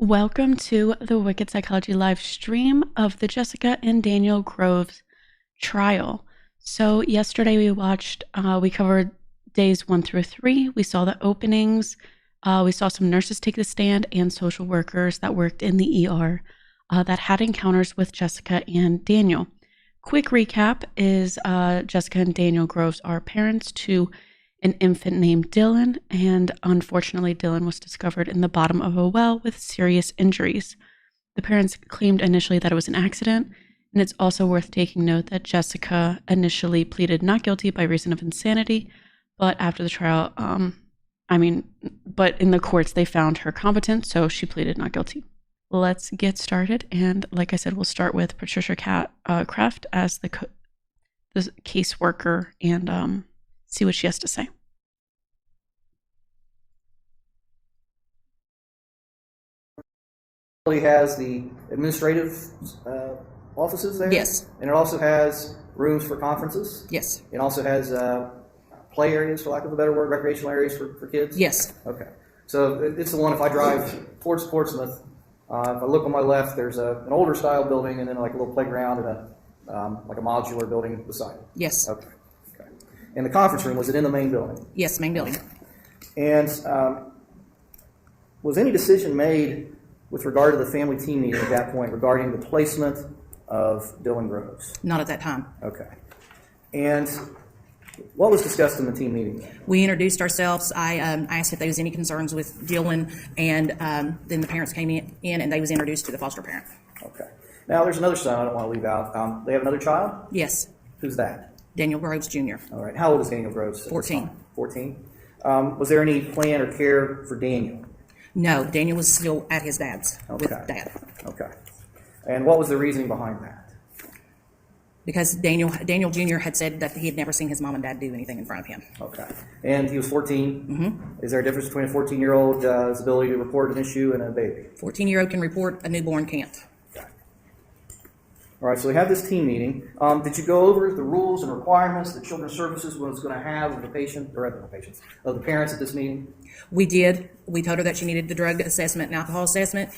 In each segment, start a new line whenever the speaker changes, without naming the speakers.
Welcome to the Wicked Psychology live stream of the Jessica and Daniel Groves trial. So yesterday we covered days 1 through 3. We saw the openings. We saw some nurses take the stand and social workers that worked in the ER that had encounters with Jessica and Daniel. Quick recap is Jessica and Daniel Groves are parents to an infant named Dylan, and unfortunately Dylan was discovered in the bottom of a well with serious injuries. The parents claimed initially that it was an accident, and it's also worth taking note that Jessica initially pleaded not guilty by reason of insanity, but after the trial, but in the courts they found her competent, so she pleaded not guilty. Let's get started, and like I said, we'll start with Patricia Kraft as the caseworker and see what she has to say.
It has the administrative offices there.
Yes.
And it also has rooms for conferences.
Yes.
It also has play areas, for lack of a better word, recreational areas for kids.
Yes.
Okay. So it's the one, if I drive towards Portsmouth, if I look on my left, there's an older style building and then like a little playground and like a modular building beside it.
Yes.
Okay. And the conference room, was it in the main building?
Yes, main building.
And was any decision made with regard to the family team meeting at that point regarding the placement of Dylan Groves?
Not at that time.
Okay. And what was discussed in the team meeting?
We introduced ourselves. I asked if there was any concerns with Dylan, and then the parents came in and they was introduced to the foster parent.
Okay. Now, there's another son I don't want to leave out. They have another child?
Yes.
Who's that?
Daniel Groves Jr.
All right. How old is Daniel Groves?
14.
14. Was there any plan or care for Daniel?
No, Daniel was still at his dad's with Dad.
Okay. And what was the reasoning behind that?
Because Daniel Jr. had said that he had never seen his mom and dad do anything in front of him.
Okay. And he was 14?
Mm-hmm.
Is there a difference between a 14-year-old's ability to report an issue and a baby?
14-year-old can report, a newborn can't.
Okay. All right, so we have this team meeting. Did you go over the rules and requirements that Children's Services was going to have of the patient, or of the parents at this meeting?
We did. We told her that she needed the drug assessment and alcohol assessment.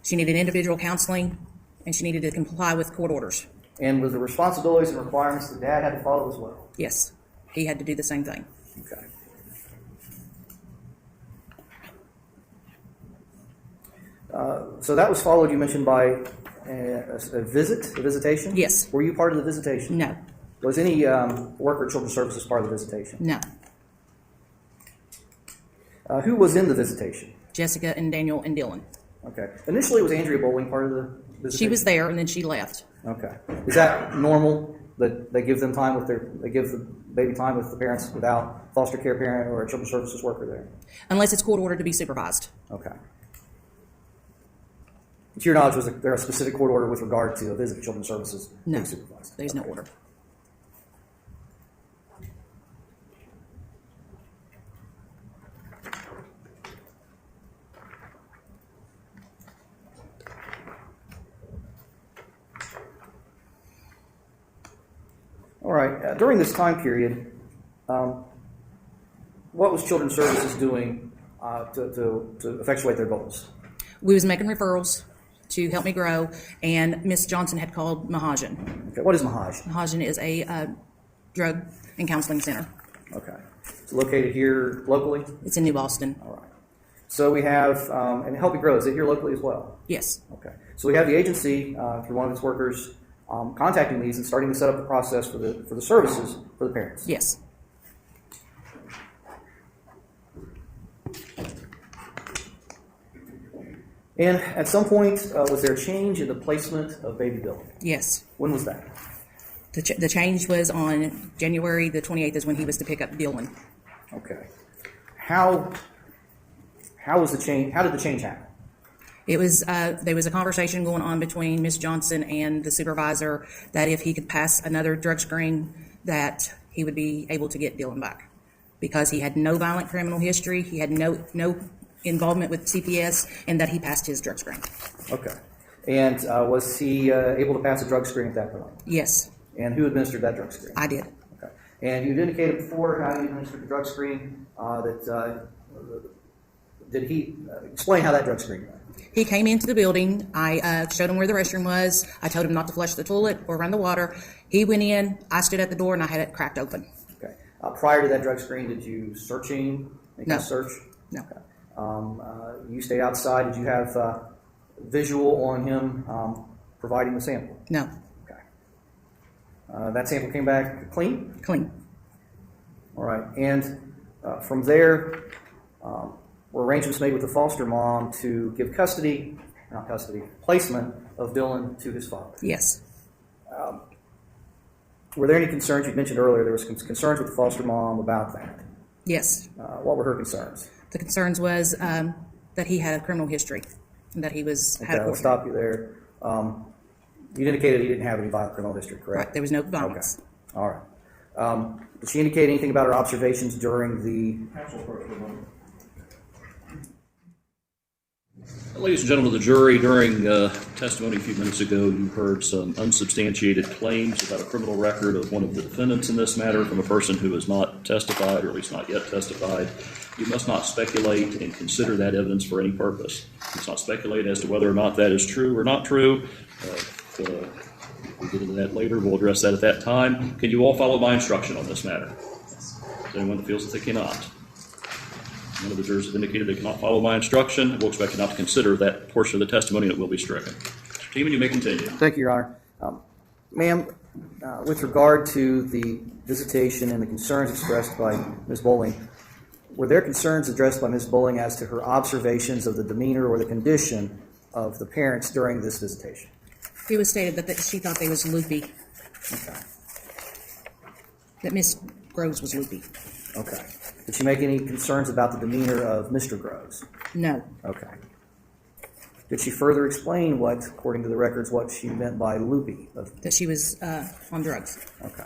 She needed individual counseling, and she needed to comply with court orders.
And with the responsibilities and requirements that Dad had to follow as well?
Yes. He had to do the same thing.
Okay. So that was followed, you mentioned, by a visitation?
Yes.
Were you part of the visitation?
No.
Was any worker at Children's Services part of the visitation?
No.
Who was in the visitation?
Jessica and Daniel and Dylan.
Okay. Initially, was Andrea Bowling part of the visitation?
She was there, and then she left.
Okay. Is that normal that they give them time with they give the baby time with the parents without foster care parent or a Children's Services worker there?
Unless it's court ordered to be supervised.
Okay. To your knowledge, was there a specific court order with regard to a visit to Children's Services being supervised?
There's no order.
All right. During this time period, what was Children's Services doing to effectuate their goals?
We was making referrals to Help Me Grow, and Miss Johnson had called Mahajan.
Okay. What is Mahaj?
Mahajan is a drug and counseling center.
Okay. It's located here locally?
It's in New Boston.
All right. So we have, and Help Me Grow, is it here locally as well?
Yes.
Okay. So we have the agency, through one of its workers, contacting these and starting to set up the process for the services for the parents.
Yes.
And at some point, was there a change in the placement of baby Dylan?
Yes.
When was that?
The change was on January the 28th is when he was to pick up Dylan.
Okay. How was the change? How did the change happen?
It was there was a conversation going on between Miss Johnson and the supervisor that if he could pass another drug screen, that he would be able to get Dylan back because he had no violent criminal history, he had no involvement with CPS, and that he passed his drug screen.
Okay. And was he able to pass a drug screen at that point?
Yes.
And who administered that drug screen?
I did.
Okay. And you indicated before how you administered the drug screen. Did he explain how that drug screen went?
He came into the building. I showed him where the restroom was. I told him not to flush the toilet or run the water. He went in. I stood at the door and I had it cracked open.
Okay. Prior to that drug screen, did you search him? Make
No.
a search?
No.
Okay. You stayed outside. Did you have visual on him providing the sample?
No.
That sample came back clean?
Clean.
All right. And from there, were arrangements made with the foster mom to give placement of Dylan to his father?
Yes.
Were there any concerns? You mentioned earlier there was concerns with the foster mom about that.
Yes.
What were her concerns?
The concerns was that he had a criminal history and that he was had a
I'll
court.
stop you there. You indicated he didn't have any violent criminal history, correct?
Right. There was no violence.
Okay. All right. Did she indicate anything about her observations during the...
Ladies and gentlemen of the jury, during testimony a few minutes ago, you heard some unsubstantiated claims about a criminal record of one of the defendants in this matter from a person who has not testified, or at least not yet testified. You must not speculate and consider that evidence for any purpose. You must not speculate as to whether or not that is true or not true. If we get into that later, we'll address that at that time. Can you all follow my instruction on this matter? Is there anyone that feels that they cannot? One of the jurors have indicated they cannot follow my instruction. We'll expect you not to consider that portion of the testimony that will be stricken. Mr. Teeman, you may continue.
Thank you, Your Honor. Ma'am, with regard to the visitation and the concerns expressed by Ms. Bowling, were there concerns addressed by Ms. Bowling as to her observations of the demeanor or the condition of the parents during this visitation?
It was stated that she thought they was loopy,
Okay.
that Miss Groves was loopy.
Okay. Did she make any concerns about the demeanor of Mr. Groves?
No.
Okay. Did she further explain what, according to the records, what she meant by loopy?
That she was on drugs.
Okay.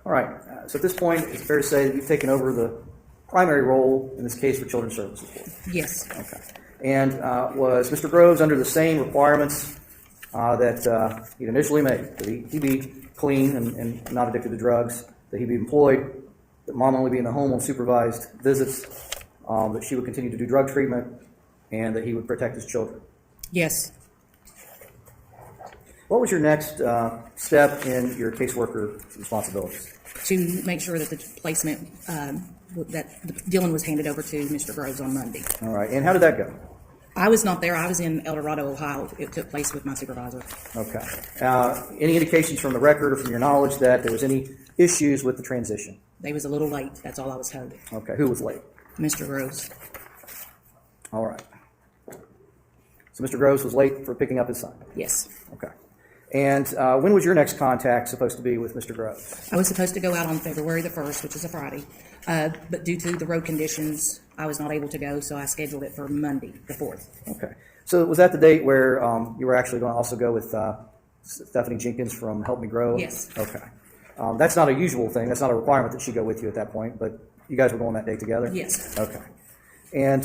All right. So at this point, it's fair to say that you've taken over the primary role in this case for Children's Services Board.
Yes.
Okay. And was Mr. Groves under the same requirements that he'd initially made? That he be clean and not addicted to drugs, that he be employed, that mom only be in the home on supervised visits, that she would continue to do drug treatment, and that he would protect his children?
Yes.
What was your next step in your caseworker responsibilities?
To make sure that the placement, that Dylan was handed over to Mr. Groves on Monday.
All right. And how did that go?
I was not there. I was in El Dorado, Ohio. It took place with my supervisor.
Okay. Any indications from the record or from your knowledge that there was any issues with the transition?
They was a little late. That's all I was told.
Okay. Who was late?
Mr. Groves.
All right. So Mr. Groves was late for picking up his son?
Yes.
Okay. And when was your next contact supposed to be with Mr. Groves?
I was supposed to go out on February the 1st, which is a Friday. But due to the road conditions, I was not able to go, so I scheduled it for Monday, the 4th.
Okay. So was that the date where you were actually going to also go with Stephanie Jenkins from Help Me Grow?
Yes.
Okay. That's not a usual thing. That's not a requirement that she go with you at that point, but you guys were going that date together?
Yes.
Okay. And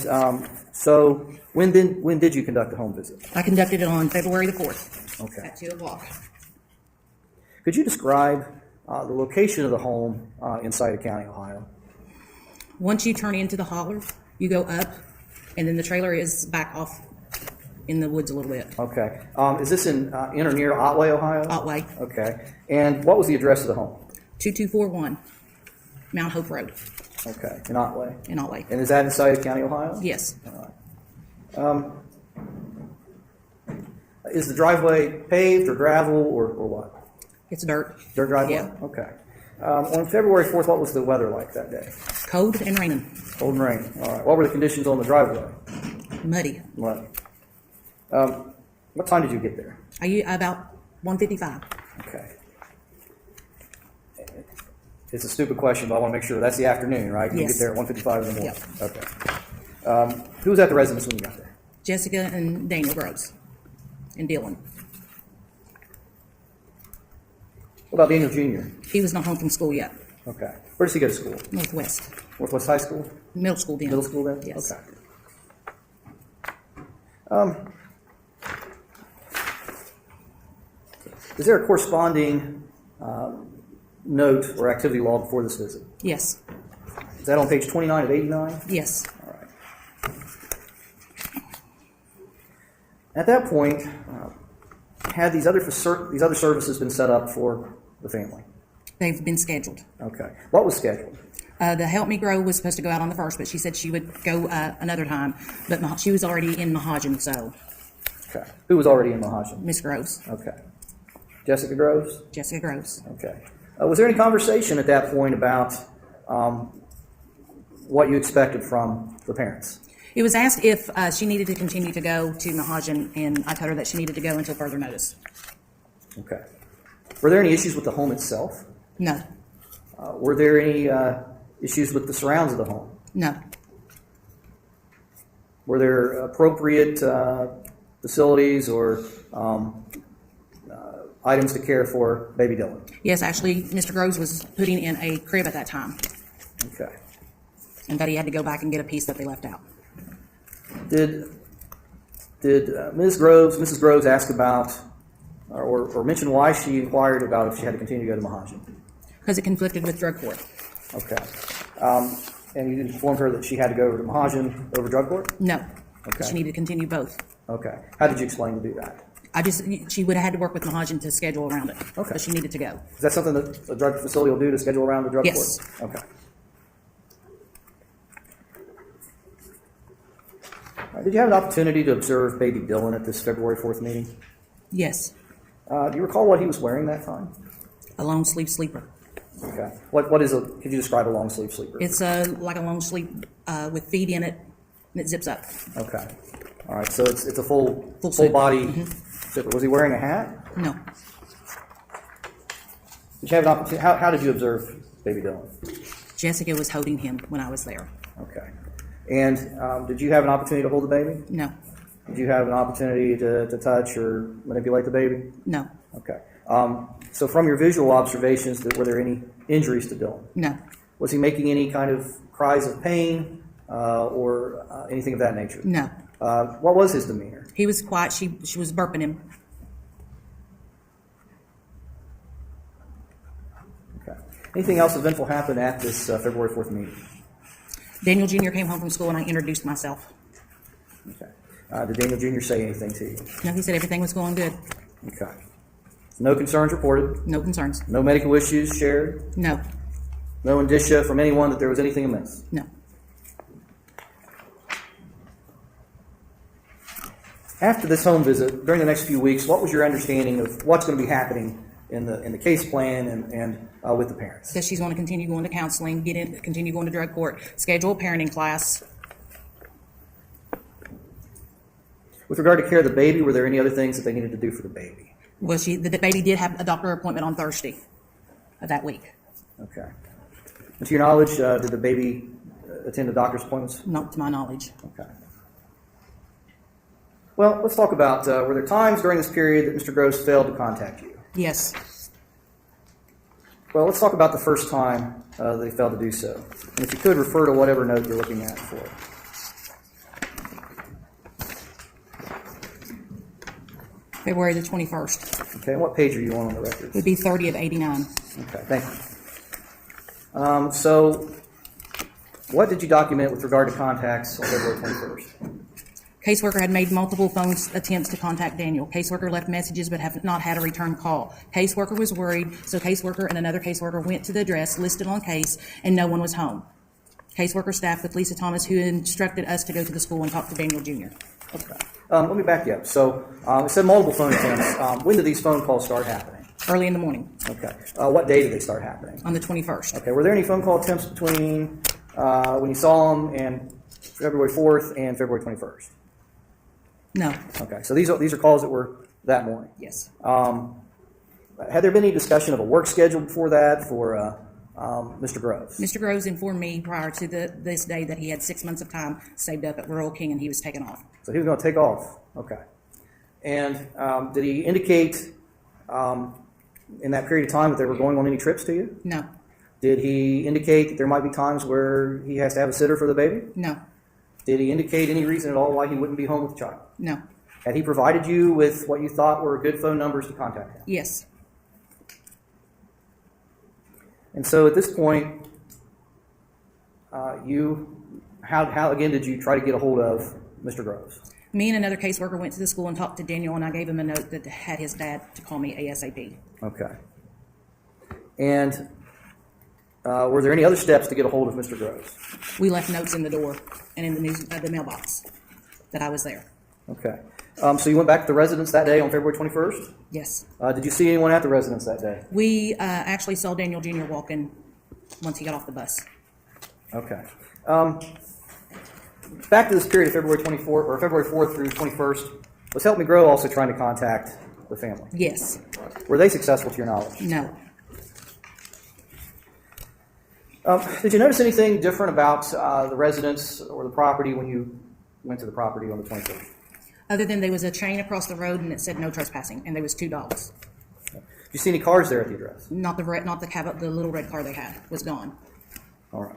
so when did you conduct the home visit?
I conducted it on February the 4th.
Okay.
At 2 o'clock.
Could you describe the location of the home in Sauter County, Ohio?
Once you turn into the holler, you go up, and then the trailer is back off in the woods a little bit.
Okay. Is this in or near Otway, Ohio?
Otway.
Okay. And what was the address of the home?
2241 Mount Hope Road
Okay. In Otway.
in Otway.
And is that in Sauter County, Ohio?
Yes.
Is the driveway paved or gravel or what?
It's dirt.
Dirt driveway?
Yeah.
Okay. On February 4th, what was the weather like that day?
Cold and raining.
Cold and rain. All right. What were the conditions on the driveway?
Muddy.
Muddy. What time did you get there?
About 1:55.
Okay. It's a stupid question, but I want to make sure. That's the afternoon, right? You
Yes.
get there at 1:55 in the morning.
Yep.
Okay. Who was at the residence when you got there?
Jessica and Daniel Groves and Dylan.
What about Daniel Jr.?
He was not home from school yet.
Okay. Where does he go to school?
Northwest.
Northwest High School?
Middle school then.
Middle school there?
Yes.
Okay. Is there a corresponding note or activity log before this visit?
Yes.
Is that on page 29 of 89?
Yes.
All right. At that point, had these other services been set up for the family?
They've been scheduled.
Okay. What was scheduled?
The Help Me Grow was supposed to go out on the 1st, but she said she would go another time. But she was already in Mahajan, so
Okay. Who was already in Mahajan?
Miss Groves,
Okay. Jessica Groves?
Jessica Groves.
Okay. Was there any conversation at that point about what you expected from the parents?
It was asked if she needed to continue to go to Mahajan, and I told her that she needed to go until further notice.
Okay. Were there any issues with the home itself?
No.
Were there any issues with the surrounds of the home?
No.
Were there appropriate facilities or items to care for baby Dylan?
Yes, actually, Mr. Groves was putting in a crib at that time,
Okay.
and that he had to go back and get a piece that they left out.
Did Mrs. Groves ask about or mention why she inquired about if she had to continue to go to Mahajan?
Because it conflicted with drug court.
Okay. And you informed her that she had to go over to Mahajan over drug court?
No.
Okay.
She needed to continue both.
Okay. How did you explain to do that?
She would have had to work with Mahajan to schedule around it.
Okay.
But she needed to go.
Is that something that a drug facility will do to schedule around the drug
Yes.
court? Okay. All right. Did you have an opportunity to observe baby Dylan at this February 4th meeting?
Yes.
Do you recall what he was wearing that time?
A long sleeve sleeper.
Okay. What is could you describe a long sleeve sleeper?
It's like a long sleeve with feet in it, and it zips up.
Okay. All right. So it's a full
suit.
body zipper. Was he wearing a hat?
No.
Did you have an opportunity? How did you observe baby Dylan?
Jessica was holding him when I was there.
Okay. And did you have an opportunity to hold the baby?
No.
Did you have an opportunity to touch or manipulate the baby?
No.
Okay. So from your visual observations, were there any injuries to Dylan?
No.
Was he making any kind of cries of pain or anything of that nature?
No.
What was his demeanor?
He was quiet. She was burping him.
Okay. Anything else eventful happened at this February 4th meeting?
Daniel Jr. came home from school and I introduced myself.
Okay. Did Daniel Jr. say anything to you?
No, he said everything was going good.
Okay. No concerns reported?
No concerns.
No medical issues shared?
No.
No indicia from anyone that there was anything amiss?
No.
After this home visit, during the next few weeks, what was your understanding of what's going to be happening in the case plan and with the parents?
That she's going to continue going to counseling, continue going to drug court, schedule a parenting class.
With regard to care of the baby, were there any other things that they needed to do for the baby?
Well, the baby did have a doctor appointment on Thursday of that week.
Okay. And to your knowledge, did the baby attend the doctor's appointments?
Not to my knowledge.
Okay. Well, let's talk about, were there times during this period that Mr. Groves failed to contact you?
Yes.
Well, let's talk about the first time they failed to do so. And if you could, refer to whatever note you're looking at for.
February the 21st.
Okay, and what page are you on the records?
It would be 30 of 89.
Okay, thank you. So, what did you document with regard to contacts on February 21st?
Caseworker had made multiple phone attempts to contact Daniel. Caseworker left messages but have not had a return call. Caseworker was worried, so caseworker and another caseworker went to the address listed on case, and no one was home. Caseworker staffed with Lisa Thomas, who instructed us to go to the school and talk to Daniel Jr.
Okay. Let me back you up. So, it said multiple phone attempts. When did these phone calls start happening?
Early in the morning,
Okay. What day did they start happening?
on the 21st.
Okay. Were there any phone call attempts between when you saw them and February 4th and February 21st?
No.
Okay. So these are calls that were that morning.
Yes.
Had there been any discussion of a work schedule before that for Mr. Groves?
Mr. Groves informed me prior to this day that he had 6 months of time saved up at Rural King and he was taken off.
So he was going to take off. Okay. And did he indicate in that period of time that they were going on any trips to you?
No.
Did he indicate that there might be times where he has to have a sitter for the baby?
No.
Did he indicate any reason at all why he wouldn't be home with the child?
No.
Had he provided you with what you thought were good phone numbers to contact him?
Yes.
And so at this point, how again did you try to get a hold of Mr. Groves?
Me and another caseworker went to the school and talked to Daniel, and I gave him a note that had his dad to call me ASAP.
Okay. And were there any other steps to get a hold of Mr. Groves?
We left notes in the door and in the mailbox that I was there.
Okay. So you went back to the residence that day on February 21st?
Yes.
Did you see anyone at the residence that day?
We actually saw Daniel Jr. walking once he got off the bus.
Okay. Back to this period of February 24th or February 4th through 21st, was Help Me Grow also trying to contact the family?
Yes.
Were they successful to your knowledge?
No.
Did you notice anything different about the residence or the property when you went to the property on the 21st?
Other than there was a chain across the road and it said no trespassing, and there was 2 dogs.
Did you see any cars there at the address?
Not the cab, the little red car they had was gone.
All right.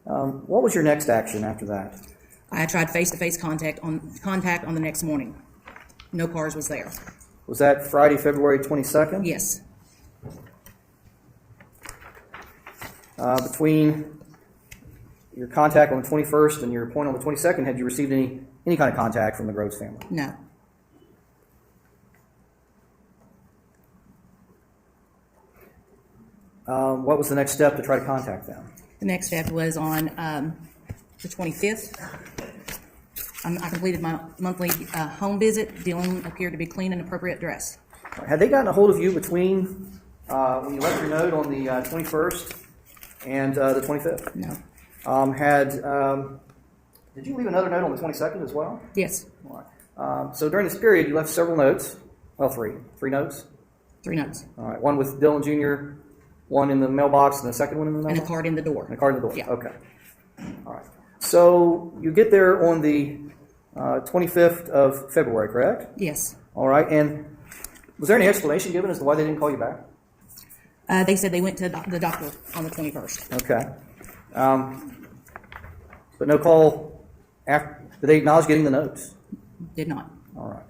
What was your next action after that?
I tried face-to-face contact on the next morning. No cars was there.
Was that Friday, February 22nd?
Yes.
Between your contact on the 21st and your appointment on the 22nd, had you received any kind of contact from the Groves family?
No.
What was the next step to try to contact them?
The next step was on the 25th. I completed my monthly home visit. Dylan appeared to be clean and appropriate dress.
Had they gotten a hold of you between when you left your note on the 21st and the 25th?
No.
Did you leave another note on the 22nd as well?
Yes.
All right. So during this period, you left several notes. Well, three notes.
3 notes.
All right. One with Dylan Jr., one in the mailbox, and the second one in the mailbox?
And a card in the door.
And a card in the door.
Yeah.
Okay. All right. So you get there on the 25th of February, correct?
Yes.
All right. And was there any explanation given as to why they didn't call you back?
They said they went to the doctor on the 21st.
Okay. But no call after. Did they acknowledge getting the notes?
Did not.
All right.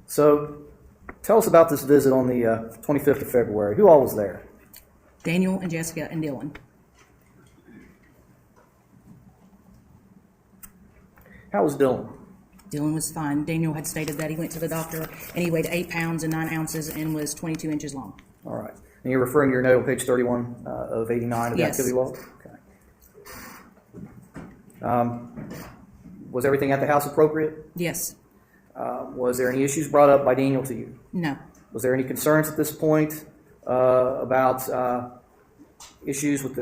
So tell us about this visit on the 25th of February. Who all was there?
Daniel and Jessica and Dylan.
How was Dylan?
Dylan was fine. Daniel had stated that he went to the doctor and he weighed 8 pounds and 9 ounces and was 22 inches long.
All right. And you're referring to your note on page 31 of 89 of the
Yes.
activity log? Okay. Was everything at the house appropriate?
Yes.
Was there any issues brought up by Daniel to you?
No.
Was there any concerns at this point about issues with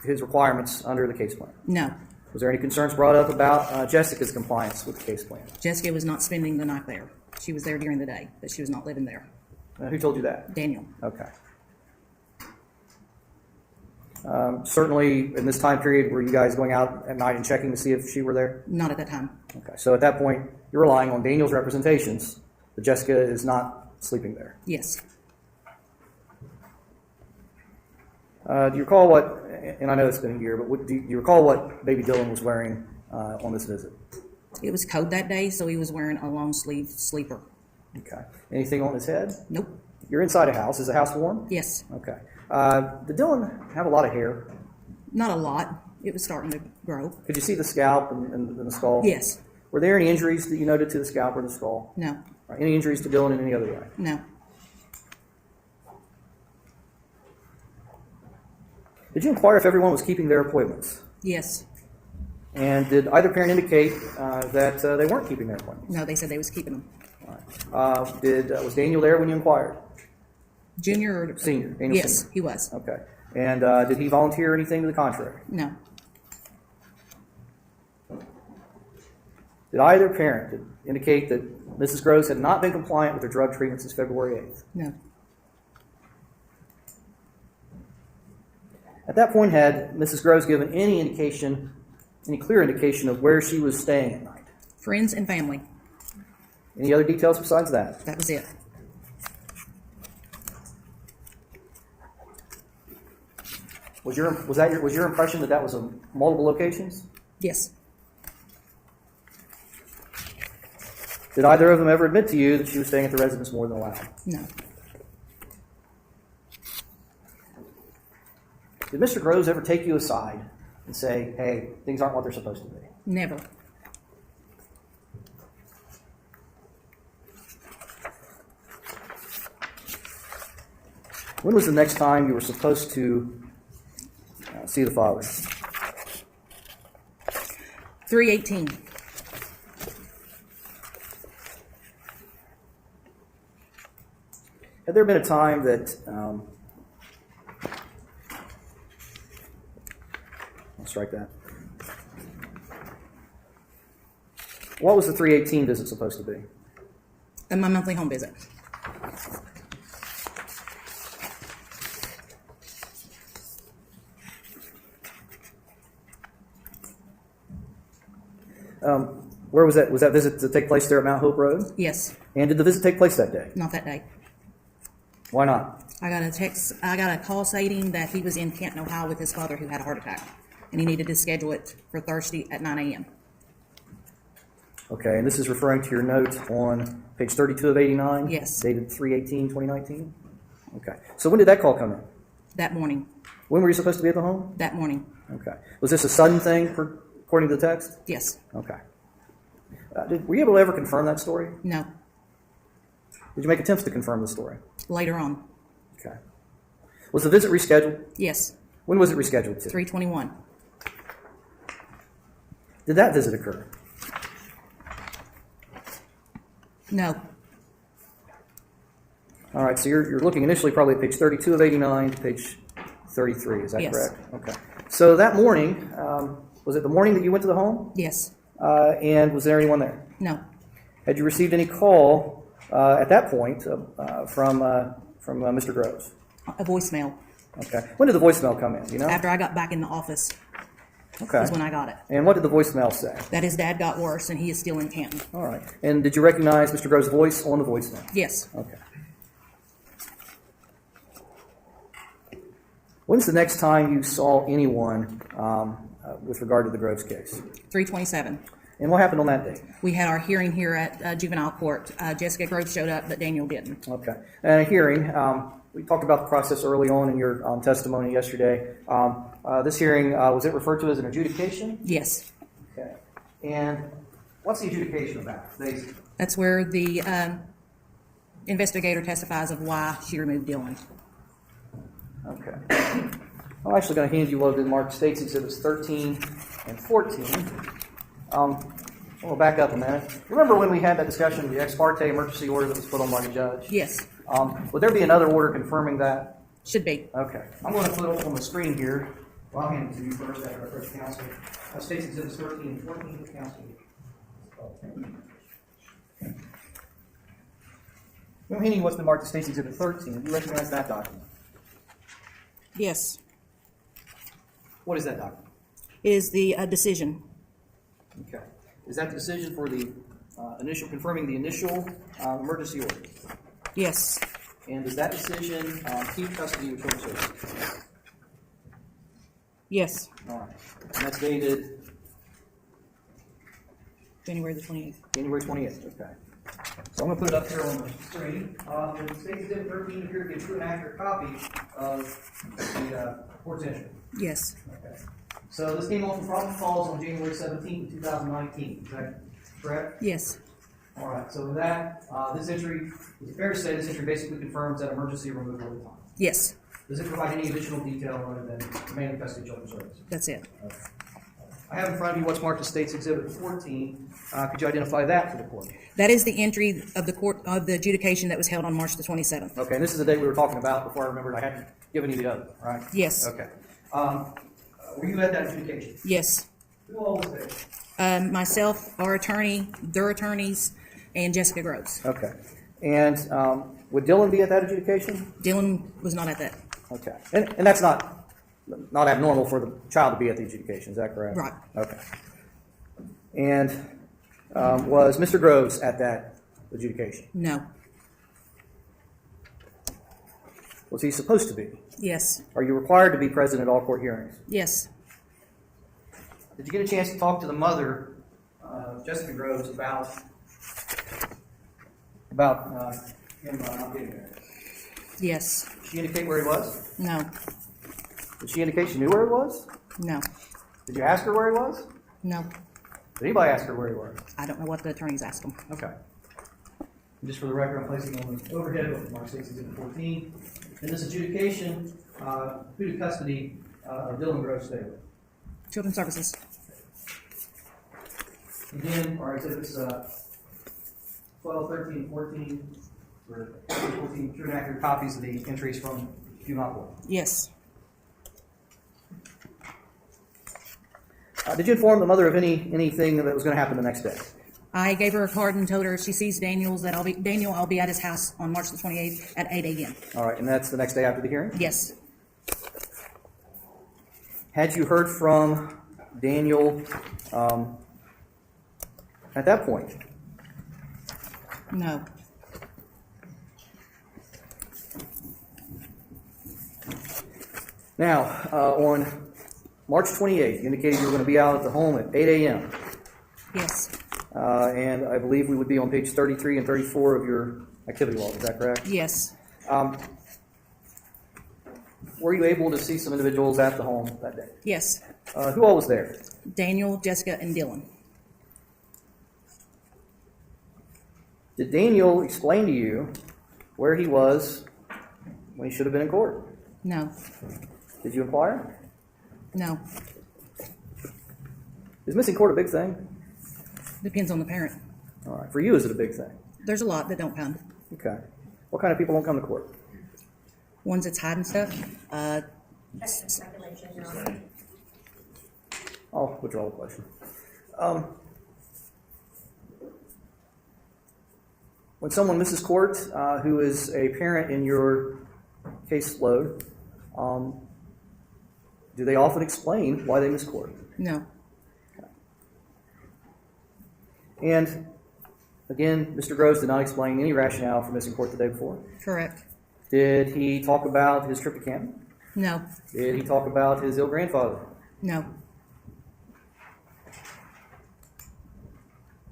his requirements under the case plan?
No.
Was there any concerns brought up about Jessica's compliance with the case plan?
Jessica was not spending the night there. She was there during the day, but she was not living there.
Who told you that?
Daniel.
Okay. Certainly, in this time period, were you guys going out at night and checking to see if she were there?
Not at that time.
Okay. So at that point, you're relying on Daniel's representations that Jessica is not sleeping there.
Yes.
Do you recall what, and I know it's been a year, but do you recall what baby Dylan was wearing on this visit?
It was cold that day, so he was wearing a long sleeve sleeper.
Okay. Anything on his head?
Nope.
You're inside a house. Is the house warm?
Yes.
Okay. Did Dylan have a lot of hair?
Not a lot. It was starting to grow.
Could you see the scalp and the skull?
Yes.
Were there any injuries that you noted to the scalp or the skull?
No.
Right. Any injuries to Dylan in any other way?
No.
Did you inquire if everyone was keeping their appointments?
Yes.
And did either parent indicate that they weren't keeping their appointments?
No, they said they was keeping them.
All right. Was Daniel there when you inquired?
Junior or
Senior. Daniel
Yes,
Senior.
he was.
Okay. And did he volunteer anything to the contrary?
No.
Did either parent indicate that Mrs. Groves had not been compliant with her drug treatment since February 8th?
No.
At that point, had Mrs. Groves given any clear indication of where she was staying at night?
Friends and family.
Any other details besides that?
That was it.
Was your impression that was multiple locations?
Yes.
Did either of them ever admit to you that she was staying at the residence more than allowed?
No.
Did Mr. Groves ever take you aside and say, hey, things aren't what they're supposed to be?
Never.
When was the next time you were supposed to see the father?
318.
Had there been a time that, I'll strike that. What was the 318 visit supposed to be?
And my monthly home visit.
Where was that? Was that visit to take place there at Mount Hope Road?
Yes.
And did the visit take place that day?
Not that day.
Why not?
I got a call stating that he was in Canton, Ohio with his father who had a heart attack, and he needed to schedule it for Thursday at 9 a.m.
Okay, and this is referring to your note on page 32 of 89?
Yes.
Dated 3/18/2019? Okay. So when did that call come in?
That morning.
When were you supposed to be at the home?
That morning.
Okay. Was this a sudden thing, according to the text?
Yes.
Okay. Were you able to ever confirm that story?
No.
Did you make attempts to confirm the story?
Later on.
Okay. Was the visit rescheduled?
Yes.
When was it rescheduled to?
321.
Did that visit occur?
No.
All right, so you're looking initially probably at page 32 of 89 to page 33, is that
Yes.
correct? Okay. So that morning, was it the morning that you went to the home?
Yes.
And was there anyone there?
No.
Had you received any call at that point from Mr. Groves?
A voicemail.
Okay. When did the voicemail come in? Do you know?
After I got back in the office
Okay.
is when I got it.
And what did the voicemail say?
That his dad got worse and he is still in Canton.
All right. And did you recognize Mr. Groves' voice on the voicemail?
Yes.
Okay. When's the next time you saw anyone with regard to the Groves case?
327.
And what happened on that day?
We had our hearing here at juvenile court. Jessica Groves showed up, but Daniel didn't.
Okay. And a hearing, we talked about the process early on in your testimony yesterday. This hearing, was it referred to as an adjudication?
Yes.
Okay. And what's the adjudication about?
That's where the investigator testifies of why she removed Dylan.
Okay. I'm actually going to hand you what the marked states exhibits 13 and 14. We'll back up a minute. Remember when we had that discussion of the ex parte emergency order that was put on by the judge?
Yes.
Would there be another order confirming that?
Should be.
Okay. I'm going to put it on the screen here. Well, I'll hand it to you first after I approach counsel. States exhibits 13 and 14 for counsel. I'm handing you what's been marked as States Exhibit 13. Do you recognize that document?
Yes.
What is that document?
It is the decision.
Okay. Is that the decision for the confirming the initial emergency order?
Yes.
And does that decision keep custody of children's services?
Yes.
All right. And that's dated
January the 28th.
January 28th. Okay. So I'm going to put it up here on the screen. The States Exhibit 13 appear to be a true and accurate copy of the court's entry.
Yes.
Okay. So this came on from probable cause on January 17th, 2019. Is that correct?
Yes.
All right. So with that, this entry, is it fair to say this entry basically confirms that emergency removal at the time?
Yes.
Does it provide any additional detail other than command and custody of children's services?
That's it.
Okay. I have in front of you what's marked as States Exhibit 14. Could you identify that for the court?
That is the entry of the court of the adjudication that was held on March the 27th.
Okay, and this is the date we were talking about before I remembered I hadn't given you the other, right?
Yes.
Okay. Were you at that adjudication?
Yes.
Who all was there?
Myself, our attorney, their attorneys, and Jessica Groves.
Okay. And would Dylan be at that adjudication?
Dylan was not at that.
Okay. And that's not abnormal for the child to be at the adjudication, is that correct?
Right.
Okay. And was Mr. Groves at that adjudication?
No.
Was he supposed to be?
Yes.
Are you required to be present at all court hearings?
Yes.
Did you get a chance to talk to the mother, Jessica Groves, about about him not being there?
Yes.
Did she indicate where he was?
No.
Did she indicate she knew where he was?
No.
Did you ask her where he was?
No.
Did anybody ask her where he was?
I don't know what the attorneys asked him.
Okay. And just for the record, I'm placing on the overhead of Mark 6, Exhibit 14. In this adjudication, who to custody of Dylan Groves stay with?
Children's Services.
Again, our exhibits 12, 13, 14, or 14 true and accurate copies of the entries from juvenile court.
Yes.
Did you inform the mother of anything that was going to happen the next day?
I gave her a card and told her if she sees Daniel, I'll be at his house on March the 28th at 8 a.m.
All right, and that's the next day after the hearing?
Yes.
Had you heard from Daniel at that point?
No.
Now, on March 28th, you indicated you were going to be out at the home at 8 a.m.
Yes.
And I believe we would be on page 33 and 34 of your activity log. Is that correct?
Yes.
Were you able to see some individuals at the home that day?
Yes.
Who all was there?
Daniel, Jessica, and Dylan.
Did Daniel explain to you where he was when he should have been in court?
No.
Did you inquire?
No.
Is missing court a big thing?
Depends on the parent.
All right. For you, is it a big thing?
There's a lot that don't come.
Okay. What kind of people don't come to court?
Ones that's hiding stuff.
I'll withdraw the question. When someone misses court, who is a parent in your caseload, do they often explain why they miss court?
No.
And again, Mr. Groves did not explain any rationale for missing court the day before.
Correct.
Did he talk about his trip to Canton?
No.
Did he talk about his ill grandfather?
No.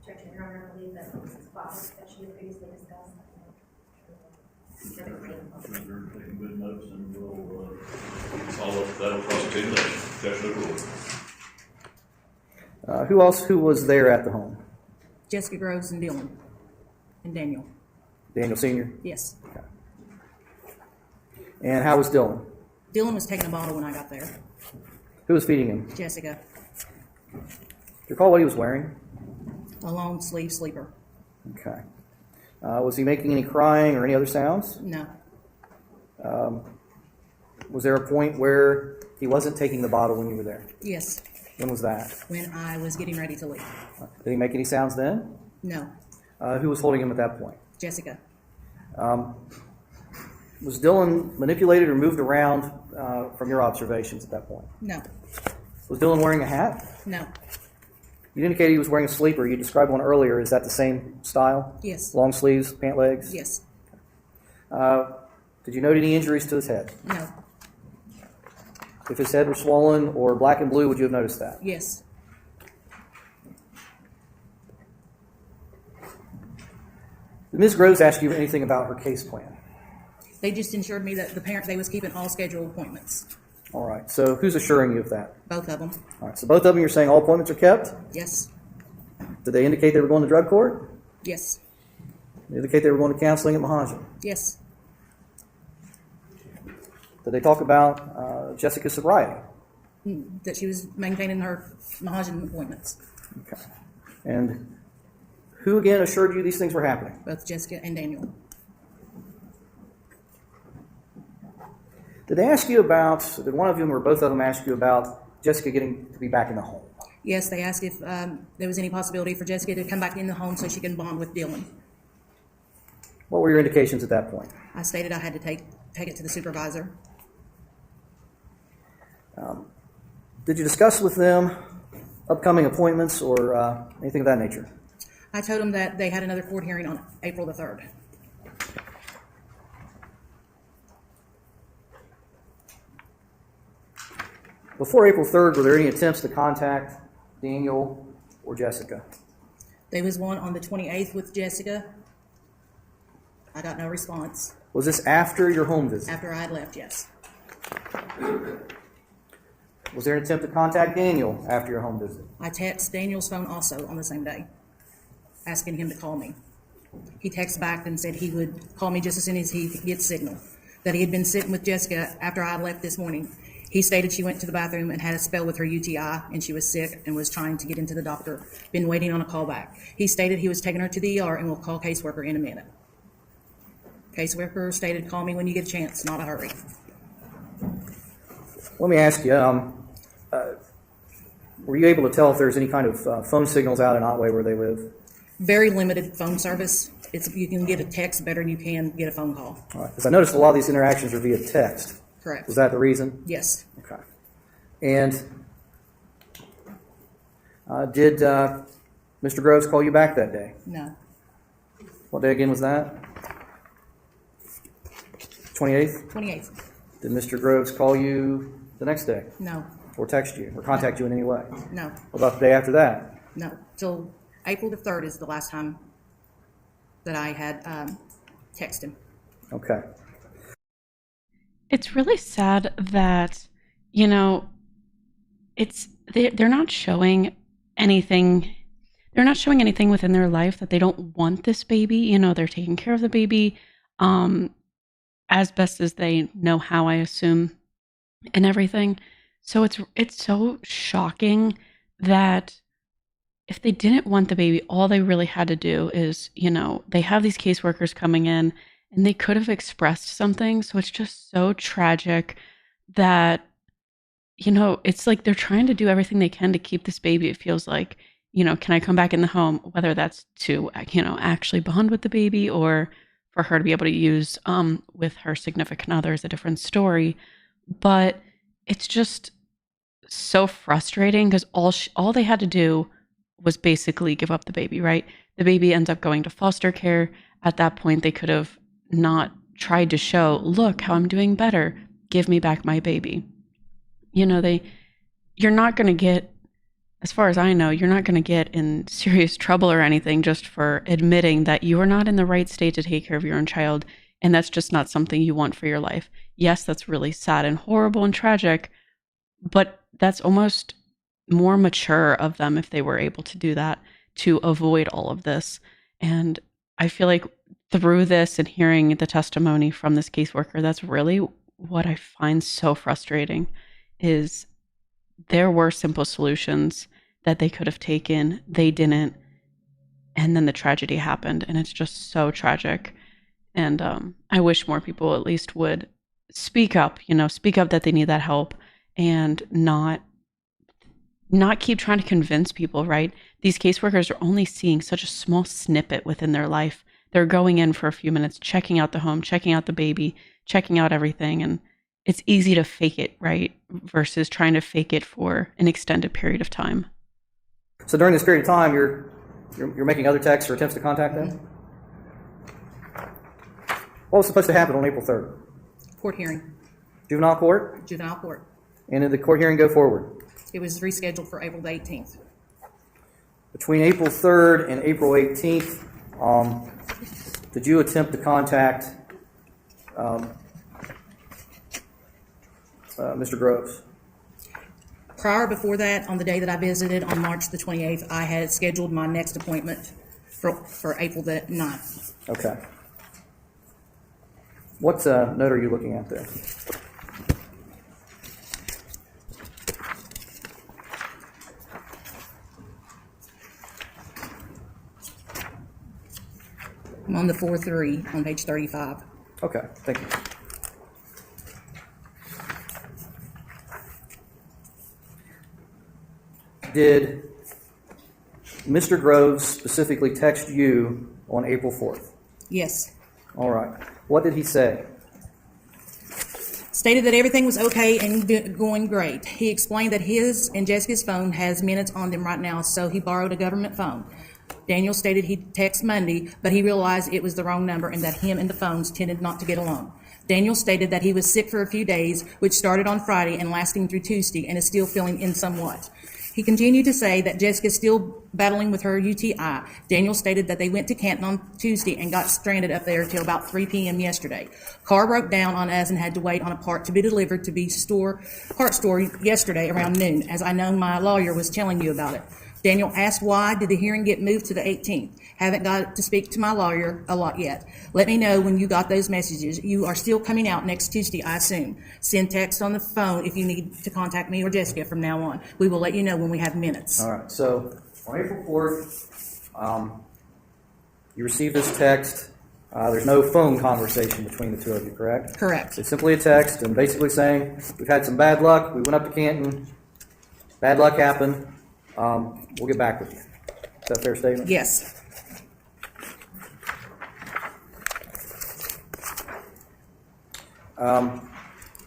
Judge, Your Honor, I believe that this is clause that she had previously discussed.
You're taking good notes, and we'll follow up that on cross-examination. Judge overruled.
Who was there at the home?
Jessica Groves and Dylan. And Daniel.
Daniel Sr.?
Yes.
And how was Dylan?
Dylan was taking a bottle when I got there.
Who was feeding him?
Jessica.
Do you recall what he was wearing?
A long sleeve sleeper.
Okay. Was he making any crying or any other sounds?
No.
Was there a point where he wasn't taking the bottle when you were there?
Yes.
When was that?
When I was getting ready to leave.
Did he make any sounds then?
No.
Who was holding him at that point?
Jessica.
Was Dylan manipulated or moved around from your observations at that point?
No.
Was Dylan wearing a hat?
No.
You indicated he was wearing a sleeper. You described one earlier. Is that the same style?
Yes.
Long sleeves, pant legs?
Yes.
Did you note any injuries to his head?
No.
If his head were swollen or black and blue, would you have noticed that?
Yes.
Did Ms. Groves ask you anything about her case plan?
They just assured me that they was keeping all scheduled appointments.
All right. So who's assuring you of that?
Both of them.
All right. So both of them, you're saying all appointments are kept?
Yes.
Did they indicate they were going to drug court?
Yes.
Did they indicate they were going to counseling at Mahajan?
Yes.
Did they talk about Jessica's sobriety?
That she was maintaining her Mahajan appointments.
Okay. And who again assured you these things were happening?
Both Jessica and Daniel.
Did they ask you about, did one of them or both of them ask you about Jessica getting to be back in the home?
Yes, they asked if there was any possibility for Jessica to come back in the home so she can bond with Dylan.
What were your indications at that point?
I stated I had to take it to the supervisor.
Did you discuss with them upcoming appointments or anything of that nature?
I told them that they had another court hearing on April the 3rd.
Before April 3rd, were there any attempts to contact Daniel or Jessica?
There was one on the 28th with Jessica, I got no response.
Was this after your home visit?
After I had left, yes.
Was there an attempt to contact Daniel after your home visit?
I texted Daniel's phone also on the same day, asking him to call me. He texted back and said he would call me just as soon as he gets signal, that he had been sitting with Jessica after I left this morning. He stated she went to the bathroom and had a spell with her UTI, and she was sick and was trying to get into the doctor, been waiting on a call back. He stated he was taking her to the ER and will call caseworker in a minute. Caseworker stated, call me when you get a chance, not a hurry.
Let me ask you, were you able to tell if there's any kind of phone signals out in Otway where they live?
Very limited phone service. You can get a text better than you can get a phone call.
All right, because I noticed a lot of these interactions are via text.
Correct.
Was that the reason?
Yes.
Okay. And did Mr. Groves call you back that day?
No.
What day again was that? 28th?
28th.
Did Mr. Groves call you the next day
No.
or text you or contact you in any way?
No.
What about the day after that?
No. Till April the 3rd is the last time that I had texted him.
Okay.
It's really sad that, you know, they're not showing anything. They're not showing anything within their life that they don't want this baby. You know, they're taking care of the baby as best as they know how, I assume, and everything. So it's so shocking that if they didn't want the baby, all they really had to do is, you know, they have these caseworkers coming in and they could have expressed something. So it's just so tragic that, you know, it's like they're trying to do everything they can to keep this baby. It feels like, you know, can I come back in the home? Whether that's to, you know, actually bond with the baby or for her to be able to use with her significant other is a different story. But it's just so frustrating because all they had to do was basically give up the baby, right? The baby ends up going to foster care. At that point, they could have not tried to show, look how I'm doing better. Give me back my baby. You know, you're not going to get, as far as I know, you're not going to get in serious trouble or anything just for admitting that you are not in the right state to take care of your own child. And that's just not something you want for your life. Yes, that's really sad and horrible and tragic, but that's almost more mature of them if they were able to do that to avoid all of this. And I feel like through this and hearing the testimony from this caseworker, that's really what I find so frustrating is there were simple solutions that they could have taken. They didn't. And then the tragedy happened. And it's just so tragic. And I wish more people at least would speak up, you know, speak up that they need that help and not keep trying to convince people, right? These caseworkers are only seeing such a small snippet within their life. They're going in for a few minutes, checking out the home, checking out the baby, checking out everything. And it's easy to fake it, right? Versus trying to fake it for an extended period of time.
So during this period of time, you're making other texts or attempts to contact them? What was supposed to happen on April 3rd?
Court hearing.
Juvenile court?
Juvenile court.
And did the court hearing go forward?
It was rescheduled for April the 18th.
Between April 3rd and April 18th, did you attempt to contact Mr. Groves?
Before that, on the day that I visited on March the 28th, I had scheduled my next appointment for April the 9th.
Okay. What note are you looking at there?
I'm on the 4-3 on page 35.
Okay, thank you. Did Mr. Groves specifically text you on April 4th?
Yes.
All right. What did he say?
Stated that everything was okay and going great. He explained that his and Jessica's phone has minutes on them right now, so he borrowed a government phone. Daniel stated he'd text Monday, but he realized it was the wrong number and that him and the phones tended not to get along. Daniel stated that he was sick for a few days, which started on Friday and lasting through Tuesday, and is still feeling in somewhat. He continued to say that Jessica's still battling with her UTI. Daniel stated that they went to Canton on Tuesday and got stranded up there till about 3 p.m. yesterday. Car broke down on us and had to wait on a part to be delivered to be part store yesterday around noon, as I know my lawyer was telling you about it. Daniel asked why did the hearing get moved to the 18th. Haven't got to speak to my lawyer a lot yet. Let me know when you got those messages. You are still coming out next Tuesday, I assume. Send text on the phone if you need to contact me or Jessica from now on. We will let you know when we have minutes.
All right, so on April 4th, you received this text. There's no phone conversation between the two of you, correct?
Correct.
It's simply a text and basically saying, we've had some bad luck. We went up to Canton. Bad luck happened. We'll get back with you. Is that a fair statement?
Yes.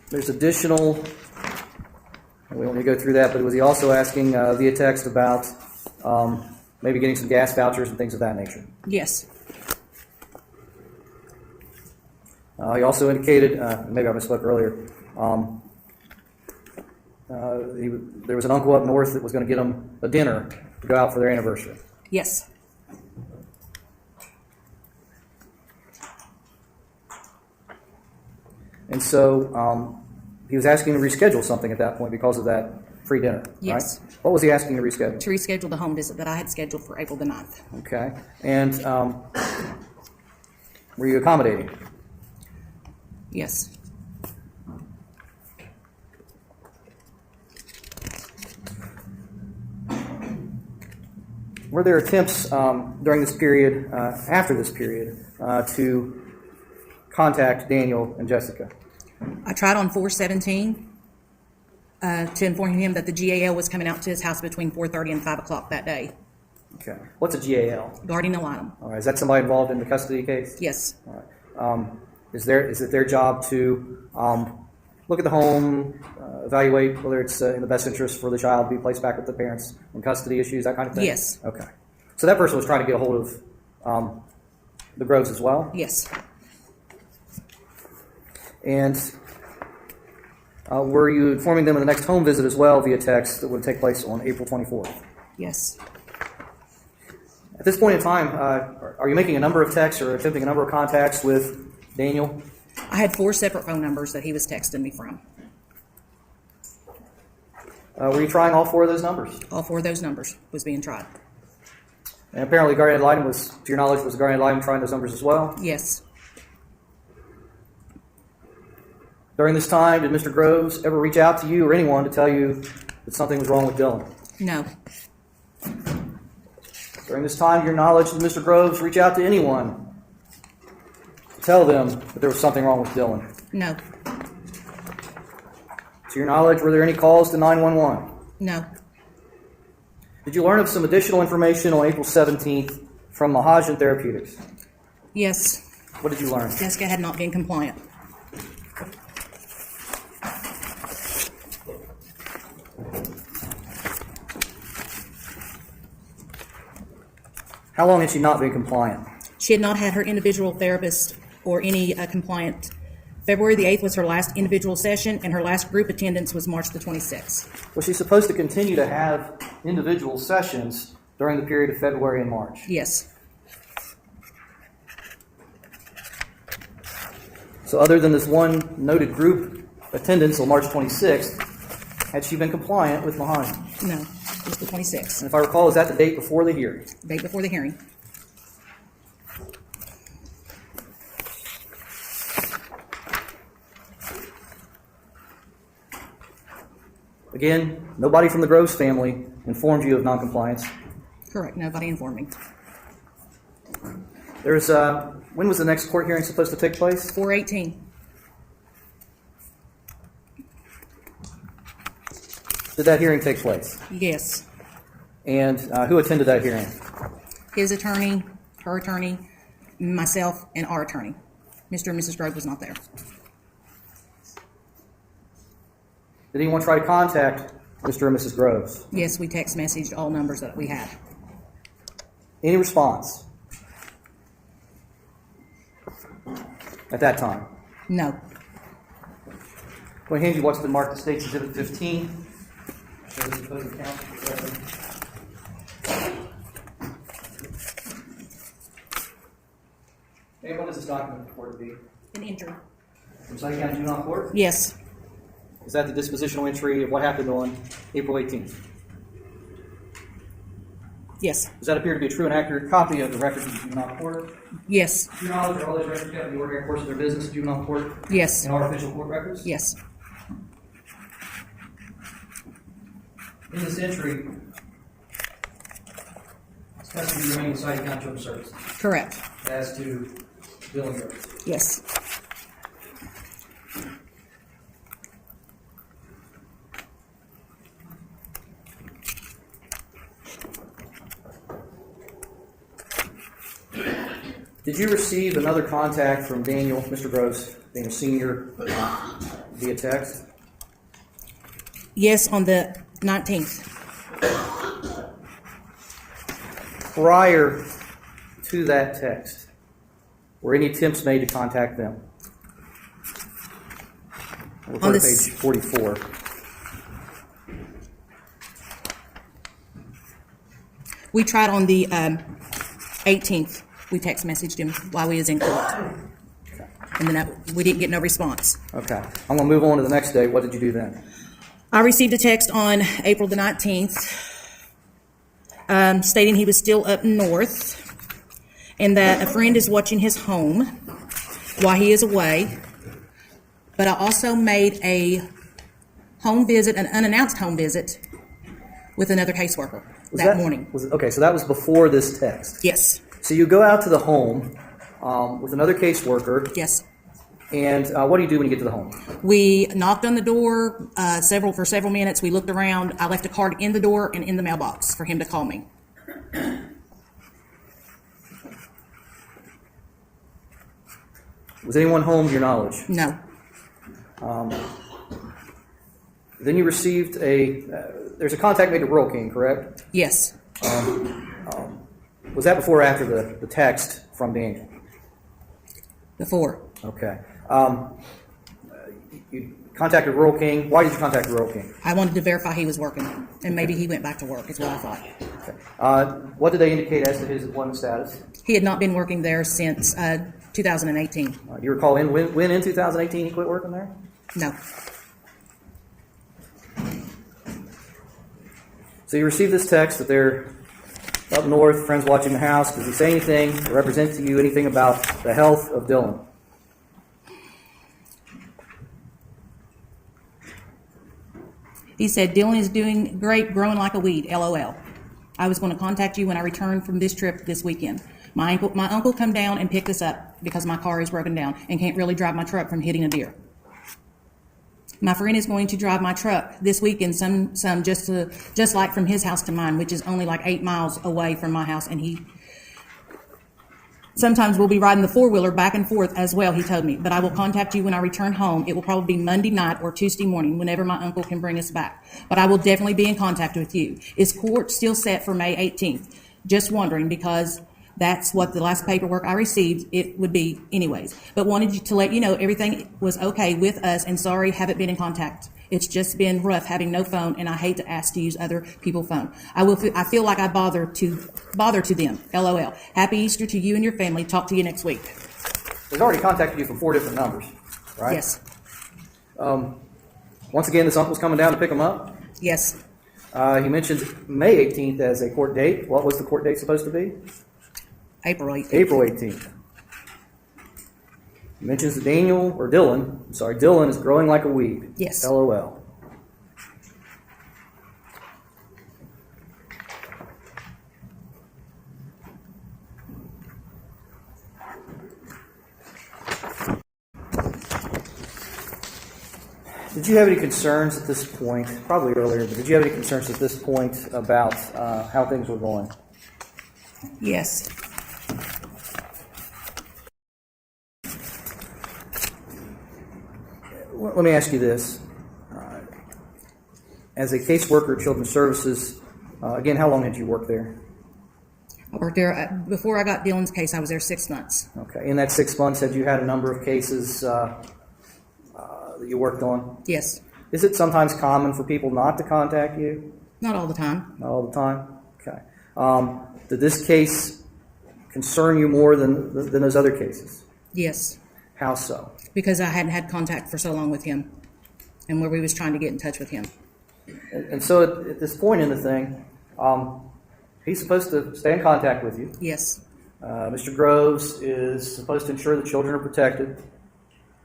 There's additional, we don't need to go through that, but was he also asking via text about maybe getting some gas vouchers and things of that nature?
Yes.
He also indicated, maybe I misspoke earlier, there was an uncle up north that was going to get him a dinner to go out for their anniversary.
Yes.
And so he was asking to reschedule something at that point because of that free dinner.
Yes.
Right? What was he asking to reschedule?
To reschedule the home visit that I had scheduled for April the 9th.
Okay. And were you accommodating?
Yes.
Were there attempts during this period, after this period, to contact Daniel and Jessica?
I tried on 4/17 to inform him that the GAL was coming out to his house between 4:30 and 5 o'clock that day.
Okay. What's a GAL?
Guardian ad litem.
All right. Is that somebody involved in the custody case?
Yes.
All right. Is it their job to look at the home, evaluate whether it's in the best interest for the child to be placed back with the parents in custody issues, that kind of thing?
Yes.
Okay. So that person was trying to get a hold of the Groves as well?
Yes.
And were you informing them of the next home visit as well via text that would take place on April 24th?
Yes.
At this point in time, are you making a number of texts or attempting a number of contacts with Daniel?
I had 4 separate phone numbers that he was texting me from.
Were you trying all 4 of those numbers?
All 4 of those numbers was being tried.
And apparently guardian ad litem was, to your knowledge, was the guardian ad litem trying those numbers as well?
Yes.
During this time, did Mr. Groves ever reach out to you or anyone to tell you that something was wrong with Dylan?
No.
During this time, to your knowledge, did Mr. Groves reach out to anyone to tell them that there was something wrong with Dylan?
No.
To your knowledge, were there any calls to 911?
No.
Did you learn of some additional information on April 17th from Mahajan Therapeutics?
Yes.
What did you learn?
Jessica had not been compliant.
How long had she not been compliant?
She had not had her individual therapist or any compliant. February the 8th was her last individual session, and her last group attendance was March the 26th.
Was she supposed to continue to have individual sessions during the period of February and March?
Yes.
So other than this one noted group attendance on March 26th, had she been compliant with Mahajan?
No. It was the 26th.
And if I recall, is that the date before the hearing?
Date before the hearing.
Again, nobody from the Groves family informed you of noncompliance.
Correct. Nobody informed me.
There's when was the next court hearing supposed to take place?
4/18.
Did that hearing take place?
Yes.
And who attended that hearing?
His attorney, her attorney, myself, and our attorney. Mr. and Mrs. Grove was not there.
Did anyone try to contact Mr. and Mrs. Groves?
Yes, we text messaged all numbers that we had.
Any response at that time?
No.
I'm going to hand you what's been marked as State's Exhibit 15. This is opposing counsel. And what is this document purport to be?
An entry.
From Suffolk County Juvenile Court?
Yes.
Is that the dispositional entry of what happened on April 18th?
Yes.
Does that appear to be a true and accurate copy of the records of the juvenile court?
Yes.
To your knowledge, are all those records kept in the ordinary course of their business at juvenile court?
Yes.
In our official court records?
Yes.
In this entry, it's custody remaining in Suffolk County Children's Services
Correct.
as to Dylan Groves.
Yes.
Did you receive another contact from Daniel, Mr. Groves, Daniel Sr., via text?
Yes, on the 19th.
Prior to that text, were any attempts made to contact them? We'll
On
go to
this-
page 44.
We tried on the 18th. We text messaged him while we was in court. And then we didn't get no response.
Okay. I'm going to move on to the next day. What did you do then?
I received a text on April the 19th stating he was still up north and that a friend is watching his home while he is away. But I also made a home visit, an unannounced home visit, with another caseworker that morning.
Okay, so that was before this text.
Yes,
So you go out to the home with another caseworker,
yes.
and what do you do when you get to the home?
We knocked on the door for several minutes. We looked around. I left a card in the door and in the mailbox for him to call me.
Was anyone home to your knowledge?
No,
Then you received there's a contact made to Rural King, correct?
yes,
Was that before or after the text from Daniel?
before.
Okay. You contacted Rural King. Why did you contact Rural King?
I wanted to verify he was working, and maybe he went back to work, is what I thought.
Okay. What did they indicate as to his employment status?
He had not been working there since 2018.
Do you recall when in 2018 he quit working there?
No,
So you received this text that they're up north, friends watching the house. Does he say anything or represent to you anything about the health of Dylan?
he said Dylan is doing great, growing like a weed. LOL. I was going to contact you when I returned from this trip this weekend. My uncle come down and picked us up because my car is broken down and can't really drive my truck from hitting a deer. My friend is going to drive my truck this weekend, some just like from his house to mine, which is only like 8 miles away from my house, and he sometimes we'll be riding the four-wheeler back and forth as well, he told me. But I will contact you when I return home. It will probably be Monday night or Tuesday morning, whenever my uncle can bring us back. But I will definitely be in contact with you. Is court still set for May 18th? Just wondering, because that's what the last paperwork I received, it would be anyways. But wanted to let you know everything was okay with us, and sorry haven't been in contact. It's just been rough having no phone, and I hate to ask to use other people's phone. I feel like I bother to them. LOL. Happy Easter to you and your family. Talk to you next week.
He's already contacted you from 4 different numbers, right?
Yes.
Once again, this uncle's coming down to pick him up.
Yes.
He mentions May 18th as a court date. What was the court date supposed to be?
April 18th.
April 18th. He mentions that Dylan is growing like a weed.
Yes.
LOL. Did you have any concerns at this point, probably earlier, but did you have any concerns at this point about how things were going?
Yes.
Well, let me ask you this. As a caseworker at Children's Services, again, how long had you worked there?
I worked there before I got Dylan's case. I was there 6 months.
Okay. In that 6 months, had you had a number of cases that you worked on?
Yes.
Is it sometimes common for people not to contact you?
Not all the time.
Not all the time? Okay. Did this case concern you more than those other cases?
Yes,
How so?
because I hadn't had contact for so long with him, and where we was trying to get in touch with him.
And so at this point in the thing, he's supposed to stay in contact with you.
Yes,
Mr. Groves is supposed to ensure the children are protected.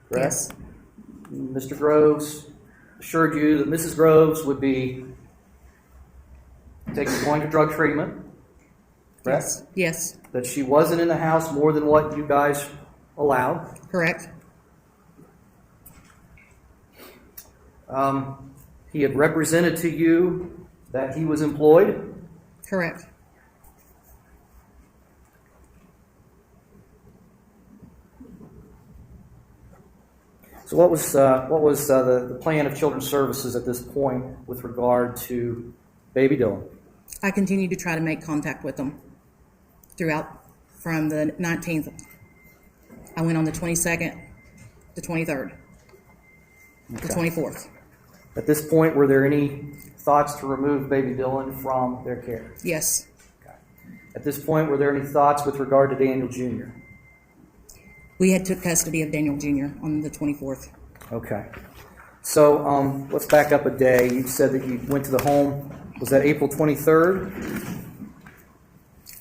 Correct?
yes,
Mr. Groves assured you that Mrs. Groves would be going to drug treatment. Correct?
yes, yes,
That she wasn't in the house more than what you guys allowed.
correct,
He had represented to you that he was employed.
correct.
So what was the plan of Children's Services at this point with regard to baby Dylan?
I continued to try to make contact with them throughout from the 19th. I went on the 22nd, the 23rd, the 24th.
At this point, were there any thoughts to remove baby Dylan from their care?
Yes,
Okay. At this point, were there any thoughts with regard to Daniel Jr.?
we had took custody of Daniel Jr. on the 24th.
Okay. So let's back up a day. You said that you went to the home. Was that April 23rd?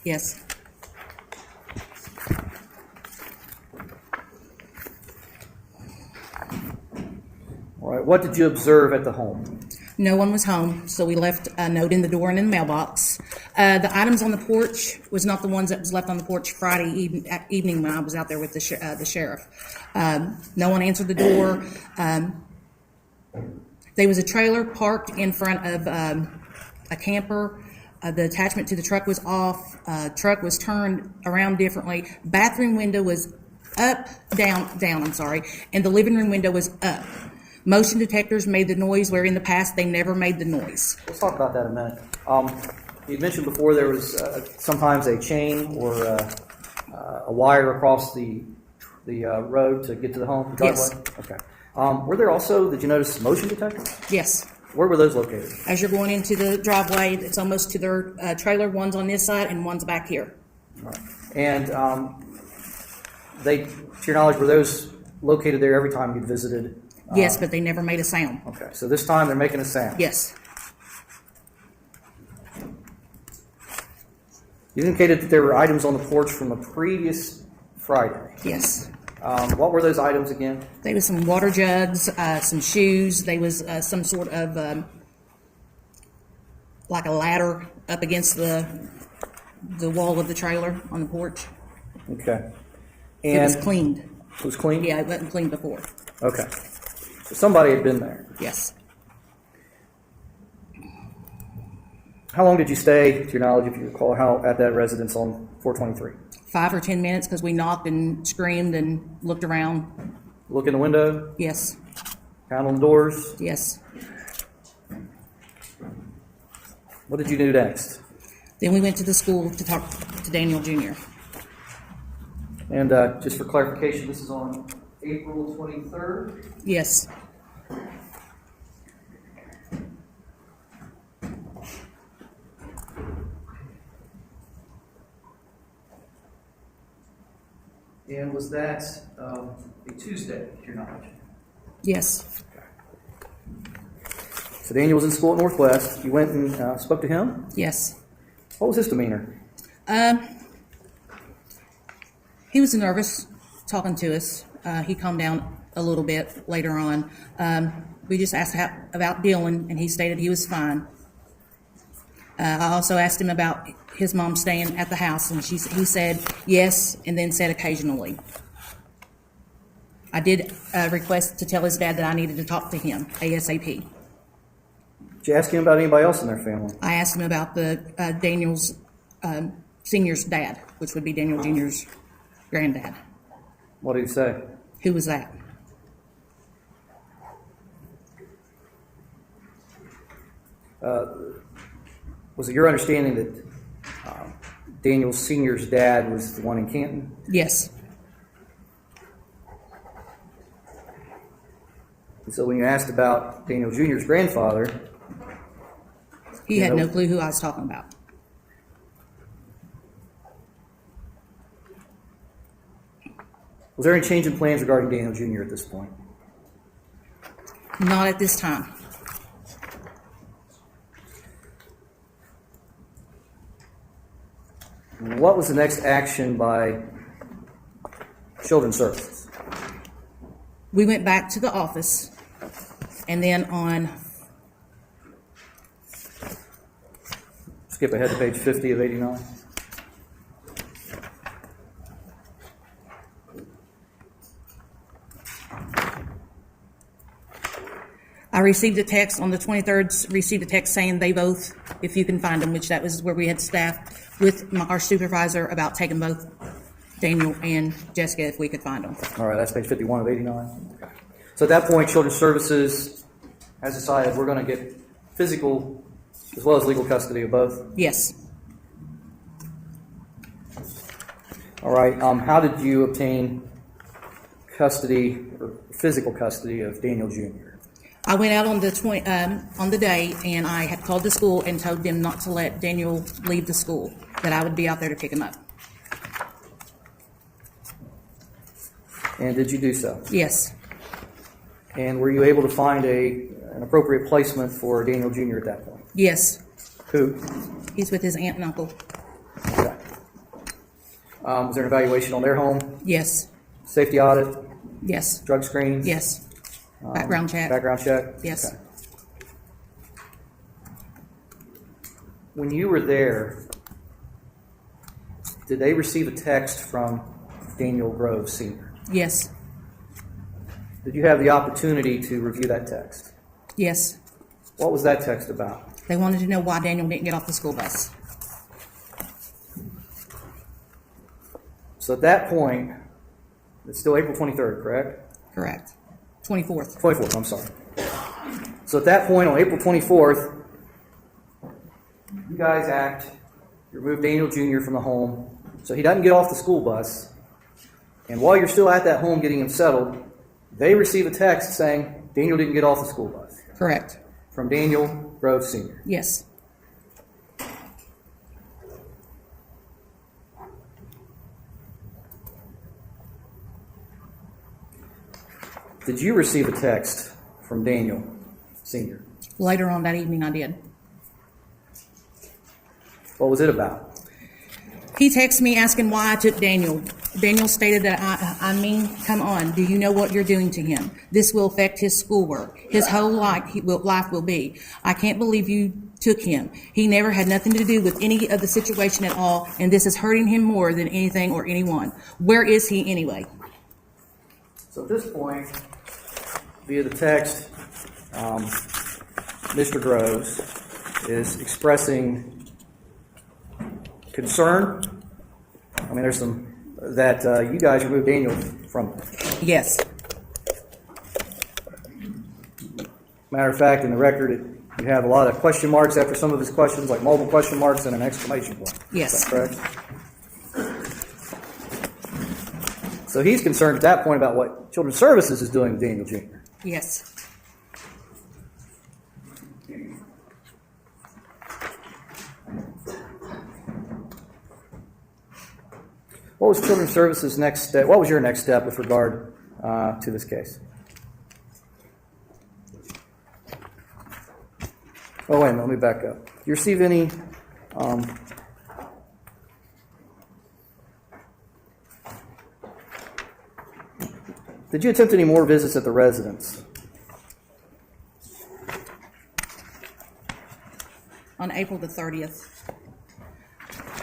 Yes,
All right. What did you observe at the home?
no one was home, so we left a note in the door and in the mailbox. The items on the porch was not the ones that was left on the porch Friday evening when I was out there with the sheriff. No one answered the door. There was a trailer parked in front of a camper. The attachment to the truck was off. Truck was turned around differently. Bathroom window was down, and the living room window was up. Motion detectors made the noise where in the past they never made the noise.
Let's talk about that in a minute. You mentioned before there was sometimes a chain or a wire across the road to get to the home, the driveway?
Yes.
Okay. Were there also, did you notice motion detectors?
Yes.
Where were those located?
As you're going into the driveway, it's almost to their trailer. One's on this side and one's back here.
All right. And to your knowledge, were those located there every time you visited?
Yes, but they never made a sound.
Okay, so this time they're making a sound.
Yes.
You indicated that there were items on the porch from the previous Friday.
Yes.
What were those items again?
There was some water jugs, some shoes. There was some sort of like a ladder up against the wall of the trailer on the porch.
Okay.
It was
And
cleaned.
it was clean?
Yeah, it wasn't cleaned before.
Okay. So somebody had been there.
Yes.
How long did you stay, to your knowledge, if you recall, at that residence on 423?
5 or 10 minutes because we knocked and screamed and looked around.
Look in the window,
Yes.
pound on the doors.
Yes.
What did you do next?
Then we went to the school to talk to Daniel Jr.
And just for clarification, this is on April 23rd?
Yes.
And was that a Tuesday, to your knowledge?
Yes.
So Daniel was in school at Northwest. You went and spoke to him?
Yes.
What was his demeanor?
He was nervous talking to us. He calmed down a little bit later on. We just asked about Dylan, and he stated he was fine. I also asked him about his mom staying at the house, and he said yes, and then said occasionally. I did request to tell his dad that I needed to talk to him ASAP.
Did you ask him about anybody else in their family?
I asked him about the Daniel's senior's dad, which would be Daniel Jr.'s granddad.
What did he say?
Who was that?
Was it your understanding that Daniel Sr.'s dad was the one in Canton?
Yes.
And so when you asked about Daniel Jr.'s grandfather,
He had no clue who I was talking about.
was there any change in plans regarding Daniel Jr. at this point?
Not at this time.
What was the next action by Children's Services?
We went back to the office, and then on,
Skip ahead to page 50 of 89.
I received a text on the 23rd, received a text saying they both, if you can find them, which that was where we had staff with our supervisor about taking both Daniel and Jessica if we could find them.
All right, that's page 51 of 89. Okay. So at that point, Children's Services has decided we're going to get physical as well as legal custody of both.
Yes.
All right. How did you obtain custody or physical custody of Daniel Jr.?
I went out on the day, and I had called the school and told them not to let Daniel leave the school, that I would be out there to pick him up.
And did you do so?
Yes.
And were you able to find an appropriate placement for Daniel Jr. at that point?
Yes.
Who?
He's with his aunt and uncle.
Okay. Was there an evaluation on their home?
Yes.
Safety audit?
Yes.
Drug screens?
Yes. Background check.
Background check?
Yes.
Okay. When you were there, did they receive a text from Daniel Groves Sr.?
Yes.
Did you have the opportunity to review that text?
Yes.
What was that text about?
They wanted to know why Daniel didn't get off the school bus.
So at that point, it's still April 23rd, correct?
Correct. 24th.
24th, I'm sorry. So at that point, on April 24th, you guys you remove Daniel Jr. from the home, so he doesn't get off the school bus. And while you're still at that home getting him settled, they receive a text saying Daniel didn't get off the school bus.
Correct.
From Daniel Groves Sr.
Yes.
Did you receive a text from Daniel Sr.?
Later on that evening, I did.
What was it about?
He texted me asking why I took Daniel. Daniel stated that, I mean, come on, do you know what you're doing to him? This will affect his schoolwork. His whole life will be. I can't believe you took him. He never had nothing to do with any of the situation at all, and this is hurting him more than anything or anyone. Where is he anyway?
So at this point, via the text, Mr. Groves is expressing concern. I mean, there's some that you guys removed Daniel from it.
Yes.
Matter of fact, in the record, you have a lot of question marks after some of his questions, like multiple question marks and an exclamation point.
Yes.
Is that correct? So he's concerned at that point about what Children's Services is doing with Daniel Jr.
Yes.
What was Children's Services' next step? What was your next step with regard to this case? Oh, wait a minute. Let me back up. Did you receive any did you attempt any more visits at the residence?
On April the 30th.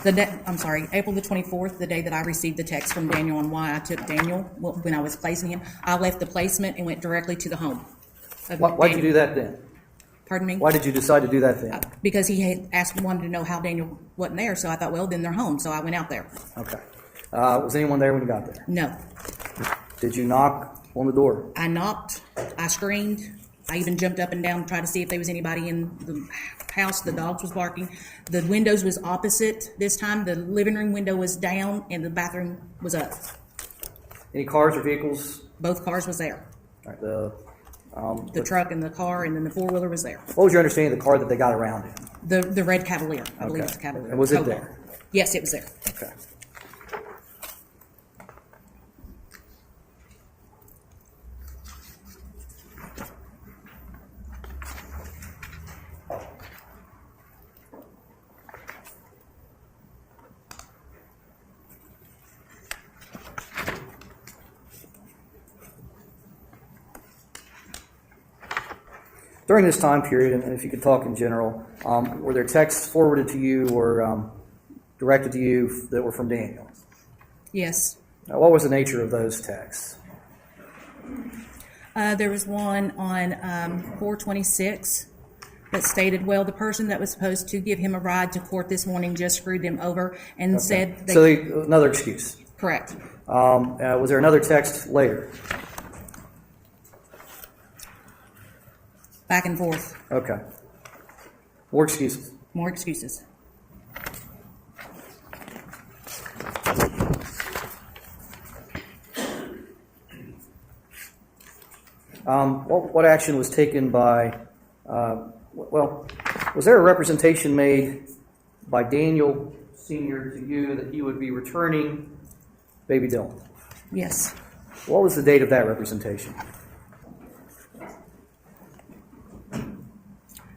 April the 24th, the day that I received the text from Daniel on why I took Daniel when I was placing him, I left the placement and went directly to the home.
Why did you do that then?
Pardon me?
Why did you decide to do that then?
Because he had wanted to know how Daniel wasn't there, so I thought, well, then they're home, so I went out there.
Okay. Was anyone there when you got there?
No.
Did you knock on the door?
I knocked, I screamed, I even jumped up and down to try to see if there was anybody in the house. The dogs was barking. The windows was opposite this time. The living room window was down and the bathroom was up.
Any cars or vehicles?
Both cars was there.
All right, the
The truck and the car, and then the four-wheeler was there.
What was your understanding of the car that they got around in?
The red Cavalier, I believe
Okay.
it's a Cavalier.
And was it
Cobalt.
there?
Yes, it was there.
Okay. During this time period, and if you could talk in general, were there texts forwarded to you or directed to you that were from Daniel?
Yes.
Now, what was the nature of those texts?
There was one on 4/26 that stated, well, the person that was supposed to give him a ride to court this morning just screwed them over and said they...
So another excuse.
Correct.
Was there another text later?
Back and forth.
Okay. More excuses.
More excuses.
What action was taken by, was there a representation made by Daniel Sr. to you that he would be returning baby Dylan?
Yes.
What was the date of that representation?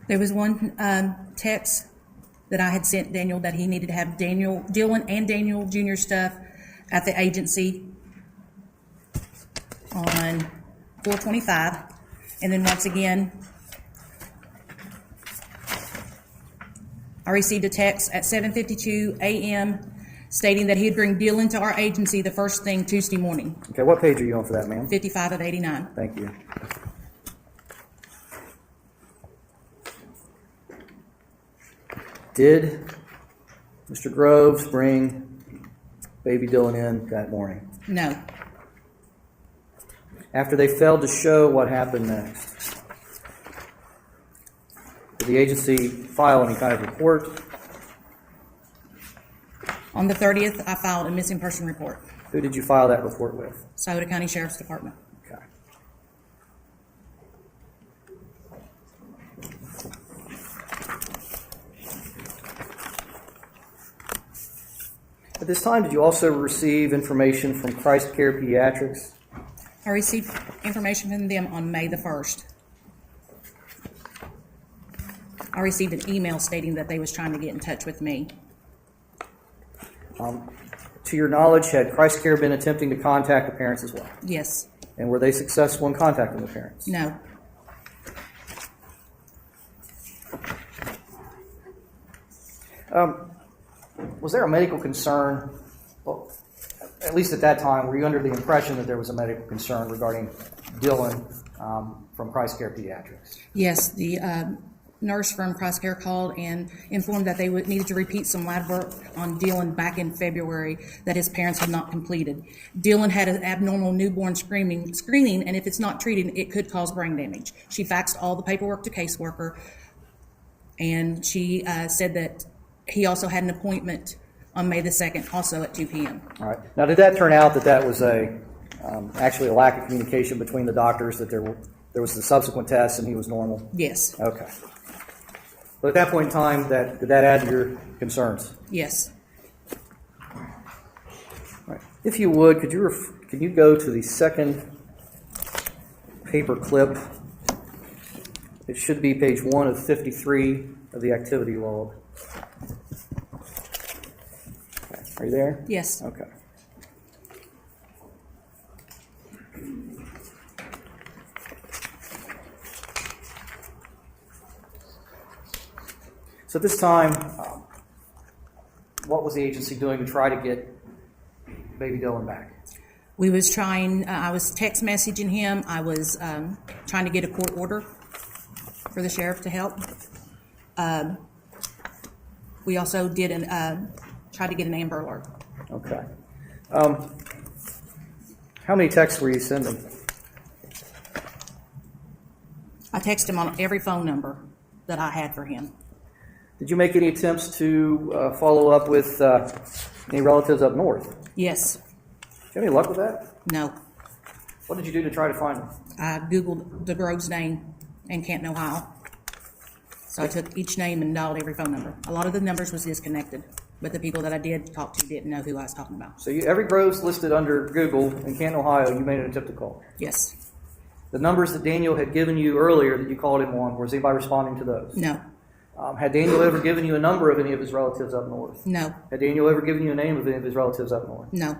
There was one text that I had sent Daniel that he needed to have Dylan and Daniel Jr. stuff at the agency on 4/25. And then once again, I received a text at 7:52 a.m. stating that he'd bring Dylan to our agency the first thing Tuesday morning,
Okay, what page are you on for that, ma'am?
55 of 89.
Thank you. Did Mr. Groves bring baby Dylan in that morning?
No.
After they failed to show, what happened next? Did the agency file any kind of report?
On the 30th, I filed a missing person report.
Who did you file that report with?
Scioto County Sheriff's Department.
Okay. At this time, did you also receive information from Christ Care Pediatrics?
I received information from them on May the 1st. I received an email stating that they was trying to get in touch with me.
To your knowledge, had Christ Care been attempting to contact the parents as well?
Yes.
And were they successful in contacting the parents?
No.
Was there a medical concern? Well, at least at that time, were you under the impression that there was a medical concern regarding Dylan from Christ Care Pediatrics?
Yes, the nurse from Christ Care called and informed that they needed to repeat some lab work on Dylan back in February that his parents had not completed. Dylan had an abnormal newborn screening, and if it's not treated, it could cause brain damage. She faxed all the paperwork to caseworker, and she said that he also had an appointment on May the 2nd, also at 2 p.m.
All right. Now, did that turn out that that was actually a lack of communication between the doctors, that there was the subsequent tests and he was normal?
Yes.
Okay. But at that point in time, did that add to your concerns?
Yes.
All right. If you would, could you go to the second paper clip? It should be page 1 of 53 of the activity log. Okay. Are you there?
Yes.
Okay. So at this time, what was the agency doing to try to get baby Dylan back?
We was trying, I was text messaging him. I was trying to get a court order for the sheriff to help. We also did tried to get an Amber Alert.
Okay. How many texts were you sending?
I texted him on every phone number that I had for him.
Did you make any attempts to follow up with any relatives up north?
Yes.
Did you have any luck with that?
No.
What did you do to try to find him?
I Googled the Groves name in Canton, Ohio. So I took each name and dialed every phone number. A lot of the numbers was disconnected, but the people that I did talk to didn't know who I was talking about.
So every Groves listed under Google in Canton, Ohio, you made an attempt to call.
Yes.
The numbers that Daniel had given you earlier that you called him on, was anybody responding to those?
No.
Had Daniel ever given you a number of any of his relatives up north?
No.
Had Daniel ever given you a name of any of his relatives up north?
No.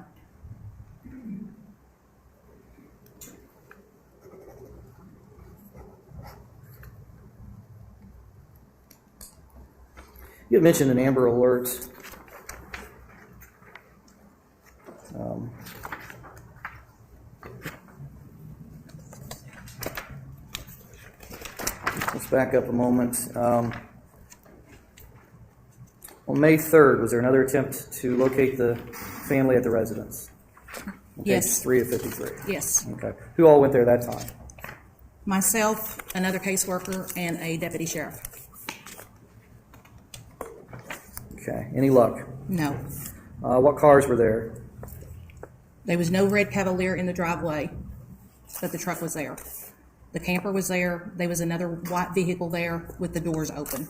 You had mentioned an Amber Alert. Let's back up a moment. On May 3rd, was there another attempt to locate the family at the residence? On
Yes.
Page 3 of 53.
Yes.
Okay. Who all went there that time?
Myself, another caseworker, and a deputy sheriff.
Okay. Any luck?
No.
What cars were there?
There was no red Cavalier in the driveway, but the truck was there. The camper was there. There was another white vehicle there with the doors open.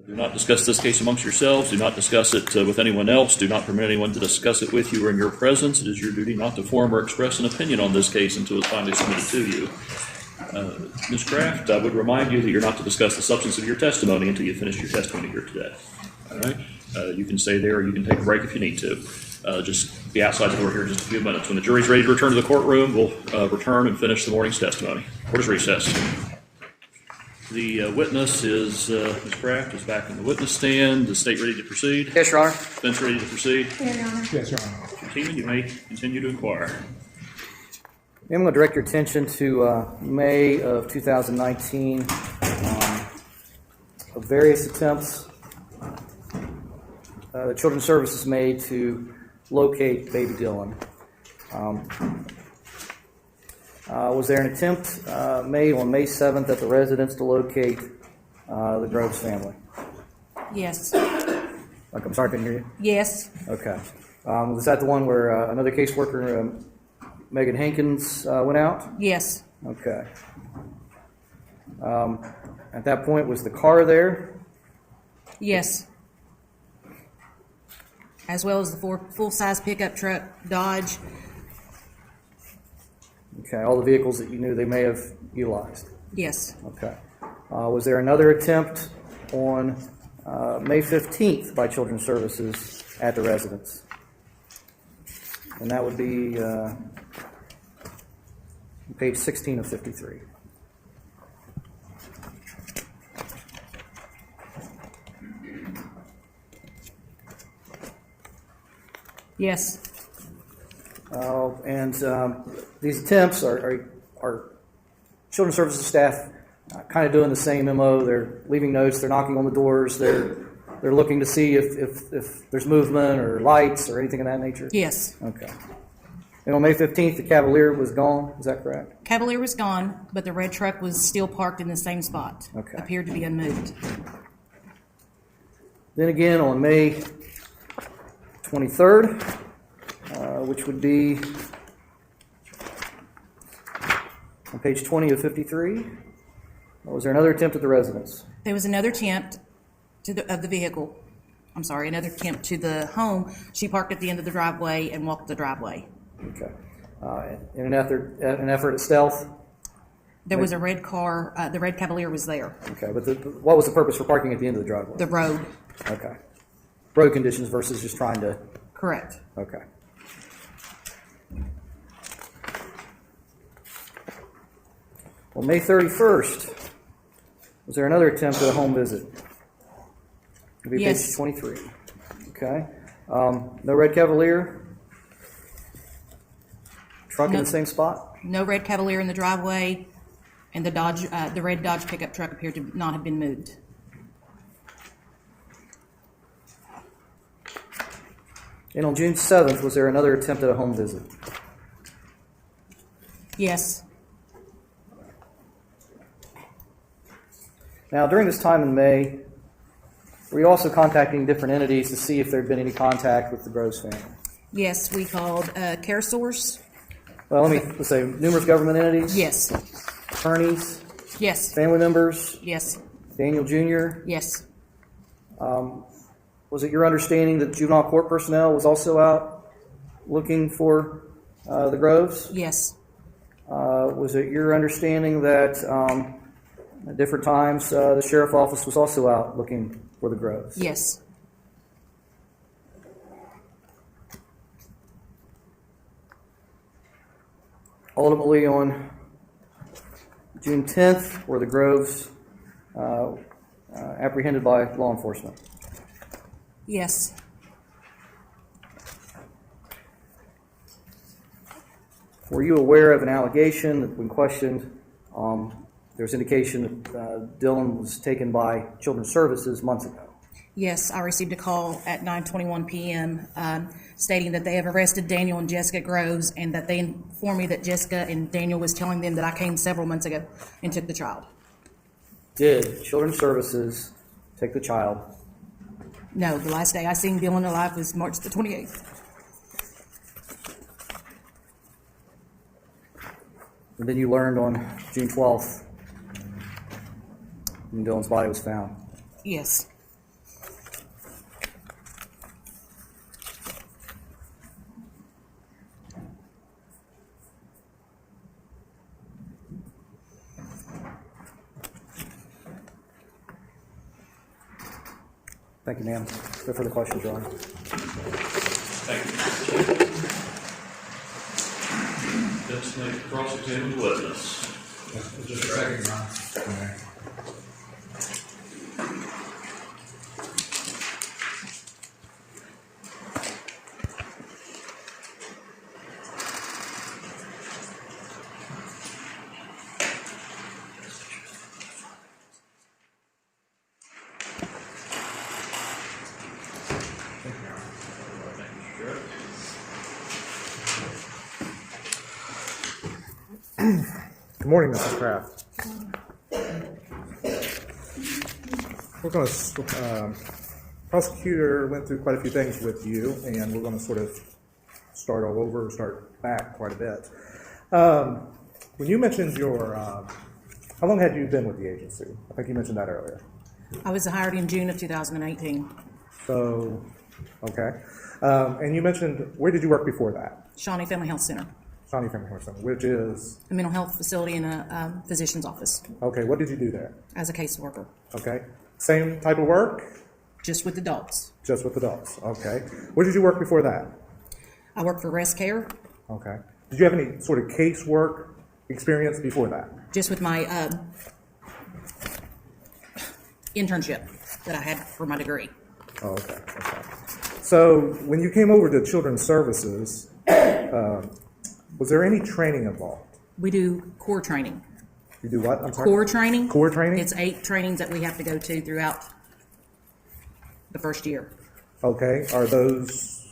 Do not discuss this case amongst yourselves. Do not discuss it with anyone else. Do not permit anyone to discuss it with you or in your presence. It is your duty not to form or express an opinion on this case until it's finally submitted to you. Ms. Kraft, I would remind you that you're not to discuss the substance of your testimony until you finish your testimony here today. All right? You can stay there or you can take a break if you need to. Just be outside the door here in just a few minutes. When the jury's ready to return to the courtroom, we'll return and finish the morning's testimony. Court is recessed. The witness is, Ms. Kraft is back in the witness stand. The state ready to proceed?
Yes, Your Honor.
Defense ready to proceed?
Here, Your Honor.
Yes, Your Honor.
Mr. Teeman, you may continue to inquire.
I'm going to direct your attention to May of 2019. Of various attempts the Children's Services made to locate baby Dylan. Was there an attempt made on May 7th at the residence to locate the Groves family?
Yes.
I'm sorry, I couldn't hear you.
Yes.
Okay. Was that the one where another caseworker, Megan Hankins, went out?
Yes.
Okay. At that point, was the car there?
Yes. As well as the full-size pickup truck, Dodge.
Okay, all the vehicles that you knew they may have utilized.
Yes.
Okay. Was there another attempt on May 15th by Children's Services at the residence? And that would be page 16 of 53.
Yes.
And these attempts are Children's Services staff kind of doing the same MO. They're leaving notes. They're knocking on the doors. They're looking to see if there's movement or lights or anything of that nature.
Yes.
Okay. And on May 15th, the Cavalier was gone. Is that correct?
Cavalier was gone, but the red truck was still parked in the same spot.
Okay.
Appeared to be unmoved.
Then again, on May 23rd, which would be on page 20 of 53, was there another attempt at the residence?
There was another attempt of the vehicle. I'm sorry, another attempt to the home. She parked at the end of the driveway and walked the driveway.
Okay. In an effort at stealth?
There was a red car. The red Cavalier was there.
Okay, but what was the purpose for parking at the end of the driveway?
The road.
Okay. Road conditions versus just trying to...
Correct.
Okay. Well, May 31st, was there another attempt at a home visit? It'd be
Yes.
page 23. Okay. No red Cavalier? Truck in
No.
the same spot?
No red Cavalier in the driveway, and the red Dodge pickup truck appeared to not have been moved.
And on June 7th, was there another attempt at a home visit?
Yes.
Now, during this time in May, were you also contacting different entities to see if there had been any contact with the Groves family?
Yes, we called Care Source.
Well, let's say numerous government entities?
Yes,
Attorneys,
yes,
family members,
yes,
Daniel Jr.?
yes,
Was it your understanding that juvenile court personnel was also out looking for the Groves?
yes,
Was it your understanding that at different times the sheriff office was also out looking for the Groves?
yes,
Ultimately, on June 10th, were the Groves apprehended by law enforcement?
yes.
Were you aware of an allegation that when questioned, there's indication that Dylan was taken by Children's Services months ago?
Yes, I received a call at 9:21 p.m. Stating that they have arrested Daniel and Jessica Groves, and that they informed me that Jessica and Daniel was telling them that I came several months ago and took the child.
Did Children's Services take the child?
No, the last day I seen Dylan alive was March the 28th.
And then you learned on June 12th when Dylan's body was found.
Yes,
Thank you, ma'am. No further questions, Your Honor.
Thank you. Designate cross-examined witness.
Just a second, Ron. Okay. Good morning, Mrs. Kraft. We're going to, prosecutor went through quite a few things with you, and we're going to sort of start all over, start back quite a bit. When you mentioned your, how long had you been with the agency? I think you mentioned that earlier.
I was hired in June of 2018.
So, okay. And you mentioned, where did you work before that?
Shawnee Family Health Center,
Shawnee Family Health Center, which is,
a mental health facility and a physician's office
okay, what did you do there?
as a caseworker,
Okay. Same type of work,
just with adults.
just with adults. Okay. Where did you work before that?
I worked for Rest Care,
Okay. Did you have any sort of casework experience before that?
just with my internship that I had for my degree.
Oh, okay. Okay. So when you came over to Children's Services, was there any training involved?
We do core training.
You do what? I'm sorry.
Core training?
Core training?
It's 8 trainings that we have to go to throughout the first year.
Okay. Are those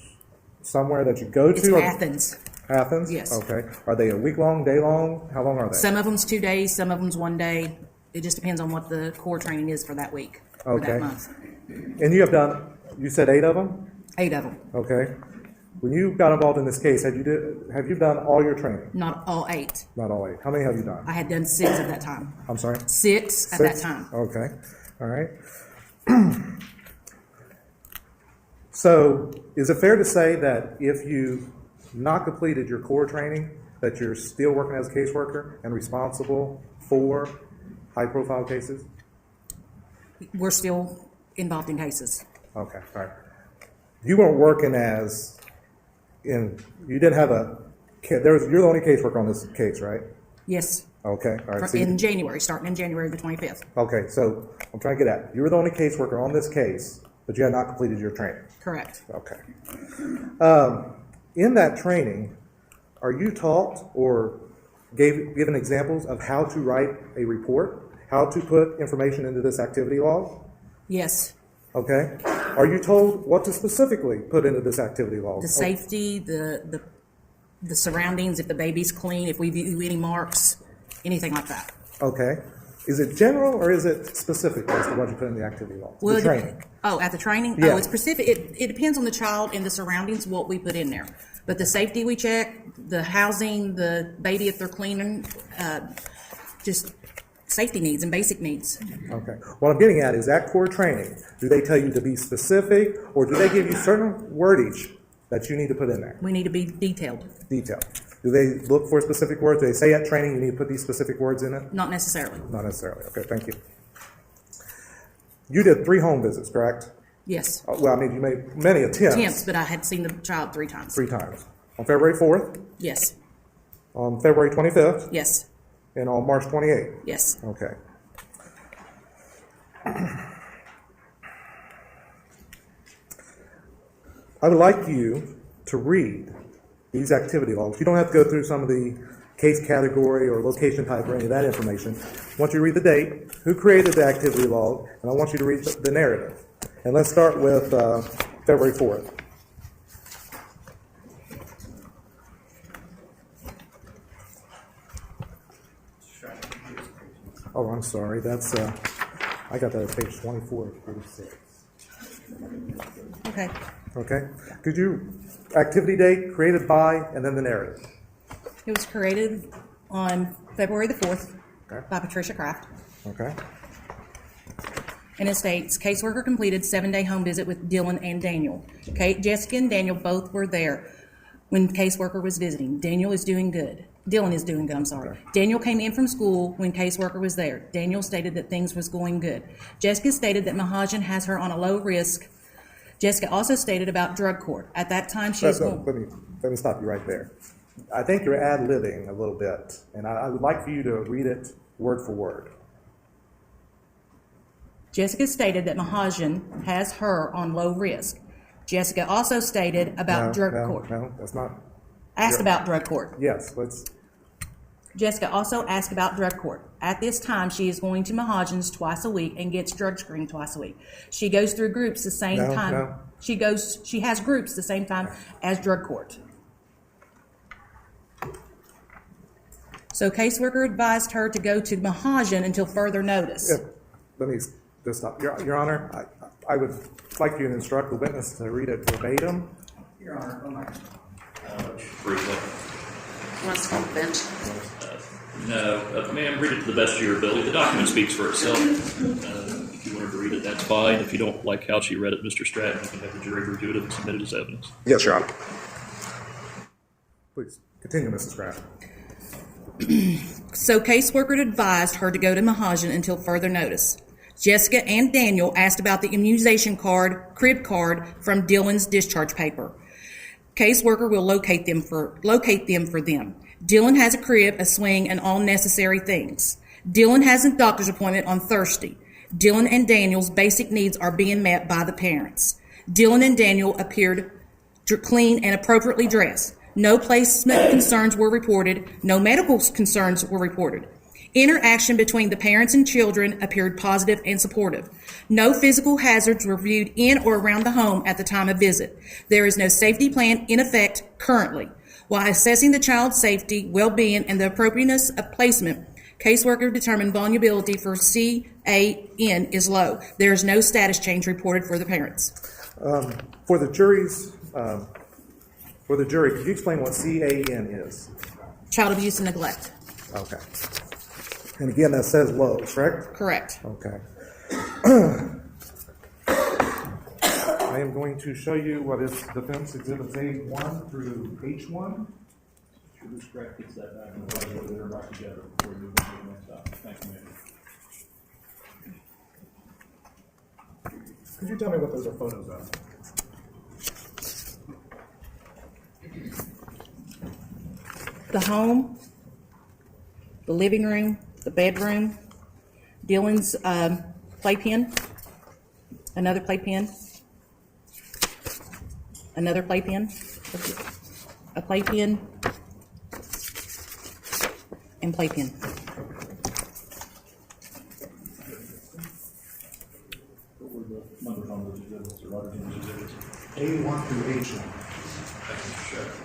somewhere that you go
It's
to? or-
Athens.
Athens?
Yes.
Okay. Are they a week long, day long? How long are they?
Some of them's 2 days, some of them's 1 day. It just depends on what the core training is for that week or that
Okay.
month.
And you have done, you said 8 of them?
8 of them,
Okay. When you got involved in this case, have you done all your training?
not all 8.
Not all 8. How many have you done?
I had done 6 at that time.
I'm sorry?
6 at that
6?
time.
Okay. All right. So is it fair to say that if you not completed your core training, that you're still working as a caseworker and responsible for high-profile cases?
We're still involved in cases.
Okay, all right. You weren't working you didn't have you're the only caseworker on this case, right?
Yes,
Okay, all right. So
in January, starting in January the 25th.
okay, so I'm trying to get at, you were the only caseworker on this case, but you had not completed your training.
Correct.
Okay. In that training, are you taught or given examples of how to write a report, how to put information into this activity log?
Yes,
Okay. Are you told what to specifically put into this activity log?
the safety, the surroundings, if the baby's clean, if we view any marks, anything like that.
Okay. Is it general or is it specific as to what you put in the activity log?
Well,
The training.
At the training?
Yeah.
Oh, it's specific. It depends on the child and the surroundings, what we put in there. But the safety we check, the housing, the baby if they're cleaning, just safety needs and basic needs.
Okay. What I'm getting at is that core training, do they tell you to be specific or do they give you certain wordage that you need to put in there?
We need to be detailed.
Detail. Do they look for specific words? Do they say at training you need to put these specific words in it?
Not necessarily.
Not necessarily. Okay, thank you. You did 3 home visits, correct?
Yes.
Well, I mean, you made many attempts.
But I had seen the child 3 times.
3 times. On February 4th,
Yes.
on February 25th,
Yes.
and on March 28th.
Yes.
Okay. I would like you to read these activity logs. You don't have to go through some of the case category or location type or any of that information. I want you to read the date, who created the activity log, and I want you to read the narrative. And let's start with February 4th. Oh, I'm sorry. That's I got that at page 24 of 46.
Okay.
Okay. Could you activity date created by and then the narrative?
It was created on February the 4th
Okay.
by Patricia Kraft.
Okay.
And it states, caseworker completed 7-day home visit with Dylan and Daniel. Jessica and Daniel both were there when caseworker was visiting. Daniel is doing good. Dylan is doing good, I'm sorry.
Okay.
Daniel came in from school when caseworker was there. Daniel stated that things was going good. Jessica stated that Mahajan has her on a low risk. Jessica also stated about drug court. At that time, she was going.
Let me stop you right there. I think you're ad-libbing a little bit, and I would like for you to read it word for word.
Jessica stated that Mahajan has her on low risk. Jessica also stated about drug court.
No, that's not.
Asked about drug court.
Yes, let's.
Jessica also asked about drug court. At this time, she is going to Mahajan's twice a week and gets drug screened twice a week. She goes through groups the same time.
No.
She has groups the same time as drug court. So caseworker advised her to go to Mahajan until further notice.
Let me just stop. Your Honor, I would like you to instruct the witness to read it verbatim.
Your Honor, oh my.
Briefly.
Want to come to the bench?
No, ma'am, read it to the best of your ability. The document speaks for itself. If you wanted to read it, that's fine. If you don't like how she read it, Mr. Stratton, you can have the jury review it and submit it as evidence.
Yes, Your Honor. Please, continue, Mrs. Stratton.
So caseworker advised her to go to Mahajan until further notice. Jessica and Daniel asked about the immunization card, crib card from Dylan's discharge paper. Caseworker will locate them for them. Dylan has a crib, a swing, and all necessary things. Dylan has a doctor's appointment on Thursday. Dylan and Daniel's basic needs are being met by the parents. Dylan and Daniel appeared clean and appropriately dressed. No placement concerns were reported. No medical concerns were reported. Interaction between the parents and children appeared positive and supportive. No physical hazards were viewed in or around the home at the time of visit. There is no safety plan in effect currently. While assessing the child's safety, well-being, and the appropriateness of placement, caseworker determined vulnerability for CAN is low. There is no status change reported for the parents.
For the jury, could you explain what CAN is?
Child abuse and neglect.
Okay. And again, that says low, correct?
Correct.
Okay. I am going to show you what is Defense Exhibits A1 through H1.
This correct gets that back and right over there right together before we move on to the next topic. Thank you, Mayor.
Could you tell me what those are photos of?
The home, the living room, the bedroom, Dylan's playpen, another playpen, another playpen, a playpen, and playpen.
What were the numbers on those exhibits or letters on those exhibits?
A1 through H1.
Thank you, Mr. Sheriff.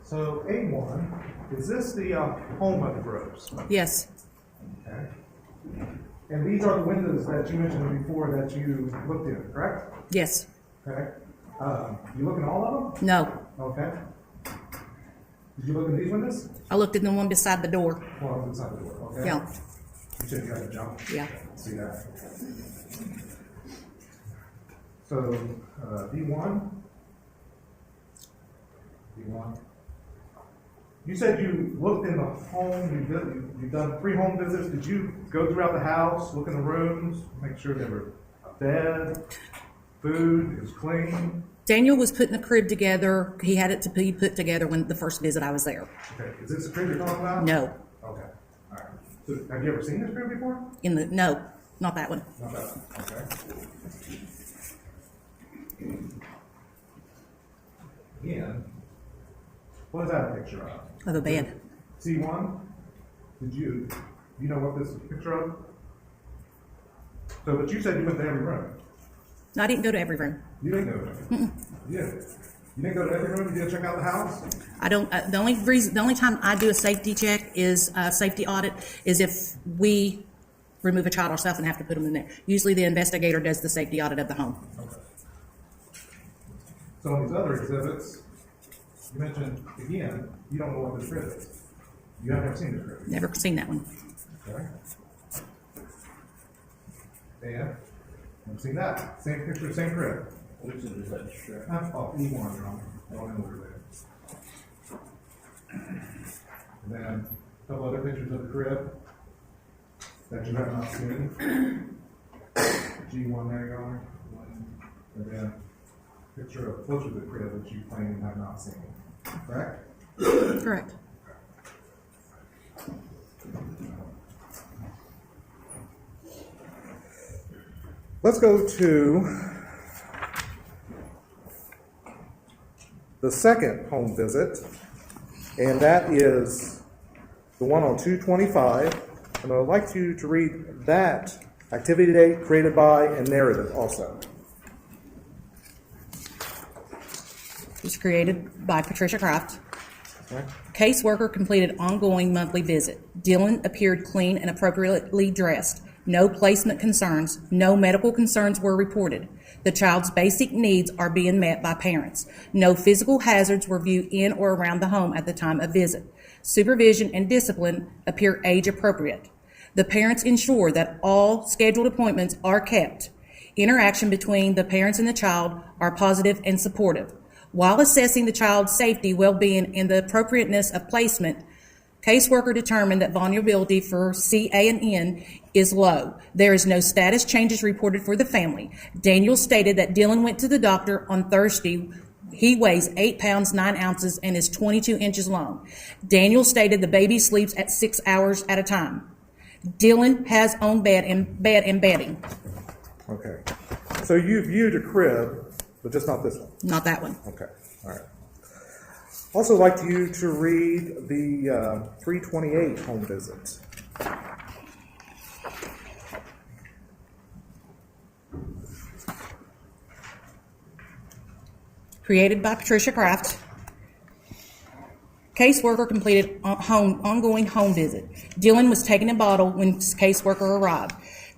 So A1, is this the home of the Groves?
Yes,
Okay. And these are the windows that you mentioned before that you looked in, correct?
yes,
Okay. You look in all of them?
no.
Okay. Did you look in these windows?
I looked in the one beside the door.
Well, inside the door, okay?
Yeah,
You said you had to jump?
yeah.
See that. So, D1. D1. You said you looked in the home, you've done 3 home visits. Did you go throughout the house, look in the rooms, make sure there were a bed, food, it was clean?
Daniel was putting the crib together. He had it to be put together when the first visit I was there.
Okay, is this the crib you're talking about?
No,
Okay, all right. So, have you ever seen this crib before?
no, not that one.
Not that one, okay. Again, what is that a picture of?
Of a bed.
C1, you know what this is a picture of? So, but you said you went to every room.
No, I didn't go to every room.
You didn't go to every room. You didn't. You didn't go to every room? You didn't check out the house?
I don't. The only time I do a safety check is a safety audit is if we remove a child ourselves and have to put them in there. Usually, the investigator does the safety audit of the home.
Okay. So on these other exhibits, you mentioned, again, you don't know what this crib is. You have never seen this crib.
Never seen that one.
Okay. And, never seen that. Same picture, same crib.
Which is that, sure?
Oh, E1, you're on. Going over there. And then a couple other pictures of the crib that you have not seen. G1 there, Your Honor. And then picture of closer to the crib that you claim you have not seen. Correct?
Correct.
Let's go to the second home visit, and that is the one on 225. And I'd like you to read that activity date, created by, and narrative also.
It was created by Patricia Kraft.
Okay.
Caseworker completed ongoing monthly visit. Dylan appeared clean and appropriately dressed. No placement concerns. No medical concerns were reported. The child's basic needs are being met by parents. No physical hazards were viewed in or around the home at the time of visit. Supervision and discipline appear age appropriate. The parents ensure that all scheduled appointments are kept. Interaction between the parents and the child are positive and supportive. While assessing the child's safety, well-being, and the appropriateness of placement, caseworker determined that vulnerability for CA and N is low. There is no status changes reported for the family. Daniel stated that Dylan went to the doctor on Thursday. He weighs 8 pounds, 9 ounces, and is 22 inches long. Daniel stated the baby sleeps at 6 hours at a time. Dylan has own bed and bedding.
Okay. So you viewed a crib, but just not this one.
Not that one.
Okay. All right. Also like you to read the 328 home visit.
Created by Patricia Kraft. Caseworker completed ongoing home visit. Dylan was taking a bottle when caseworker arrived.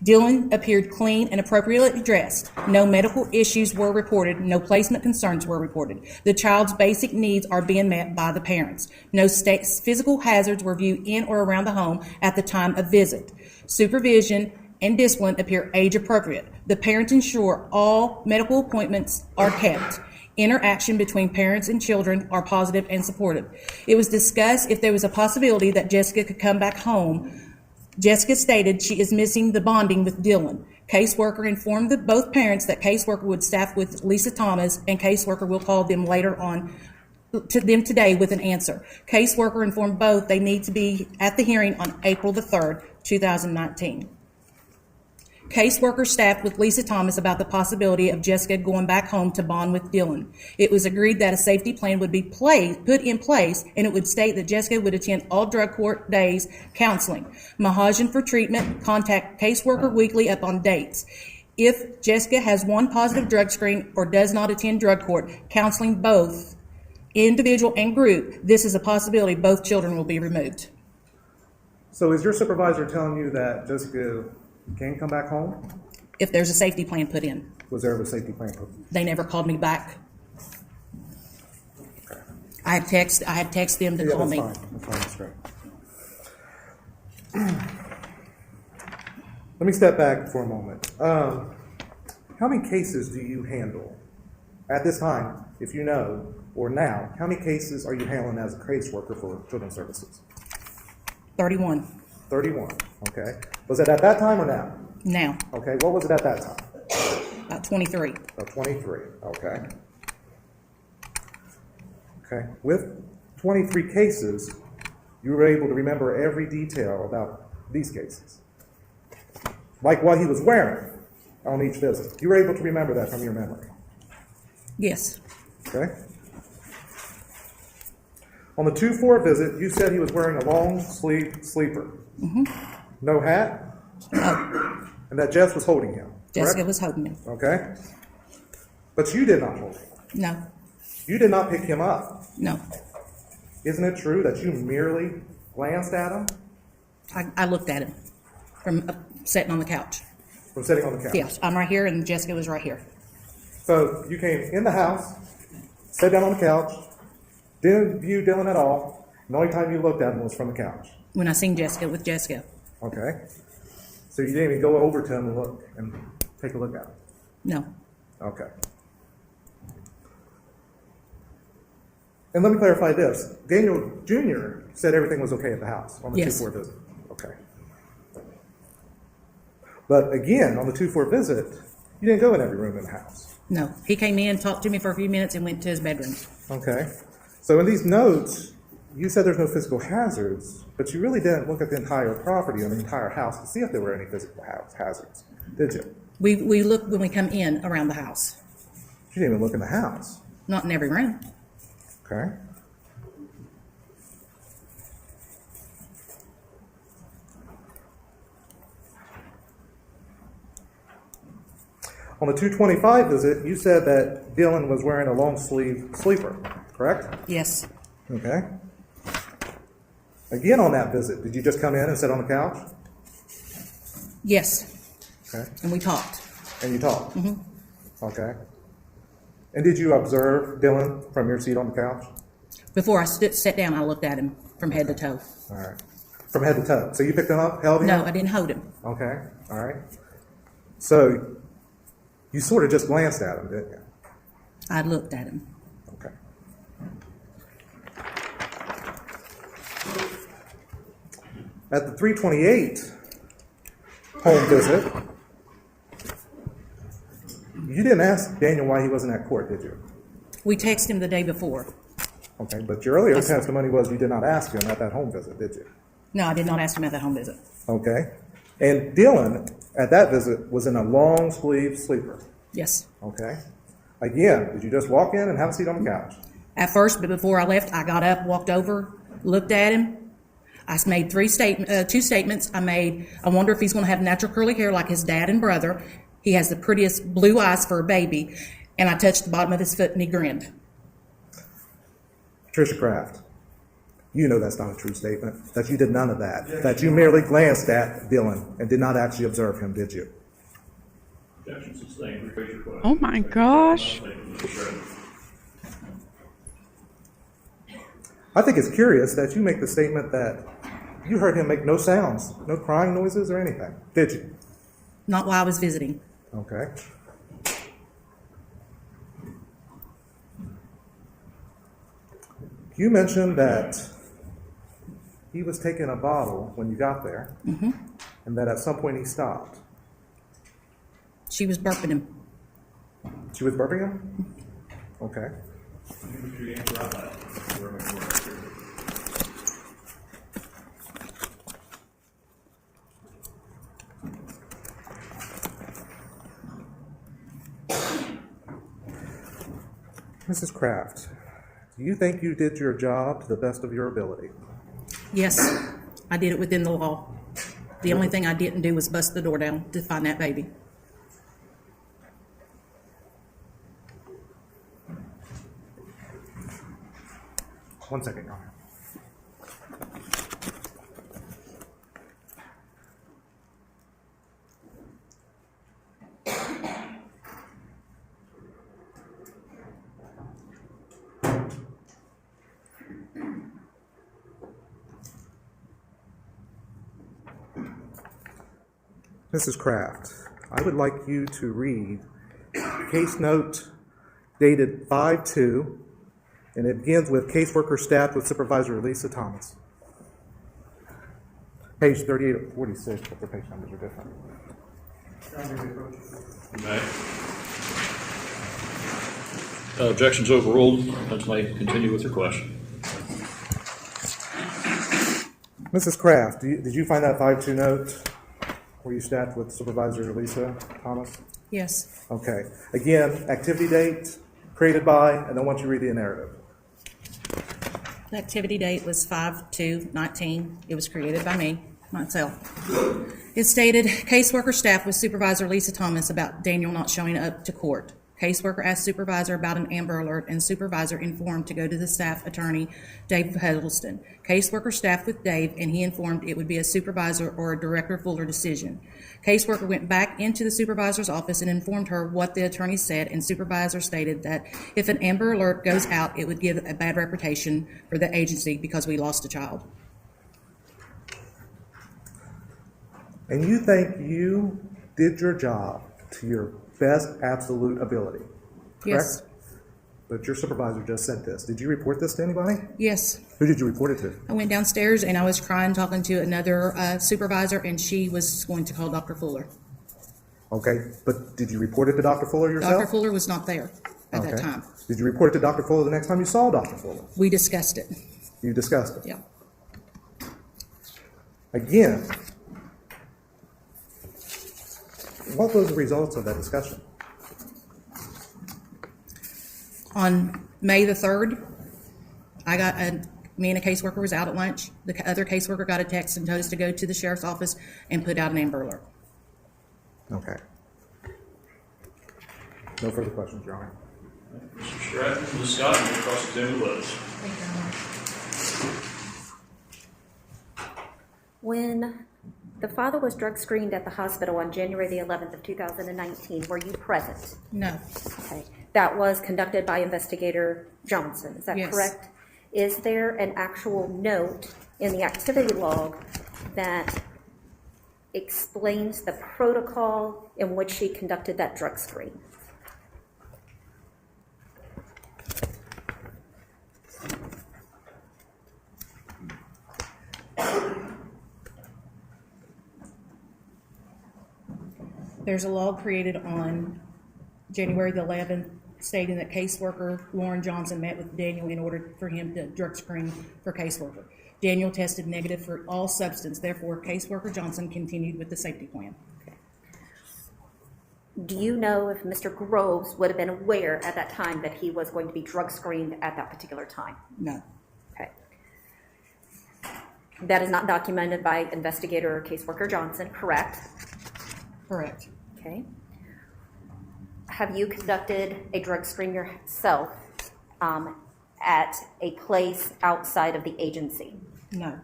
Dylan appeared clean and appropriately dressed. No medical issues were reported. No placement concerns were reported. The child's basic needs are being met by the parents. No physical hazards were viewed in or around the home at the time of visit. Supervision and discipline appear age appropriate. The parents ensure all medical appointments are kept. Interaction between parents and children are positive and supportive. It was discussed if there was a possibility that Jessica could come back home. Jessica stated she is missing the bonding with Dylan. Caseworker informed both parents that caseworker would staff with Lisa Thomas, and caseworker will call them later on to them today with an answer. Caseworker informed both they need to be at the hearing on April the 3rd, 2019. Caseworker staffed with Lisa Thomas about the possibility of Jessica going back home to bond with Dylan. It was agreed that a safety plan would be put in place, and it would state that Jessica would attend all drug court days counseling. Mahajan for treatment, contact caseworker weekly upon dates. if Jessica has one positive drug screen or does not attend drug court, counseling both individual and group, this is a possibility both children will be removed.
So is your supervisor telling you that Jessica can come back home?
If there's a safety plan put in.
Was there a safety plan put in?
They never called me back. I had text them to
Yeah,
call
that's
me.
fine. That's fine, that's great. Let me step back for a moment. How many cases do you handle at this time, if you know, or now? How many cases are you handling as a caseworker for Children's Services?
31
31, okay. Was it at that time or now?
now,
Okay, what was it at that time?
about 23.
23, okay. Okay, with 23 cases, you were able to remember every detail about these cases. Like what he was wearing on each visit. You were able to remember that from your memory,
Yes,
okay? On the 2-4 visit, you said he was wearing a long sleeve sleeper. No hat? And that Jess was holding him,
Jessica
correct?
was holding me.
Okay? But you did not hold him.
No,
You did not pick him up.
no.
Isn't it true that you merely glanced at him
I looked at him from sitting on the couch.
from sitting on the couch?
Yes, I'm right here and Jessica was right here.
So you came in the house, sat down on the couch, didn't view Dylan at all. The only time you looked at him was from the couch.
When I seen Jessica with Jessica.
Okay? So you didn't even go over to him and look and take a look at him.
No,
Okay. And let me clarify this. Daniel Jr. said everything was okay at the house on the
Yes.
2-4 visit. Okay. But again, on the 2-4 visit, you didn't go in every room in the house.
no. He came in, talked to me for a few minutes and went to his bedroom.
Okay. So in these notes, you said there's no physical hazards, but you really didn't look at the entire property or the entire house to see if there were any physical hazards, did you?
We look when we come in around the house,
You didn't even look in the house.
not in every room.
Okay. On the 225 visit, you said that Dylan was wearing a long sleeve sleeper, correct?
Yes,
Okay. Again, on that visit, did you just come in and sit on the couch?
yes.
Okay.
And we talked.
And you talked? Okay. And did you observe Dylan from your seat on the couch?
Before I sat down, I looked at him from head to toe.
All right. From head to toe. So you picked him up, held him?
No, I didn't hold him.
Okay. All right. So you sort of just glanced at him, didn't you?
I looked at him.
Okay. At the 328 home visit, you didn't ask Daniel why he wasn't at court, did you?
We texted him the day before.
Okay, but your earlier testimony was you did not ask him at that home visit, did you?
No, I did not ask him at that home visit.
Okay. And Dylan, at that visit, was in a long sleeve sleeper.
Yes.
Okay. Again, did you just walk in and have a seat on the couch?
At first, but before I left, I got up, walked over, looked at him. I made two statements. I wonder if he's going to have natural curly hair like his dad and brother. He has the prettiest blue eyes for a baby. And I touched the bottom of his foot and he grinned.
Patricia Kraft, you know that's not a true statement, that you did none of that, that you merely glanced at Dylan and did not actually observe him, did you?
Objection sustained. Rephrase your question.
Oh my gosh.
I think it's curious that you make the statement that you heard him make no sounds, no crying noises or anything, did you?
Not while I was visiting.
Okay. You mentioned that he was taking a bottle when you got there, and that at some point he stopped.
She was burping him.
She was burping him? Okay.
You answer out loud.
Mrs. Kraft, do you think you did your job to the best of your ability?
Yes, I did it within the law. The only thing I didn't do was bust the door down to find that baby.
1 second, Your Honor. Mrs. Kraft, I would like you to read case note dated 5/2, and it begins with caseworker staffed with Supervisor Lisa Thomas. Page 38 of 46, but the page numbers are different.
You may. Objections overruled. Judge may continue with your question.
Mrs. Kraft, did you find that 5/2 note where you staffed with Supervisor Lisa Thomas?
Yes.
Okay. Again, activity date, created by, and then once you read the narrative.
The activity date was 5/2/19. It was created by me, myself. It stated, caseworker staff with Supervisor Lisa Thomas about Daniel not showing up to court. Caseworker asked supervisor about an Amber Alert, and supervisor informed to go to the staff attorney, Dave Huddleston. Caseworker staffed with Dave, and he informed it would be a supervisor or a Director Fuller decision. Caseworker went back into the supervisor's office and informed her what the attorney said, and supervisor stated that if an Amber Alert goes out, it would give a bad reputation for the agency because we lost a child.
And you think you did your job to your best absolute ability, correct?
Yes.
But your supervisor just said this. Did you report this to anybody?
Yes.
Who did you report it to?
I went downstairs and I was crying, talking to another supervisor, and she was going to call Dr. Fuller.
Okay, but did you report it to Dr. Fuller yourself?
Dr. Fuller was not there at that
Okay.
time.
Did you report it to Dr. Fuller the next time you saw Dr. Fuller?
We discussed it.
You discussed it.
Yeah.
Again, what was the results of that discussion?
On May the 3rd, me and a caseworker was out at lunch. The other caseworker got a text and told us to go to the sheriff's office and put out an Amber Alert.
Okay. No further questions, Your Honor.
Mr. Stratton, Ms. Scott, you may cross-examine the witness.
When the father was drug screened at the hospital on January the 11th of 2019, were you present?
No.
Okay. That was conducted by Investigator Johnson, is that
Yes.
correct? Is there an actual note in the activity log that explains the protocol in which she conducted that drug screen?
There's a log created on January the 11th stating that caseworker Lauren Johnson met with Daniel in order for him to drug screen for caseworker. Daniel tested negative for all substance, therefore caseworker Johnson continued with the safety plan.
Do you know if Mr. Groves would have been aware at that time that he was going to be drug screened at that particular time?
No.
Okay. That is not documented by investigator or caseworker Johnson, correct?
Correct.
Okay. Have you conducted a drug screen yourself at a place outside of the agency?
No.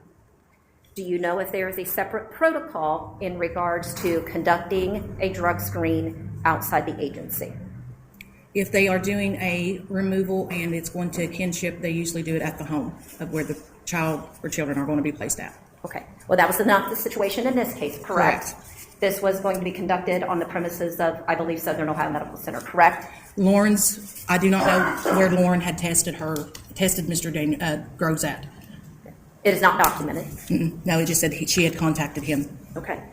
Do you know if there is a separate protocol in regards to conducting a drug screen outside the agency?
If they are doing a removal and it's going to kinship, they usually do it at the home of where the child or children are going to be placed at.
Okay. Well, that was not the situation in this case, correct? This was going to be conducted on the premises of, I believe, Southern Ohio Medical Center, correct?
Lauren's, I do not know where Lauren had tested Mr. Groves at.
It is not documented.
No, it just said she had contacted him.
Okay.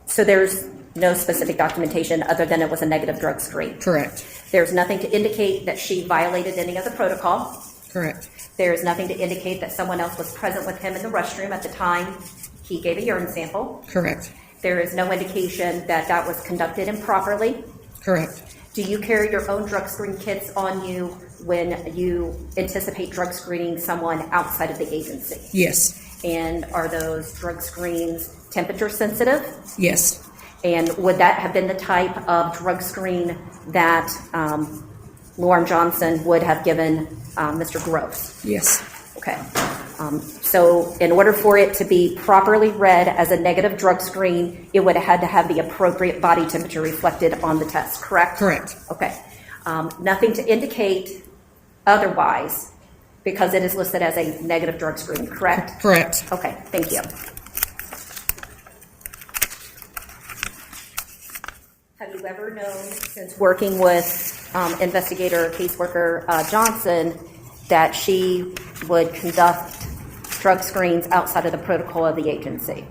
So there's no specific documentation other than it was a negative drug screen.
Correct.
There's nothing to indicate that she violated any of the protocol.
Correct.
There's nothing to indicate that someone else was present with him in the restroom at the time he gave a urine sample.
Correct.
There is no indication that that was conducted improperly.
Correct.
Do you carry your own drug screen kits on you when you anticipate drug screening someone outside of the agency?
Yes.
And are those drug screens temperature sensitive?
Yes.
And would that have been the type of drug screen that Lauren Johnson would have given Mr. Groves.
Yes.
Okay. So in order for it to be properly read as a negative drug screen, it would have had to have the appropriate body temperature reflected on the test, correct?
Correct.
Okay. Nothing to indicate otherwise because it is listed as a negative drug screen, correct?
Correct.
Okay, thank you. Have you ever known, since working with investigator or caseworker Johnson, that she would conduct drug screens outside of the protocol of the agency?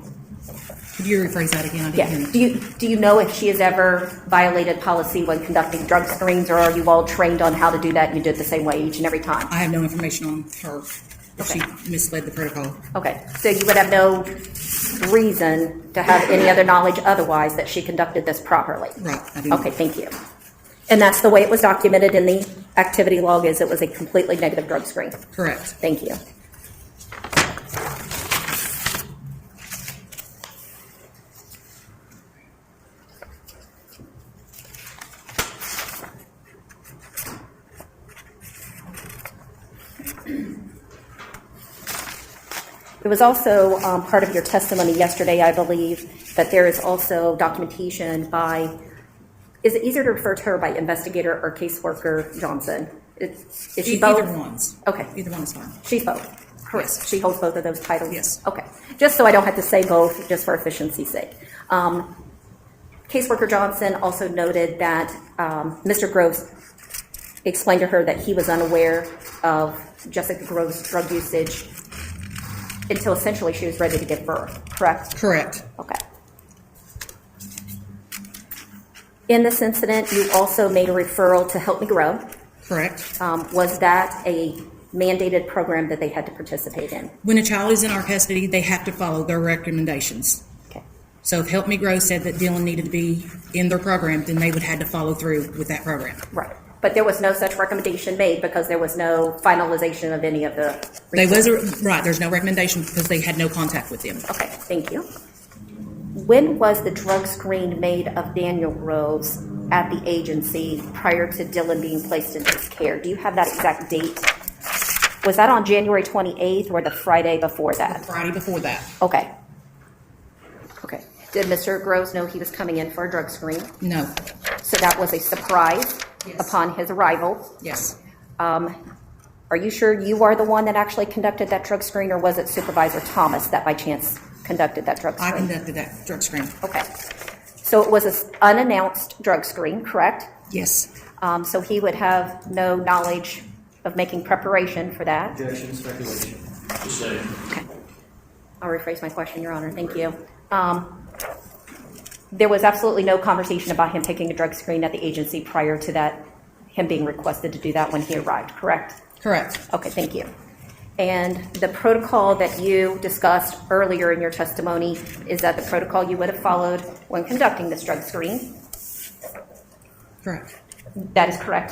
Could you rephrase that again? I didn't
Yes.
hear you.
Do you know if she has ever violated policy when conducting drug screens, or are you all trained on how to do that and you do it the same way each and every time?
I have no information on her if
Okay.
she misled the protocol.
Okay, so you would have no reason to have any other knowledge otherwise that she conducted this properly?
Right. I do.
Okay, thank you. And that's the way it was documented in the activity log, is it was a completely negative drug screen?
Correct.
Thank you. It was also part of your testimony yesterday, I believe, that there is also documentation by, is it easier to refer to her by investigator or caseworker Johnson? Is she both?
Either one's.
Okay.
Either one is fine.
She's both. Correct.
Yes.
She holds both of those titles?
Yes.
Okay. Just so I don't have to say both, just for efficiency's sake. Caseworker Johnson also noted that Mr. Groves explained to her that he was unaware of Jessica Groves' drug usage until essentially she was ready to give birth, correct?
Correct.
Okay. In this incident, you also made a referral to Help Me Grow.
Correct.
Was that a mandated program that they had to participate in?
When a child is in our custody, they have to follow their recommendations.
Okay.
So if Help Me Grow said that Dylan needed to be in their program, then they would have to follow through with that program.
Right. But there was no such recommendation made because there was no finalization of any of the.
Right, there's no recommendation because they had no contact with them.
Okay, thank you. When was the drug screen made of Daniel Groves at the agency prior to Dylan being placed in his care? Do you have that exact date? Was that on January 28th or the Friday before that?
Friday before that.
Okay. Okay. Did Mr. Groves know he was coming in for a drug screen?
No.
So that was a surprise upon his arrival.
Yes.
Are you sure you are the one that actually conducted that drug screen, or was it Supervisor Thomas that by chance conducted that drug screen?
I conducted that drug screen.
Okay. So it was an unannounced drug screen, correct?
Yes.
So he would have no knowledge of making preparation for that.
Objection, speculation.
Just saying.
Okay. I'll rephrase my question, Your Honor. Thank you. There was absolutely no conversation about him taking a drug screen at the agency prior to that, him being requested to do that when he arrived, correct?
Correct.
Okay, thank you. And the protocol that you discussed earlier in your testimony, is that the protocol you would have followed when conducting this drug screen?
Correct.
That is correct.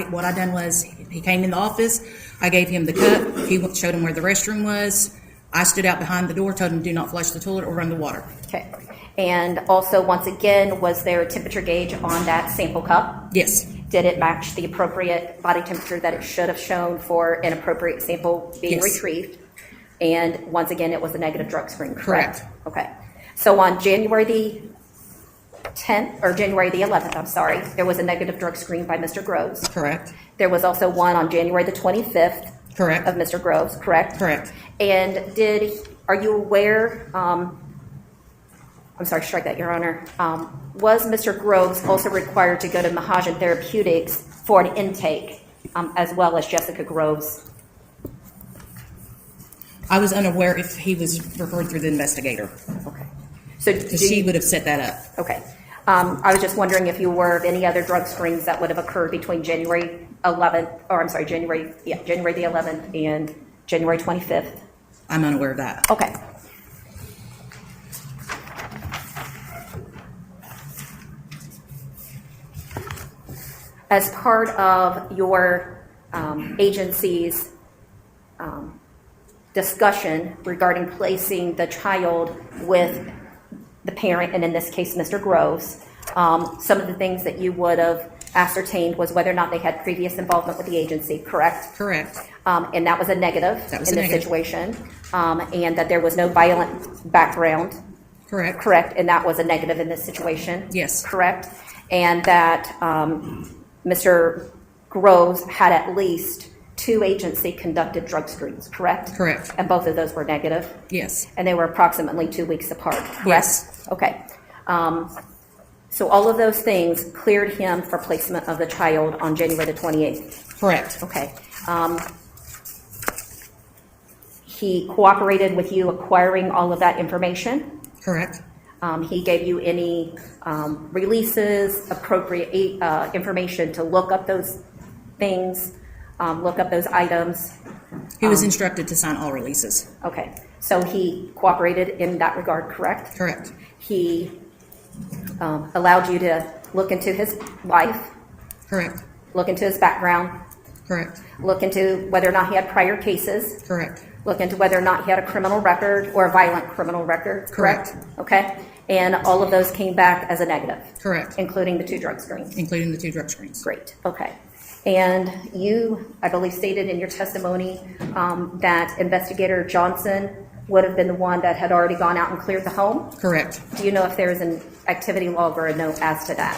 What I done was, he came in the office, I gave him the cup, he showed him where the restroom was, I stood out behind the door, told him do not flush the toilet or run the water.
Okay. And also, once again, was there a temperature gauge on that sample cup?
Yes.
Did it match the appropriate body temperature that it should have shown for an appropriate sample being
Yes.
retrieved? And once again, it was a negative drug screen, correct?
Correct.
Okay. So on January the 10th, or January the 11th, I'm sorry, there was a negative drug screen by Mr. Groves.
Correct.
There was also one on January the 25th
Correct.
of Mr. Groves, correct?
Correct.
And are you aware, I'm sorry, strike that, Your Honor. Was Mr. Groves also required to go to Mahajan Therapeutics for an intake, as well as Jessica Groves?
I was unaware if he was referred through the investigator,
Okay. So
because she would have set that up.
Okay. I was just wondering if you were aware of any other drug screens that would have occurred between January 11th, or I'm sorry, January the 11th and January 25th.
I'm unaware of that.
Okay. As part of your agency's discussion regarding placing the child with the parent, and in this case, Mr. Groves, some of the things that you would have ascertained was whether or not they had previous involvement with the agency, correct?
Correct.
And that was a negative
That was
in
a
this
negative.
situation. And that there was no violent background,
Correct.
correct? And that was a negative in this situation?
Yes.
Correct? And that Mr. Groves had at least 2 agency-conducted drug screens, correct?
Correct.
And both of those were negative?
Yes.
And they were approximately 2 weeks apart, correct?
Yes.
Okay. So all of those things cleared him for placement of the child on January the 28th.
Correct.
Okay. He cooperated with you acquiring all of that information.
Correct.
He gave you any releases, appropriate information to look up those things, look up those items.
He was instructed to sign all releases.
Okay. So he cooperated in that regard, correct?
Correct.
He allowed you to look into his life,
Correct.
look into his background,
Correct.
look into whether or not he had prior cases,
Correct.
look into whether or not he had a criminal record or a violent criminal record, correct? Okay. And all of those came back as a negative,
Correct.
including the 2 drug screens.
Including the 2 drug screens.
Great. Okay. And you, I believe, stated in your testimony that Investigator Johnson would have been the one that had already gone out and cleared the home.
Correct.
Do you know if there is an activity log or a note as to that?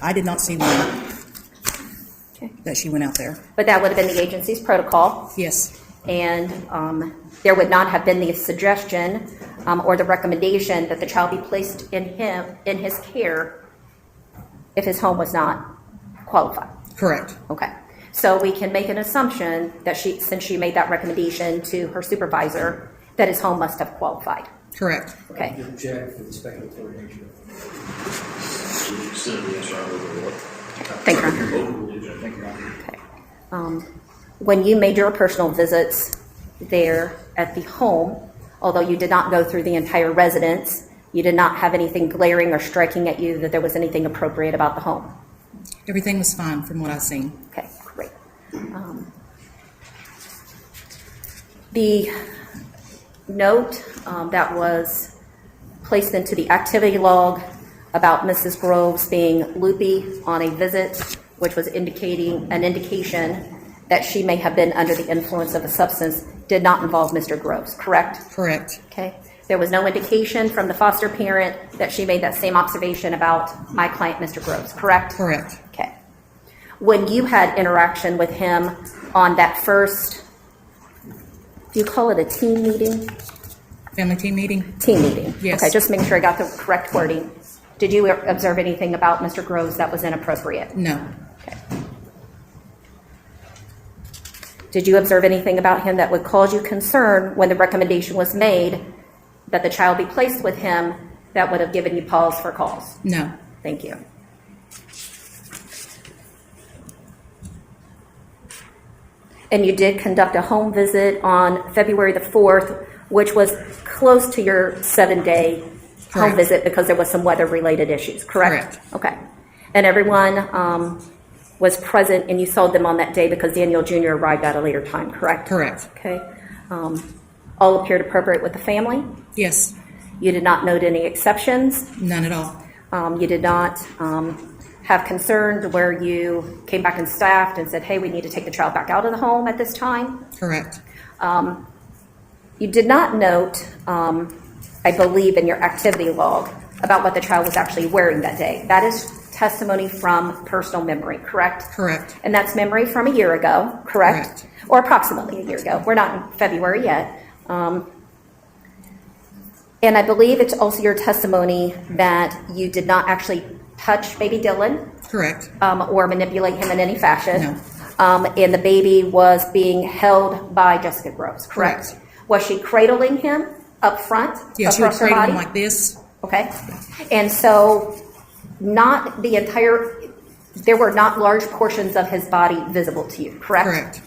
I did not see one
Okay.
that she went out there.
But that would have been the agency's protocol,
Yes.
and there would not have been the suggestion or the recommendation that the child be placed in his care if his home was not qualified.
Correct.
Okay. So we can make an assumption that since she made that recommendation to her supervisor, that his home must have qualified.
Correct.
Okay.
Object for the speculatory nature.
Thank you. Okay. When you made your personal visits there at the home, although you did not go through the entire residence, you did not have anything glaring or striking at you that there was anything appropriate about the home.
Everything was fine from what I've seen.
Okay, great. The note that was placed into the activity log about Mrs. Groves being loopy on a visit, which was indicating an indication that she may have been under the influence of a substance, did not involve Mr. Groves, correct?
Correct.
Okay. There was no indication from the foster parent that she made that same observation about my client, Mr. Groves, correct?
Correct.
Okay. When you had interaction with him on that first, do you call it a team meeting?
Family team meeting?
Team meeting.
Yes.
Okay, just making sure I got the correct wording. Did you observe anything about Mr. Groves that was inappropriate?
No.
Okay. Did you observe anything about him that would cause you concern when the recommendation was made that the child be placed with him that would have given you pause for cause?
No.
Thank you. And you did conduct a home visit on February the 4th, which was close to your 7-day home
Correct.
visit because there was some weather-related issues, correct?
Correct.
Okay. And everyone was present and you saw them on that day because Daniel Jr. arrived at a later time, correct?
Correct.
Okay. All appeared appropriate with the family.
Yes.
You did not note any exceptions.
None at all.
You did not have concerns where you came back and staffed and said, hey, we need to take the child back out of the home at this time.
Correct.
You did not note, I believe, in your activity log about what the child was actually wearing that day. That is testimony from personal memory, correct?
Correct.
And that's memory from a year ago, correct?
Correct.
Or approximately a year ago. We're not in February yet. And I believe it's also your testimony that you did not actually touch baby Dylan
Correct.
or manipulate him in any fashion.
No.
And the baby was being held by Jessica Groves, correct?
Correct.
Was she cradling him up front
Yes, she would
across her
cradle
body?
him like this.
Okay. And so not the entire, there were not large portions of his body visible to you, correct?
Correct.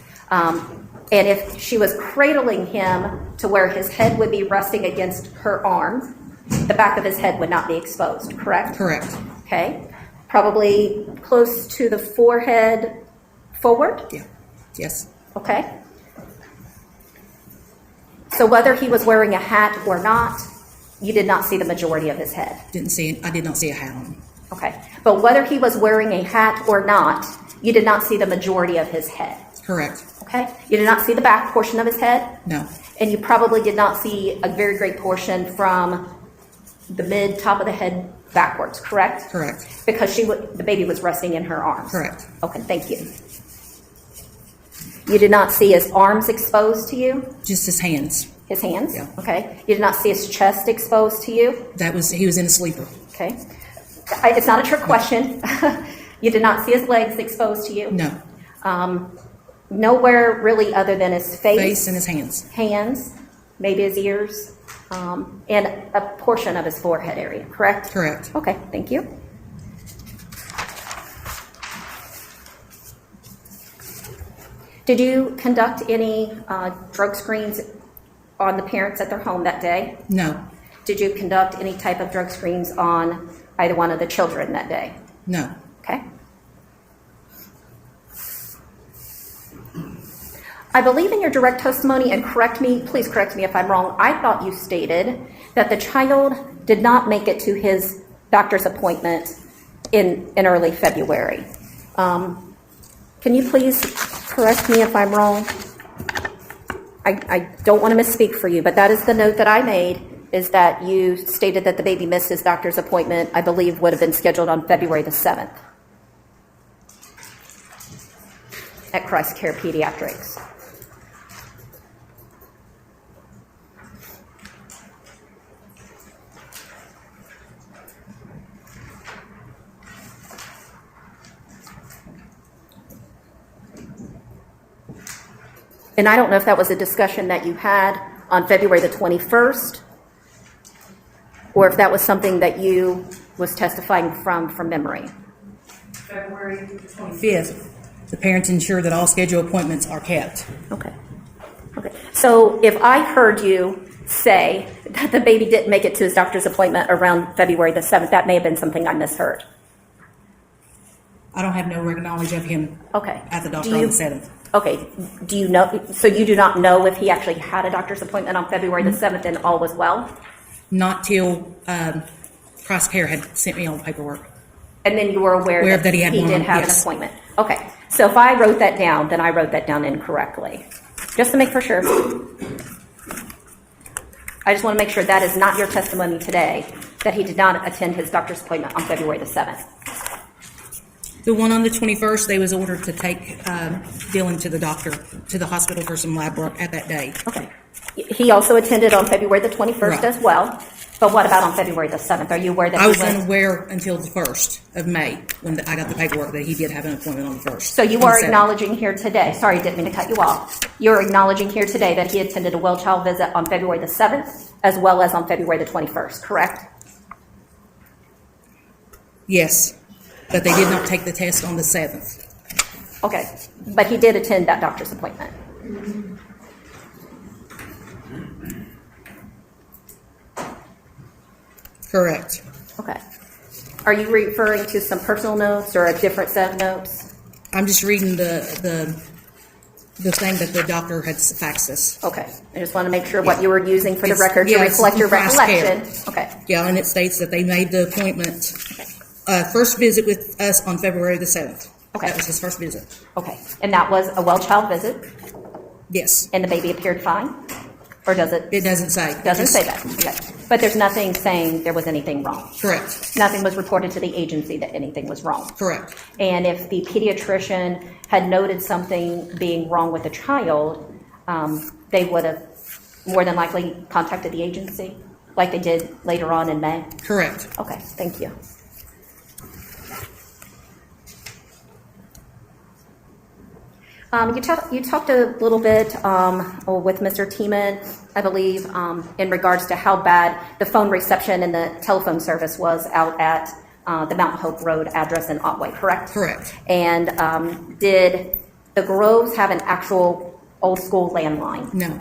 And if she was cradling him to where his head would be resting against her arm, the back of his head would not be exposed, correct?
Correct.
Okay. Probably close to the forehead forward,
Yeah. Yes.
okay? So whether he was wearing a hat or not, you did not see the majority of his head.
I did not see a hat on him.
Okay. But whether he was wearing a hat or not, you did not see the majority of his head.
Correct.
Okay? You did not see the back portion of his head.
No.
And you probably did not see a very great portion from the mid top of the head backwards, correct?
Correct.
Because the baby was resting in her arms.
Correct.
Okay, thank you. You did not see his arms exposed to you?
Just his hands.
His hands?
Yeah.
Okay. You did not see his chest exposed to you?
He was in a sleeper.
Okay. It's not a trick question. You did not see his legs exposed to you?
No.
Nowhere really other than his
Face and his hands.
hands, maybe his ears, and a portion of his forehead area, correct?
Correct.
Okay, thank you. Did you conduct any drug screens on the parents at their home that day?
No.
Did you conduct any type of drug screens on either one of the children that day?
No.
Okay. I believe in your direct testimony, and please correct me if I'm wrong, I thought you stated that the child did not make it to his doctor's appointment in early February. Can you please correct me if I'm wrong? I don't want to misspeak for you, but that is the note that I made, is that you stated that the baby missed his doctor's appointment, I believe would have been scheduled on February the 7th at Christ Care Pediatrics. And I don't know if that was a discussion that you had on February the 21st, or if that was something that you was testifying from memory.
February 25th, the parents ensure that all scheduled appointments are kept.
Okay. Okay. So if I heard you say that the baby didn't make it to his doctor's appointment around February the 7th, that may have been something I misheard.
I don't have no knowledge of him
Okay.
at the doctor on the 7th.
Okay. Do you know, so you do not know if he actually had a doctor's appointment on February the 7th and all was well?
Not till Christ Care had sent me all the paperwork.
And then you were aware that
he had
he
one,
did have an
yes.
appointment. Okay. So if I wrote that down, then I wrote that down incorrectly. Just to make for sure. I just want to make sure that is not your testimony today, that he did not attend his doctor's appointment on February the 7th.
The one on the 21st, they was ordered to take Dylan to the hospital for some lab work at that day.
Okay. He also attended on February the 21st
Right.
as well. But what about on February the 7th? Are you aware that
I
he
was
went?
unaware until the 1st of May when I got the paperwork that he did have an appointment on the 1st.
So you
on the
are
7th.
acknowledging here today, sorry, didn't mean to cut you off. You're acknowledging here today that he attended a well child visit on February the 7th as well as on February the 21st, correct?
Yes, but they did not take the test on the 7th.
Okay, but he did attend that doctor's appointment.
Correct.
Okay. Are you referring to some personal notes or a different set of notes?
I'm just reading the thing that the doctor had faxed us.
Okay, I just want to make sure what you were using for the
It's-
record to
yeah, it's
reflect your
Christ
recollection.
Care.
Okay,
Yeah, and it states that they made the appointment, first visit with us on February the 7th.
Okay.
That was his first visit.
okay. And that was a well child visit
Yes.
and the baby appeared fine? Or does it?
It doesn't say.
Doesn't
Just-
say that, okay. But there's nothing saying there was anything wrong.
Correct.
Nothing was reported to the agency that anything was wrong.
Correct.
And if the pediatrician had noted something being wrong with the child, they would have more than likely contacted the agency, like they did later on in May?
Correct.
Okay, thank you. You talked a little bit with Mr. Tiemann, I believe, in regards to how bad the phone reception and the telephone service was out at the Mount Hope Road address in Otway, correct?
Correct.
And did the Groves have an actual old school landline?
No.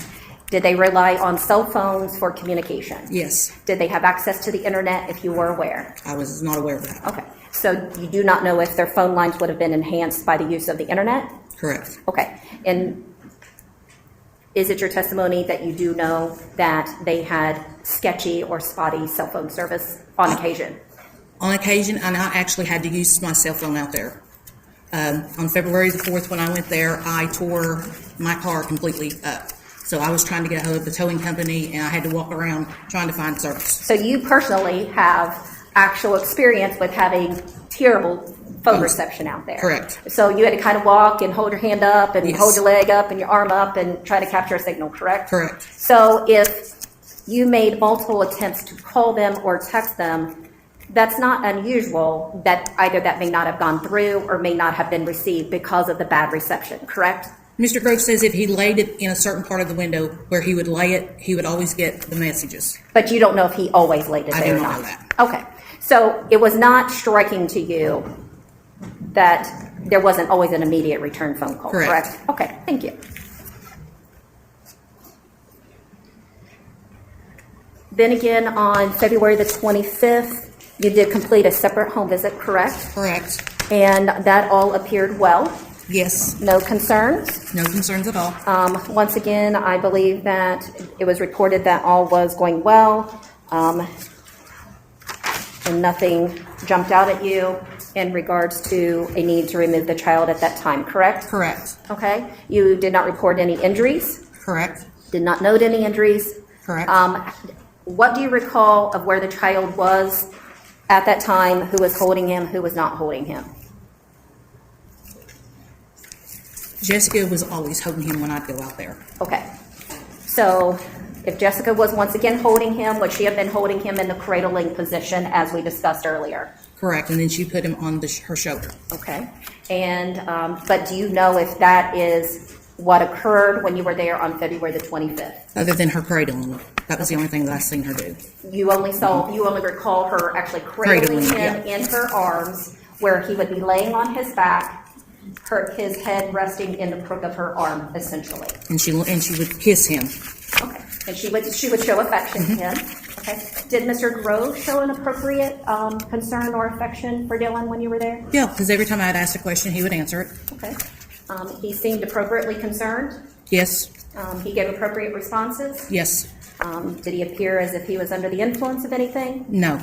Did they rely on cell phones for communication?
Yes.
Did they have access to the internet, if you were aware?
I was not aware of that.
Okay, so you do not know if their phone lines would have been enhanced by the use of the internet?
Correct.
Okay, and Is it your testimony that you do know that they had sketchy or spotty cell phone service on occasion?
On occasion, and I actually had to use my cell phone out there. On February the 4th, when I went there, I tore my car completely up. So I was trying to get a hold of the towing company, and I had to walk around trying to find service.
So you personally have actual experience with having terrible phone reception out there.
Correct.
So you had to kind of walk and hold your hand up and
Yes.
hold your leg up and your arm up and try to capture a signal, correct?
Correct.
So if you made multiple attempts to call them or text them, that's not unusual that either that may not have gone through or may not have been received because of the bad reception, correct?
Mr. Groves says if he laid it in a certain part of the window where he would lay it, he would always get the messages.
But you don't know if he always laid it
I
there
do
or
not
not.
know that.
Okay. So it was not striking to you that there wasn't always an immediate return phone call,
Correct.
correct? Okay, thank you. Then again, on February the 25th, you did complete a separate home visit, correct?
Correct.
And that all appeared well,
Yes.
no concerns.
No concerns at all.
Once again, I believe that it was reported that all was going well, and nothing jumped out at you in regards to a need to remove the child at that time, correct?
Correct.
Okay. You did not report any injuries,
Correct.
did not note any injuries.
Correct.
What do you recall of where the child was at that time, who was holding him, who was not holding him?
Jessica was always holding him when I'd go out there.
Okay. So if Jessica was once again holding him, would she have been holding him in the cradling position as we discussed earlier?
Correct. And then she put him on her shoulder.
Okay. And, but do you know if that is what occurred when you were there on February the 25th?
Other than her cradling. That was the only thing that I seen her do.
You only recall her actually cradling him in her arms, where he would be laying on his back, his head resting in the crook of her arm, essentially.
And she would kiss him.
Okay. And she would show affection to him. Okay. Did Mr. Grove show an appropriate concern or affection for Dylan when you were there?
Yeah, because every time I'd ask a question, he would answer it.
Okay. He seemed appropriately concerned.
Yes.
He gave appropriate responses.
Yes.
Did he appear as if he was under the influence of anything?
No.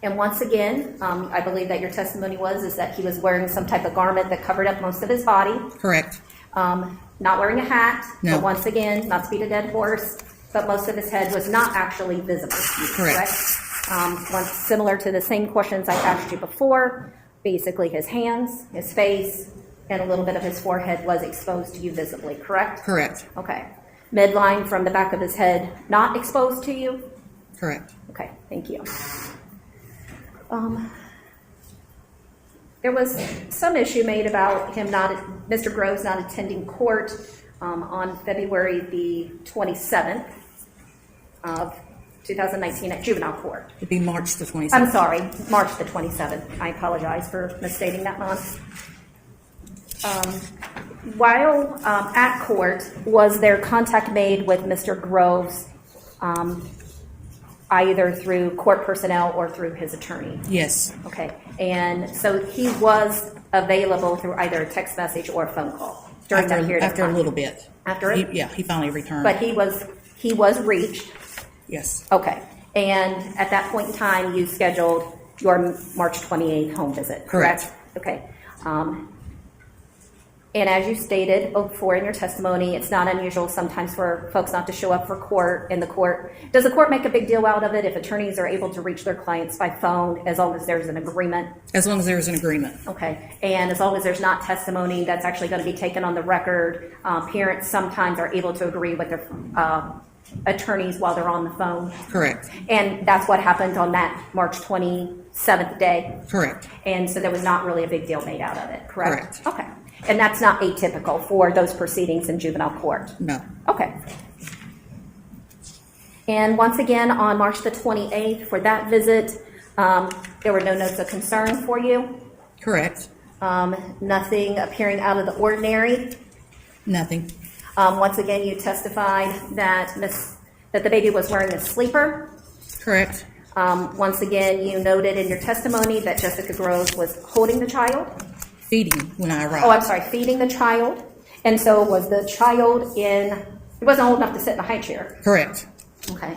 And once again, I believe that your testimony is that he was wearing some type of garment that covered up most of his body.
Correct.
Not wearing a hat.
No.
But once again, not to beat a dead horse, but most of his head was not actually visible.
Correct.
Once similar to the same questions I asked you before, basically his hands, his face, and a little bit of his forehead was exposed to you visibly, correct?
Correct.
Okay. Midline from the back of his head not exposed to you?
Correct.
Okay, thank you. There was some issue made about Mr. Groves not attending court on February the 27th of 2019 at juvenile court.
It'd be March the 27th.
I'm sorry, March the 27th. I apologize for misstating that month. While at court, was there contact made with Mr. Groves either through court personnel or through his attorney?
Yes.
Okay, and so he was available through either a text message or a phone call during that period of time?
After a little bit.
After it?
He finally returned.
But he was reached?
Yes.
Okay, and at that point in time, you scheduled your March 28th home visit, correct? Okay. And as you stated before in your testimony, it's not unusual sometimes for folks not to show up for court in the court. Does the court make a big deal out of it if attorneys are able to reach their clients by phone as long as there's an agreement?
As long as there's an agreement.
Okay, and as long as there's not testimony that's actually going to be taken on the record, parents sometimes are able to agree with their attorneys while they're on the phone.
Correct.
And that's what happened on that March 27th day.
Correct.
And so there was not really a big deal made out of it, correct?
Correct.
Okay. And that's not atypical for those proceedings in juvenile court?
No.
Okay. And once again, on March the 28th, for that visit, there were no notes of concern for you?
Correct.
Nothing appearing out of the ordinary?
Nothing.
Once again, you testified that the baby was wearing a sleeper?
Correct.
Once again, you noted in your testimony that Jessica Groves was holding the child?
Feeding when I arrived.
Oh, I'm sorry, feeding the child. And so was the child it wasn't old enough to sit in a high chair?
Correct.
Okay.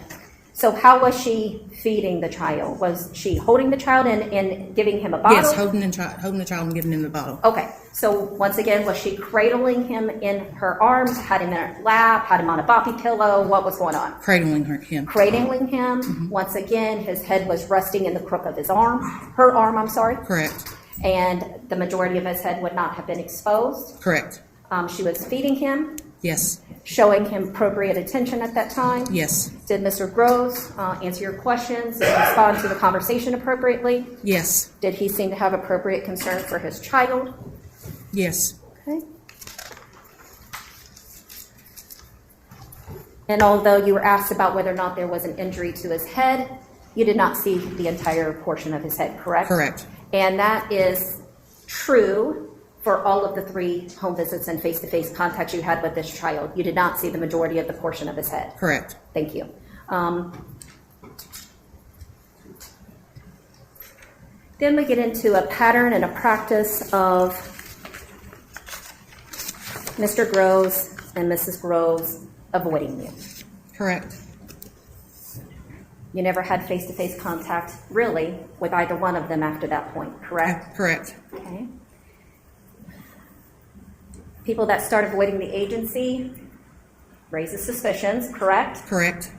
So how was she feeding the child? Was she holding the child and giving him a bottle?
Yes, holding the child and giving him the bottle.
Okay. So once again, was she cradling him in her arms, had him in her lap, had him on a boppy pillow? What was going on?
Cradling him.
Cradling him. Once again, his head was resting in the crook of his arm. Her arm, I'm sorry.
Correct.
And the majority of his head would not have been exposed.
Correct.
She was feeding him,
Yes.
showing him appropriate attention at that time.
Yes.
Did Mr. Groves answer your questions and respond to the conversation appropriately?
Yes.
Did he seem to have appropriate concern for his child?
Yes.
Okay. And although you were asked about whether or not there was an injury to his head, you did not see the entire portion of his head, correct?
Correct.
And that is true for all of the 3 home visits and face-to-face contacts you had with this child. You did not see the majority of the portion of his head.
Correct.
Thank you. Then we get into a pattern and a practice of Mr. Groves and Mrs. Groves avoiding you.
Correct.
You never had face-to-face contact, really, with either one of them after that point, correct?
Correct.
Okay. People that start avoiding the agency raises suspicions, correct?
Correct.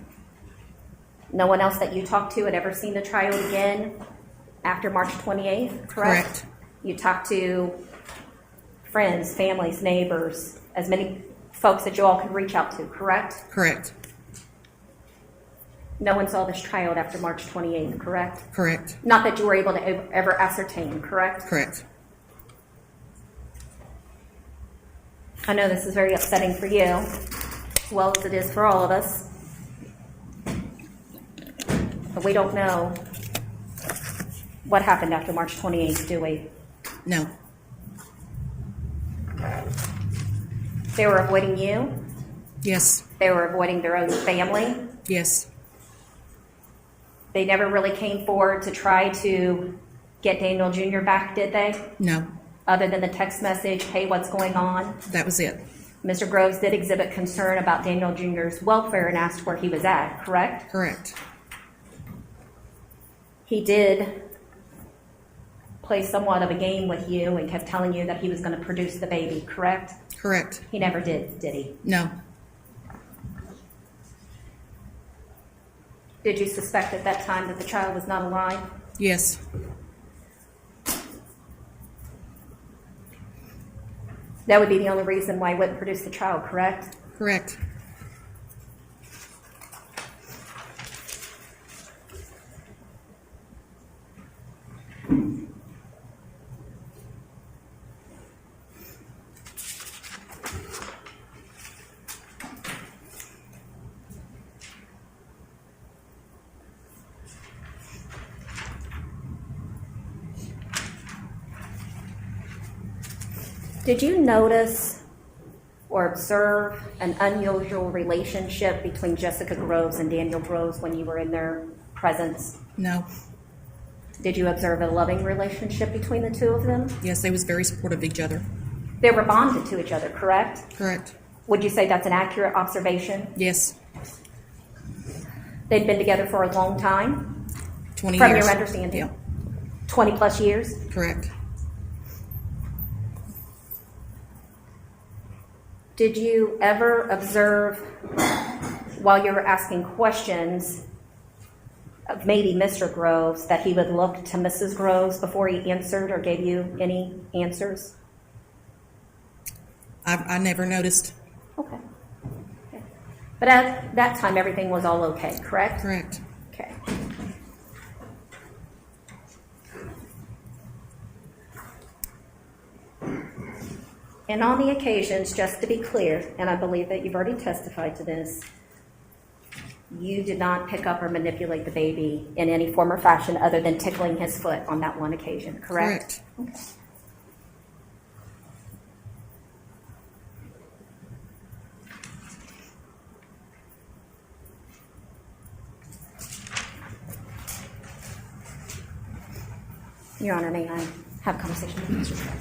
No one else that you talked to had ever seen the child again after March 28th, correct?
Correct.
You talked to friends, families, neighbors, as many folks that you all could reach out to, correct?
Correct.
No one saw this child after March 28th, correct?
Correct.
Not that you were able to ever ascertain, correct?
Correct.
I know this is very upsetting for you, as well as it is for all of us. But we don't know what happened after March 28th, do we?
No.
They were avoiding you.
Yes.
They were avoiding their own family.
Yes.
They never really came forward to try to get Daniel Jr. back, did they?
No.
Other than the text message, hey, what's going on?
That was it.
Mr. Groves did exhibit concern about Daniel Jr.'s welfare and asked where he was at, correct?
Correct.
He did play somewhat of a game with you and kept telling you that he was going to produce the baby, correct?
Correct.
He never did he?
No.
Did you suspect at that time that the child was not alive?
Yes.
That would be the only reason why he wouldn't produce the child, correct?
Correct.
Did you notice or observe an unusual relationship between Jessica Groves and Daniel Groves when you were in their presence?
No.
Did you observe a loving relationship between the 2 of them?
Yes, they was very supportive of each other.
They were bonded to each other, correct?
Correct.
Would you say that's an accurate observation?
Yes.
They'd been together for a long time,
20
from
years.
your understanding?
Yeah.
20 plus years?
Correct.
Did you ever observe, while you were asking questions of maybe Mr. Groves, that he would look to Mrs. Groves before he answered or gave you any answers?
I never noticed.
Okay. But at that time, everything was all okay, correct?
Correct.
Okay. And on the occasions, just to be clear, and I believe that you've already testified to this, you did not pick up or manipulate the baby in any form or fashion other than tickling his foot on that one occasion, correct?
Correct.
Okay. Your Honor, may I have a conversation with Mr. Trump?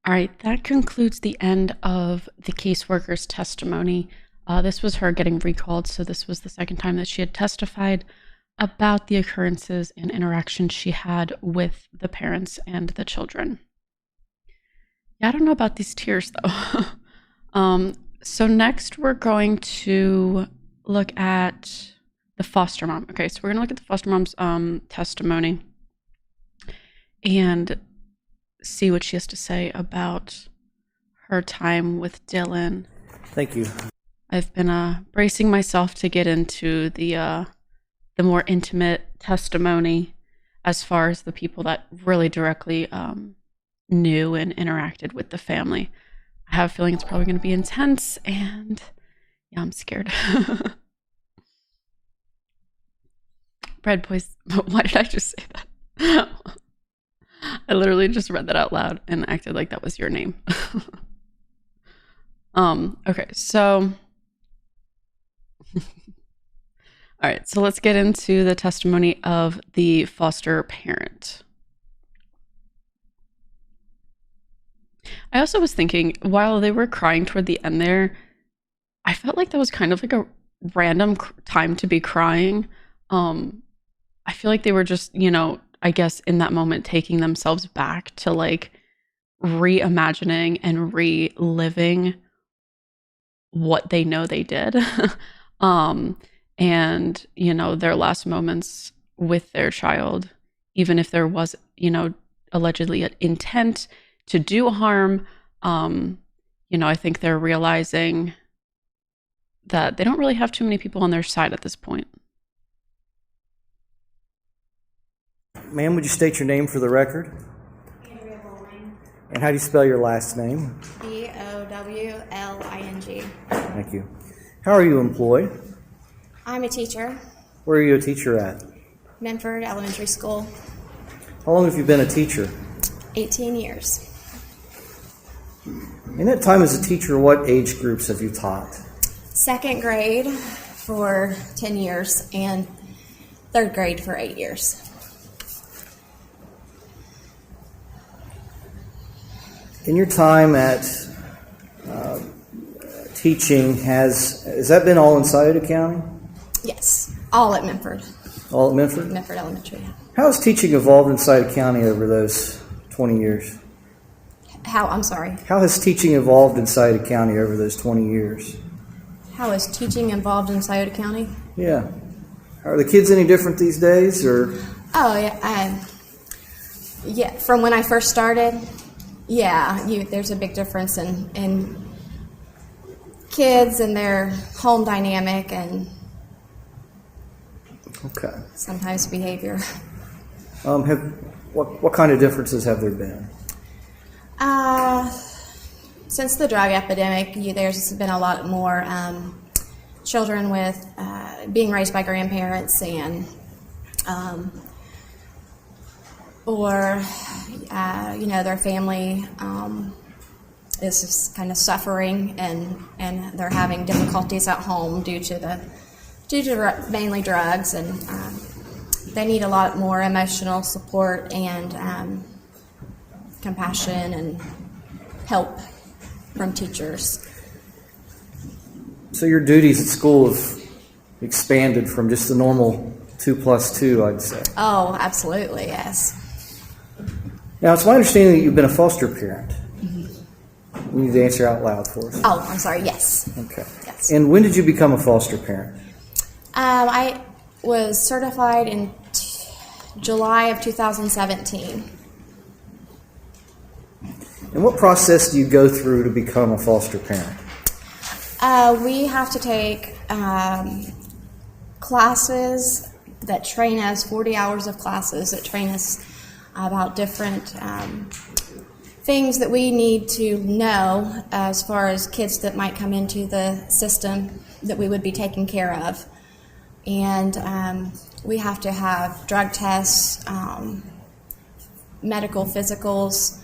All right, that concludes the end of the caseworker's testimony. This was her getting recalled, so this was the second time that she had testified about the occurrences and interactions she had with the parents and the children. Yeah, I don't know about these tears, though. So next we're going to look at the foster mom. Okay, so we're going to look at the foster mom's testimony and see what she has to say about her time with Dylan.
Thank you.
I've been bracing myself to get into the more intimate testimony as far as the people that really directly knew and interacted with the family. I have a feeling it's probably going to be intense, and yeah, I'm scared. Bread boys, why did I just say that? I literally just read that out loud and acted like that was your name. Okay, so all right, so let's get into the testimony of the foster parent. I also was thinking, while they were crying toward the end there, I felt like that was kind of like a random time to be crying. I feel like they were just, I guess in that moment taking themselves back to like reimagining and reliving what they know they did. And, their last moments with their child, even if there was, allegedly an intent to do harm, I think they're realizing that they don't really have too many people on their side at this point.
Ma'am, would you state your name for the record?
Andrea Bowling.
And how do you spell your last name?
Bowling.
Thank you. How are you employed?
I'm a teacher,
Where are you a teacher at?
Menford Elementary School,
How long have you been a teacher?
18 years.
In that time as a teacher, what age groups have you taught?
Second grade for 10 years and third grade for 8 years.
In your time at teaching, has that been all in Scioto County?
Yes, all at Menford.
All at Menford?
Menford Elementary.
How has teaching evolved in Scioto County over those 20 years?
I'm sorry.
How has teaching evolved in Scioto County over those 20 years?
How is teaching involved in Scioto County?
Yeah. Are the kids any different these days, or?
Oh, yeah. Yeah, from when I first started, there's a big difference in kids and their home dynamic and
Okay.
sometimes behavior.
What kind of differences have there been?
Since the drug epidemic, there's been a lot more children with being raised by grandparents and their family is just kind of suffering and they're having difficulties at home due to mainly drugs, and they need a lot more emotional support and compassion and help from teachers.
So your duties at school have expanded from just the normal 2+2, I'd say.
Oh, absolutely, yes.
Now, it's my understanding that you've been a foster parent. You need to answer out loud for us.
Oh, I'm sorry, yes.
Okay.
Yes.
And when did you become a foster parent?
I was certified in July of 2017.
And what process do you go through to become a foster parent?
We have to take classes that train us, 40 hours of classes that train us about different things that we need to know as far as kids that might come into the system that we would be taking care of. And we have to have drug tests, medical physicals,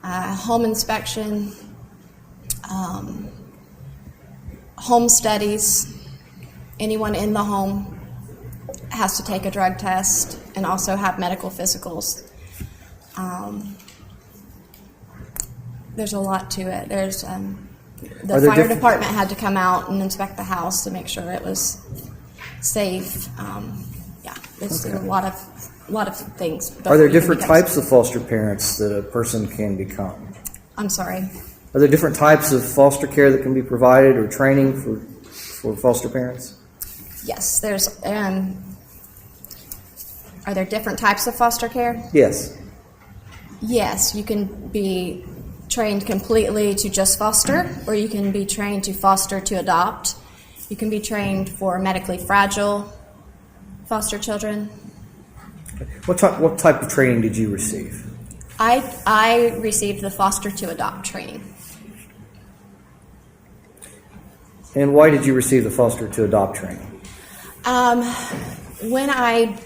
home inspection, home studies. Anyone in the home has to take a drug test and also have medical physicals. there's a lot to it. There's the
Are there
fire
different-
department had to come out and inspect the house to make sure it was safe. Yeah, there's a lot of things.
Are there
before you can
different
become-
types of foster parents that a person can become?
I'm sorry.
Are there different types of foster care that can be provided or training for foster parents?
Yes, there's. Are there different types of foster care?
Yes.
Yes, you can be trained completely to just foster, or you can be trained to foster to adopt. You can be trained for medically fragile foster children.
What type of training did you receive?
I received the foster to adopt training.
And why did you receive the foster to adopt training?
When I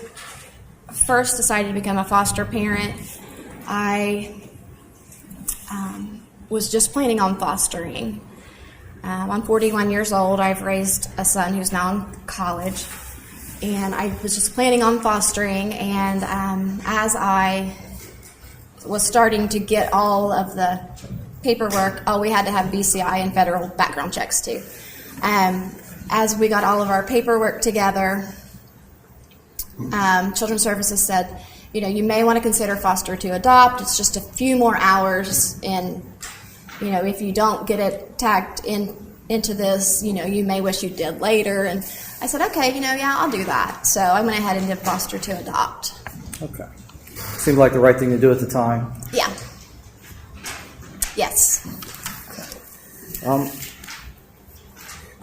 first decided to become a foster parent, I was just planning on fostering. I'm 41 years old. I've raised a son who's now in college, and I was just planning on fostering. And as I was starting to get all of the paperwork, we had to have BCI and federal background checks too. As we got all of our paperwork together, Children's Services said, you may want to consider foster to adopt. It's just a few more hours, and if you don't get it tagged into this, you may wish you did later. And I said, okay, yeah, I'll do that. So I went ahead and did foster to adopt.
Okay. Seemed like the right thing to do at the time.
Yeah. Yes.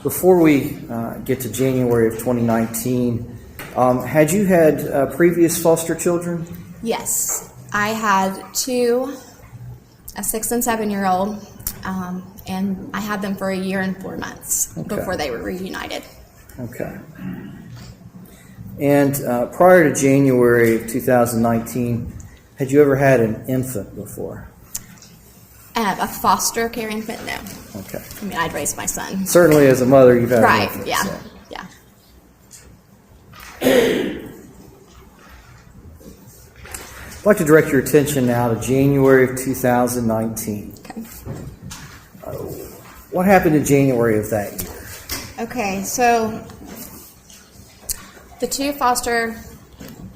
Before we get to January of 2019, had you had previous foster children?
Yes. I had two, a 6 and 7 year old, and I had them for a year and 4 months before they were reunited.
Okay. And prior to January of 2019, had you ever had an infant before?
A foster care infant, no.
Okay.
I mean, I'd raised my son.
Certainly as a mother, you've had
Right,
an infant.
yeah,
So.
yeah.
I'd like to direct your attention now to January of 2019.
Okay.
What happened in January of that year?
Okay, so the two foster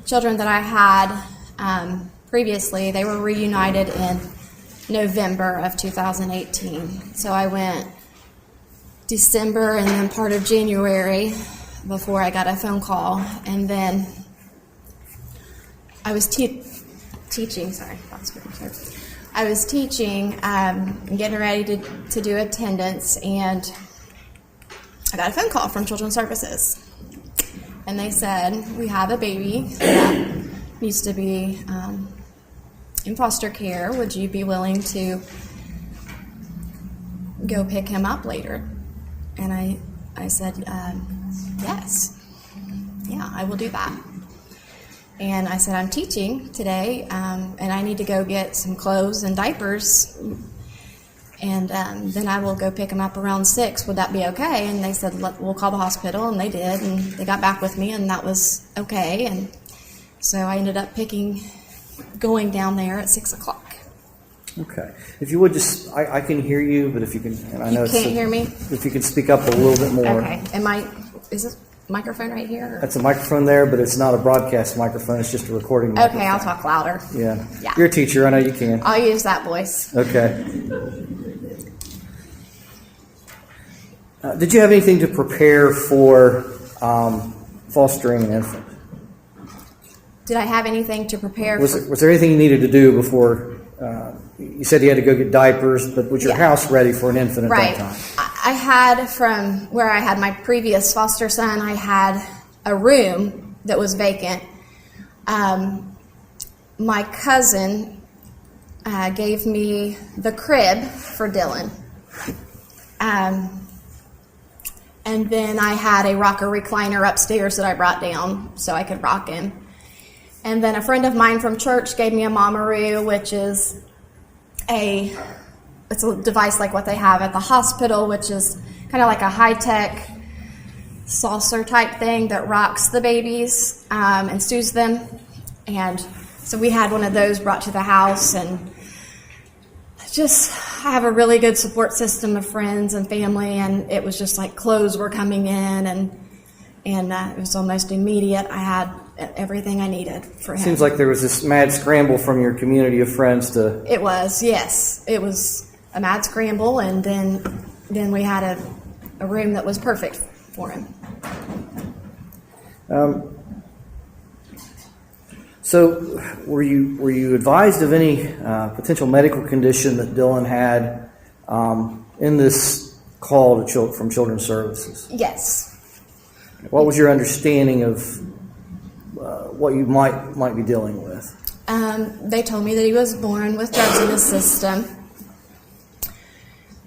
children that I had previously, they were reunited in November of 2018. So I went December and then part of January before I got a phone call, and then I was teaching. Sorry, I was teaching, getting ready to do attendance, and I got a phone call from Children's Services, and they said, we have a baby that needs to be in foster care. Would you be willing to go pick him up later? And I said, yes. Yeah, I will do that. And I said, I'm teaching today, and I need to go get some clothes and diapers, and then I will go pick him up around 6. Would that be okay? And they said, we'll call the hospital, and they did, and they got back with me, and that was okay. And so I ended up going down there at 6 o'clock.
Okay. If you would just, I can hear you, but if you can, and I know
You can't hear me?
If you can speak up a little bit more.
Okay. Is this microphone right here? Or?
That's a microphone there, but it's not a broadcast microphone. It's just a recording microphone.
Okay, I'll talk louder.
Yeah.
Yeah.
You're a teacher. I know you can.
I'll use that voice.
Okay. Did you have anything to prepare for fostering an infant?
Did I have anything to prepare
Was there anything you needed to do before? You said you had to go get diapers, but was your house ready for an infant at
Right.
that time?
I had, from where I had my previous foster son, I had a room that was vacant. My cousin gave me the crib for Dylan. And then I had a rocker recliner upstairs that I brought down so I could rock him. And then a friend of mine from church gave me a Mamaroo, which is it's a device like what they have at the hospital, which is kind of like a high-tech saucer type thing that rocks the babies and soothes them. And so we had one of those brought to the house, and just I have a really good support system of friends and family, and it was just like clothes were coming in, and it was almost immediate. I had everything I needed for him.
Seems like there was this mad scramble from your community of friends to.
It was, yes. It was a mad scramble, and then we had a room that was perfect for him.
So, were you advised of any potential medical condition that Dylan had in this call to from Children's Services?
Yes.
What was your understanding of what you might be dealing with?
They told me that he was born with drugs in his system,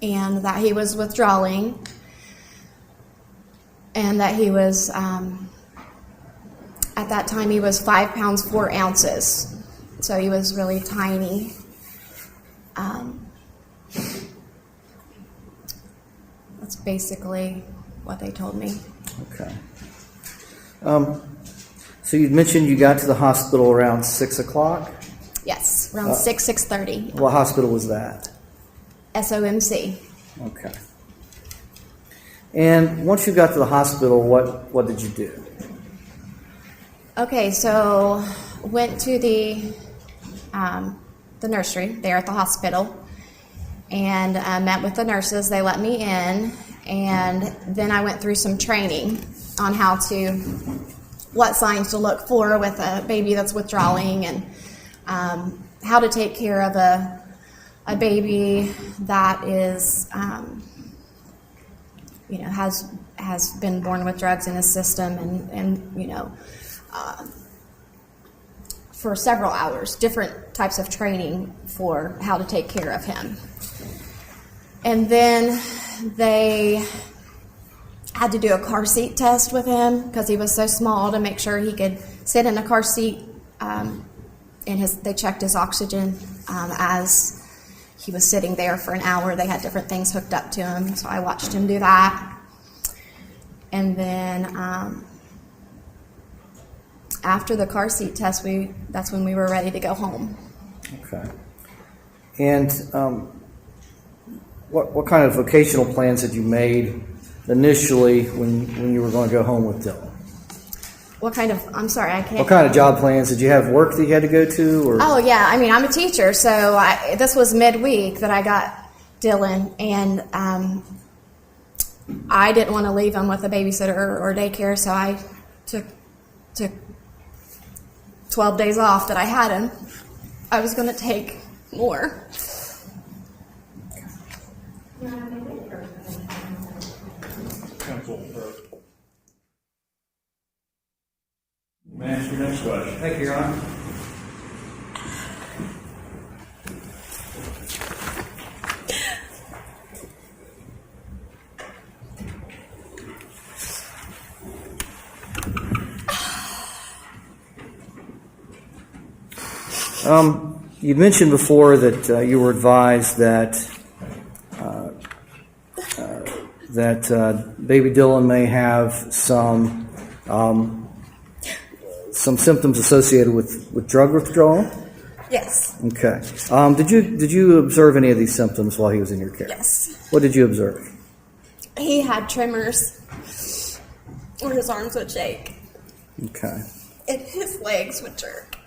and that he was withdrawing, and that he was, at that time, he was 5 pounds 4 ounces, so he was really tiny. That's basically what they told me.
Okay. So you mentioned you got to the hospital around 6 o'clock.
Yes, around 6:30.
What hospital was that?
SOMC.
Okay. And once you got to the hospital, what did you do?
Okay, so went to the nursery there at the hospital, and met with the nurses. They let me in, and then I went through some training on what signs to look for with a baby that's withdrawing, and how to take care of a baby that is, has been born with drugs in his system, and for several hours, different types of training for how to take care of him. And then they had to do a car seat test with him because he was so small, to make sure he could sit in a car seat. They checked his oxygen as he was sitting there for an hour. They had different things hooked up to him, so I watched him do that. And then after the car seat test, that's when we were ready to go home.
Okay. And what kind of vocational plans had you made initially when you were going to go home with Dylan?
I'm sorry, I can't.
What kind of job plans? Did you have work that you had to go to? Or?
Oh, yeah. I mean, I'm a teacher, so this was midweek that I got Dylan, and I didn't want to leave him with a babysitter or daycare, so I took 12 days off that I had him. I was going to take more.
Counsel, may I ask your next question?
Thank you, Your Honor. You mentioned before that you were advised that baby Dylan may have some symptoms associated with drug withdrawal.
Yes.
Okay. Did you observe any of these symptoms while he was in your care?
Yes.
What did you observe?
He had tremors, or his arms would shake,
Okay.
and his legs would jerk.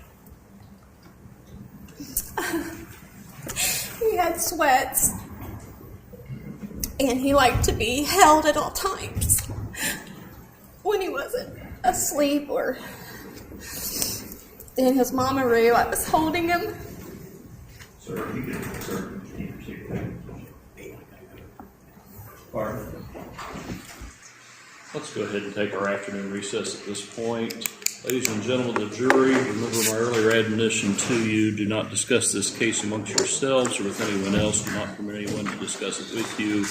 He had sweats, and he liked to be held at all times when he wasn't asleep or in his mama-roo. I was holding him.
Sir, you can proceed. Pardon?
Let's go ahead and take our afternoon recess at this point. Ladies and gentlemen of the jury, remember my earlier admonition to you. Do not discuss this case amongst yourselves or with anyone else. Do not permit anyone to discuss it with you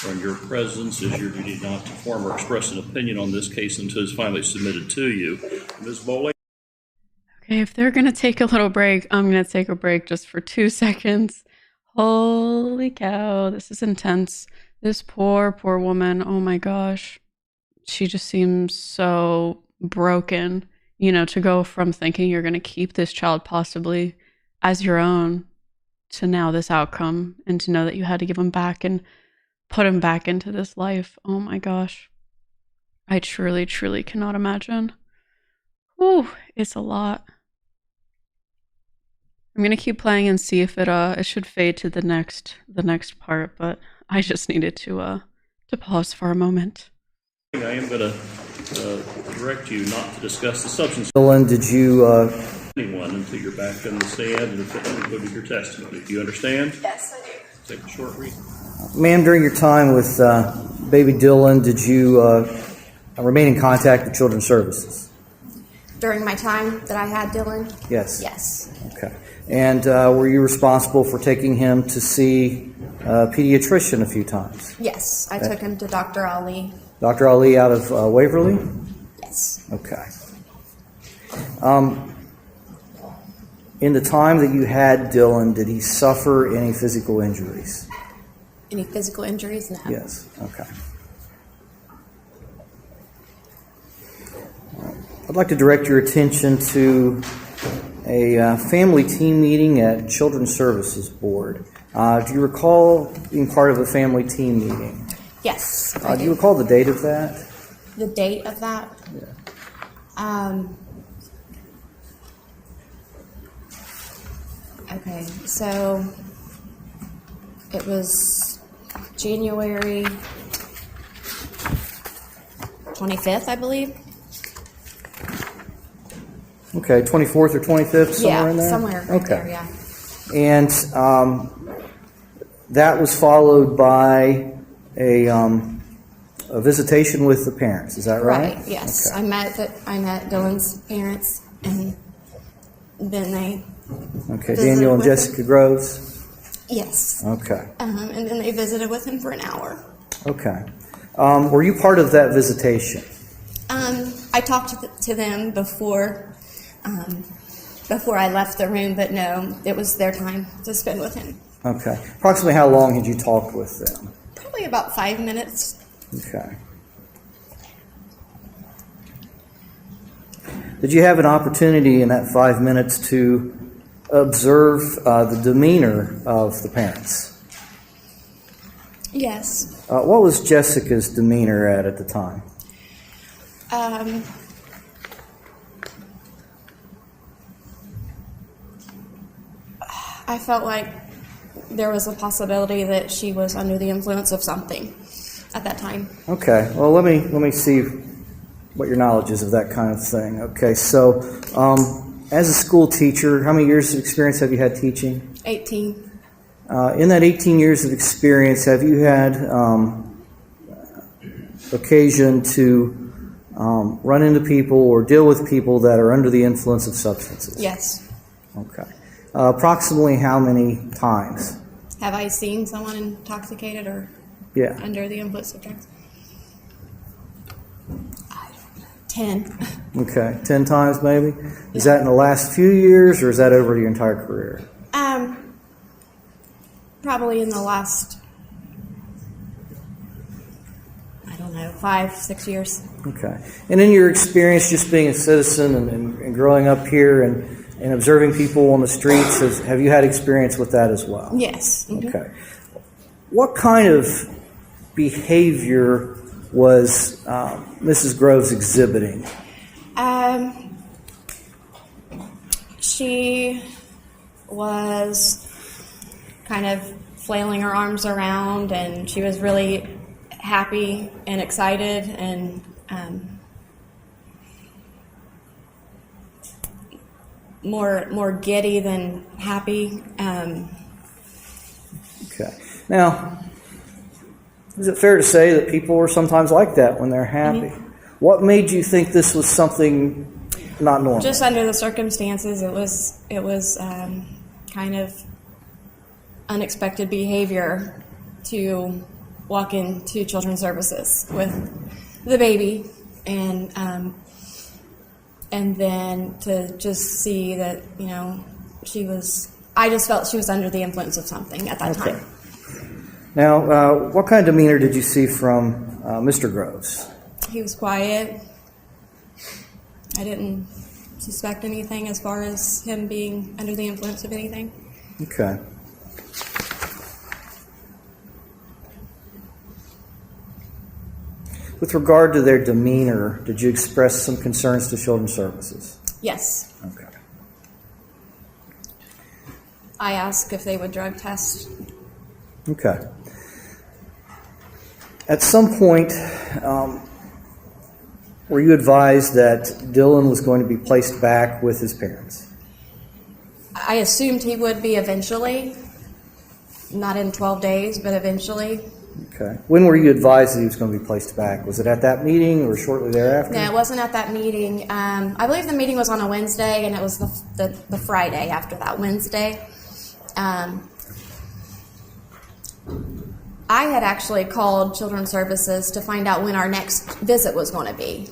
or in your presence. It is your duty not to form or express an opinion on this case until it's finally submitted to you. Ms. Bowling?
Okay, if they're going to take a little break, I'm going to take a break just for 2 seconds. Holy cow, this is intense. This poor woman, oh my gosh. She just seems so broken, to go from thinking you're going to keep this child possibly as your own to now this outcome, and to know that you had to give him back and put him back into this life. Oh my gosh. I truly, truly cannot imagine. Whew, it's a lot. I'm gonna keep playing and see if it should fade to the next part, but I just needed to pause for a moment.
I am going to direct you not to discuss the substance of
Dylan, did you,
anyone until you're back on the stand and including your testimony. Do you understand?
Yes, I do.
Take a short read.
ma'am, during your time with baby Dylan, did you remain in contact with Children's Services?
During my time that I had Dylan?
Yes.
Yes.
Okay. And were you responsible for taking him to see a pediatrician a few times?
Yes, I took him to Dr. Ali.
Dr. Ali out of Waverly?
Yes.
Okay. In the time that you had Dylan, did he suffer any physical injuries?
Any physical injuries? No.
Yes. Okay. I'd like to direct your attention to a family team meeting at Children's Services Board. Do you recall being part of a family team meeting?
Yes.
Do you recall the date of that?
The date of that?
Yeah.
Okay, so it was January 25th, I believe.
Okay, 24th or 25th, somewhere in there?
Somewhere right
okay.
there, yeah.
And that was followed by a visitation with the parents. Is that right?
Right. Yes.
Okay.
I met Dylan's parents, and then they.
Okay,
visited
Daniel and
with him.
Jessica Groves.
Yes.
Okay.
And then they visited with him for an hour.
Okay. Were you part of that visitation?
I talked to them before I left the room, but no, it was their time to spend with him.
Okay. Approximately how long had you talked with them?
Probably about 5 minutes.
Okay. Did you have an opportunity in that 5 minutes to observe the demeanor of the parents?
Yes.
What was Jessica's demeanor at the time?
I felt like there was a possibility that she was under the influence of something at that time.
Okay. Well, let me see what your knowledge is of that kind of thing. Okay. So, as a school teacher, how many years of experience have you had teaching?
18.
In that 18 years of experience, have you had occasion to run into people or deal with people that are under the influence of substances?
Yes.
Okay. Approximately how many times?
Have I seen someone intoxicated or
Yeah.
under the influence of drugs? 10.
Okay. 10 times maybe? Is that in the last few years or is that over your entire career?
Probably in the last, I don't know, 5-6 years.
Okay. And in your experience just being a citizen and growing up here and observing people on the streets, have you had experience with that as well?
Yes. Mm-hmm.
Okay. What kind of behavior was Mrs. Groves exhibiting?
She was kind of flailing her arms around, and she was really happy and excited and more giddy than happy.
Okay. Now, is it fair to say that people are sometimes like that when they're happy?
Mm-hmm.
What made you think this was something not normal?
Just under the circumstances, it was kind of unexpected behavior to walk into Children's Services with the baby, and then to just see that, you know, I just felt she was under the influence of something at that time.
Now, what kind of demeanor did you see from Mr. Groves?
He was quiet. I didn't suspect anything as far as him being under the influence of anything.
Okay. With regard to their demeanor, did you express some concerns to Children's Services?
Yes.
Okay.
I asked if they would drug test.
Okay. At some point, were you advised that Dylan was going to be placed back with his parents?
I assumed he would be eventually, not in 12 days, but eventually.
Okay. When were you advised that he was going to be placed back? Was it at that meeting or shortly thereafter?
No, it wasn't at that meeting. I believe the meeting was on a Wednesday, and it was the Friday after that Wednesday. I had actually called Children's Services to find out when our next visit was going to be,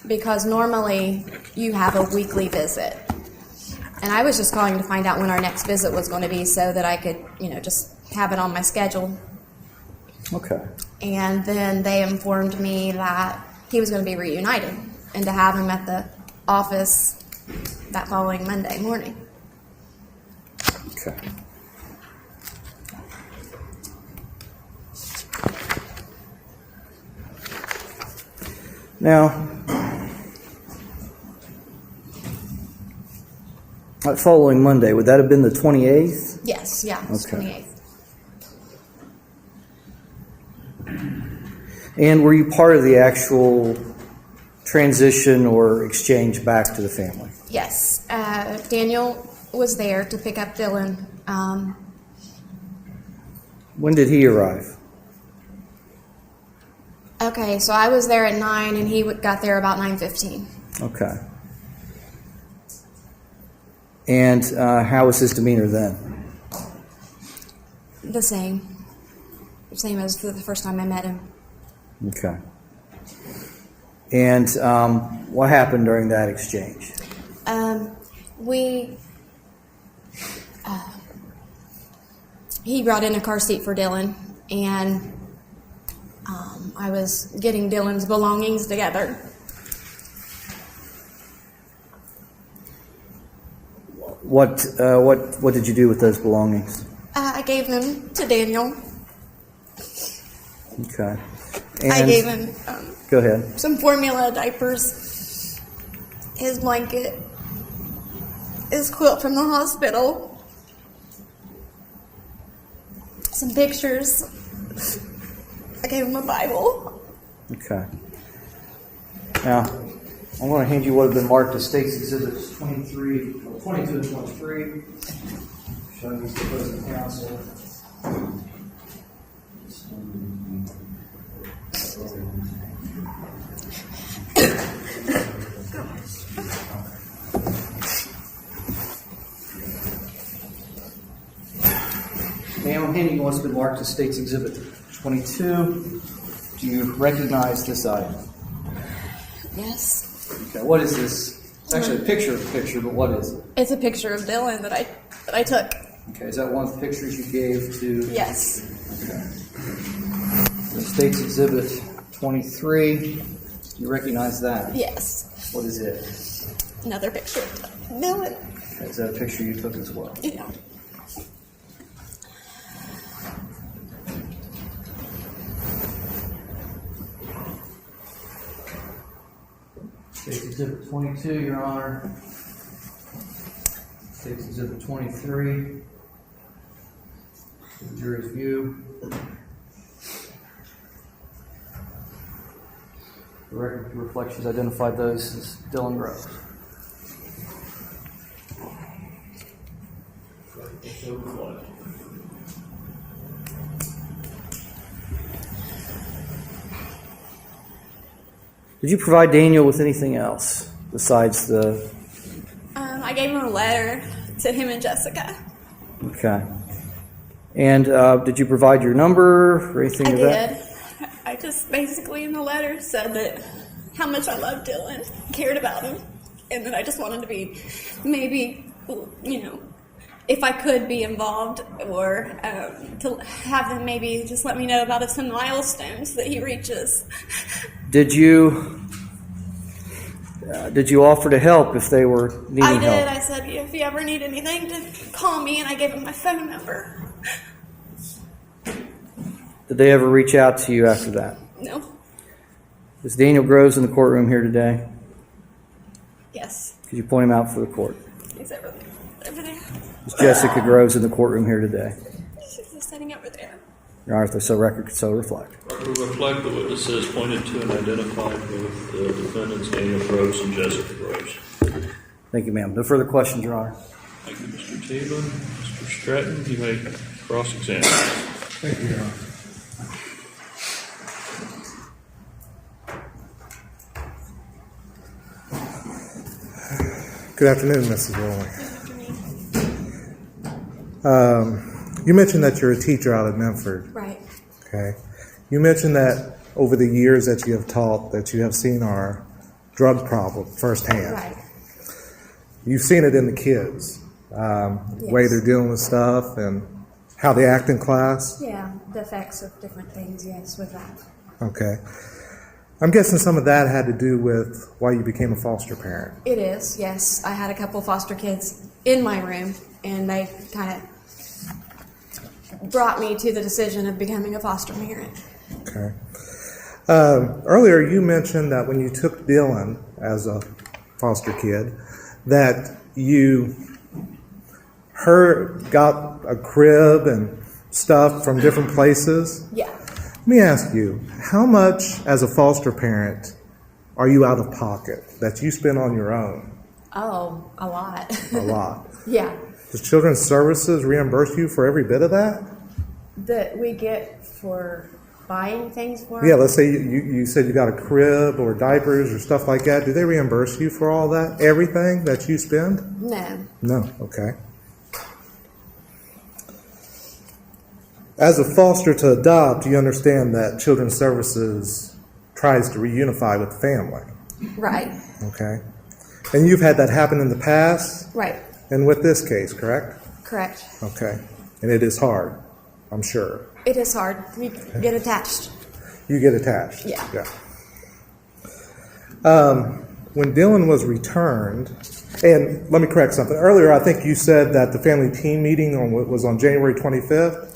because normally you have a weekly visit. And I was just calling to find out when our next visit was going to be so that I could, just have it on my schedule.
Okay.
And then they informed me that he was going to be reunited and to have him at the office that following Monday morning.
Okay. Now, that following Monday, would that have been the 28th?
Yes, yeah, it was
Okay.
28th.
And were you part of the actual transition or exchange back to the family?
Yes, Daniel was there to pick up Dylan.
When did he arrive?
Okay, so I was there at 9, and he got there about 9:15.
Okay. And how was his demeanor then?
The same as the first time I met him.
Okay. And what happened during that exchange?
He brought in a car seat for Dylan, and I was getting Dylan's belongings together.
What did you do with those belongings?
I gave them to Daniel.
Okay.
I
And
gave him
go ahead.
some formula diapers, his blanket, his quilt from the hospital, some pictures. I gave him a Bible.
Okay. Now, I'm going to hand you what have been marked as State's Exhibits 22 and 23, showing these to opposing counsel. Ma'am, I'm handing you what's been marked as State's Exhibit 22. Do you recognize this item?
Yes.
Okay, what is this? It's actually a picture of the picture, but what is it?
It's a picture of Dylan that I took.
Okay, is that one of the pictures you gave to?
Yes.
Okay. So State's Exhibit 23. You recognize that?
Yes.
What is it?
Another picture of Dylan.
Okay, is that a picture you took as well?
Yeah.
State's Exhibit 22, Your Honor. State's Exhibit 23. The jury's view. The record reflections identified those as Dylan Groves. Did you provide Daniel with anything else besides the...
I gave him a letter to him and Jessica.
Okay. And did you provide your number or anything
I
of that?
did. I just basically in the letter said that how much I loved Dylan, cared about him, and that I just wanted to be maybe, if I could be involved or to have them maybe just let me know about some milestones that he reaches.
Did you offer to help if they were needing
I did.
help?
I said, if you ever need anything, to call me, and I gave him my phone number.
Did they ever reach out to you after that?
No.
Is Daniel Groves in the courtroom here today?
Yes.
Could you point him out for the court?
He's over there.
Is Jessica Groves in the courtroom here today?
She's sitting over there.
Your Honor, so record could so reflect.
Record will reflect the witnesses pointed to and identified both the defendants, Daniel Groves and Jessica Groves.
Thank you, ma'am. No further questions, Your Honor.
Thank you, Mr. Taylor. Mr. Stratton, you may cross-examine.
Thank you, Your Honor. Good afternoon, Mrs. Rowling. You mentioned that you're a teacher out at Memphis.
Right.
Okay. You mentioned that over the years that you have taught that you have seen our drug problem firsthand.
Right.
You've seen it in the kids, the way they're dealing with stuff and how they act in class.
Yeah, the effects of different things, yes, with that.
Okay. I'm guessing some of that had to do with why you became a foster parent.
It is, yes. I had a couple foster kids in my room, and they kind of brought me to the decision of becoming a foster parent.
Okay. Earlier, you mentioned that when you took Dylan as a foster kid, that you got a crib and stuff from different places.
Yeah.
Let me ask you, how much as a foster parent are you out of pocket that you spend on your own?
Oh, a lot.
A lot.
Yeah.
Does Children's Services reimburse you for every bit of that?
That we get for buying things for
Yeah,
them?
let's say you said you got a crib or diapers or stuff like that. Do they reimburse you for all that? Everything that you spend?
No.
No, okay. As a foster to adopt, you understand that Children's Services tries to reunify with the family,
Right.
okay? And you've had that happen in the past
Right.
and with this case, correct?
Correct.
Okay. And it is hard, I'm sure.
It is hard. We get attached.
You get attached.
Yeah.
When Dylan was returned, and let me correct something. Earlier, I think you said that the family team meeting was on January 25th.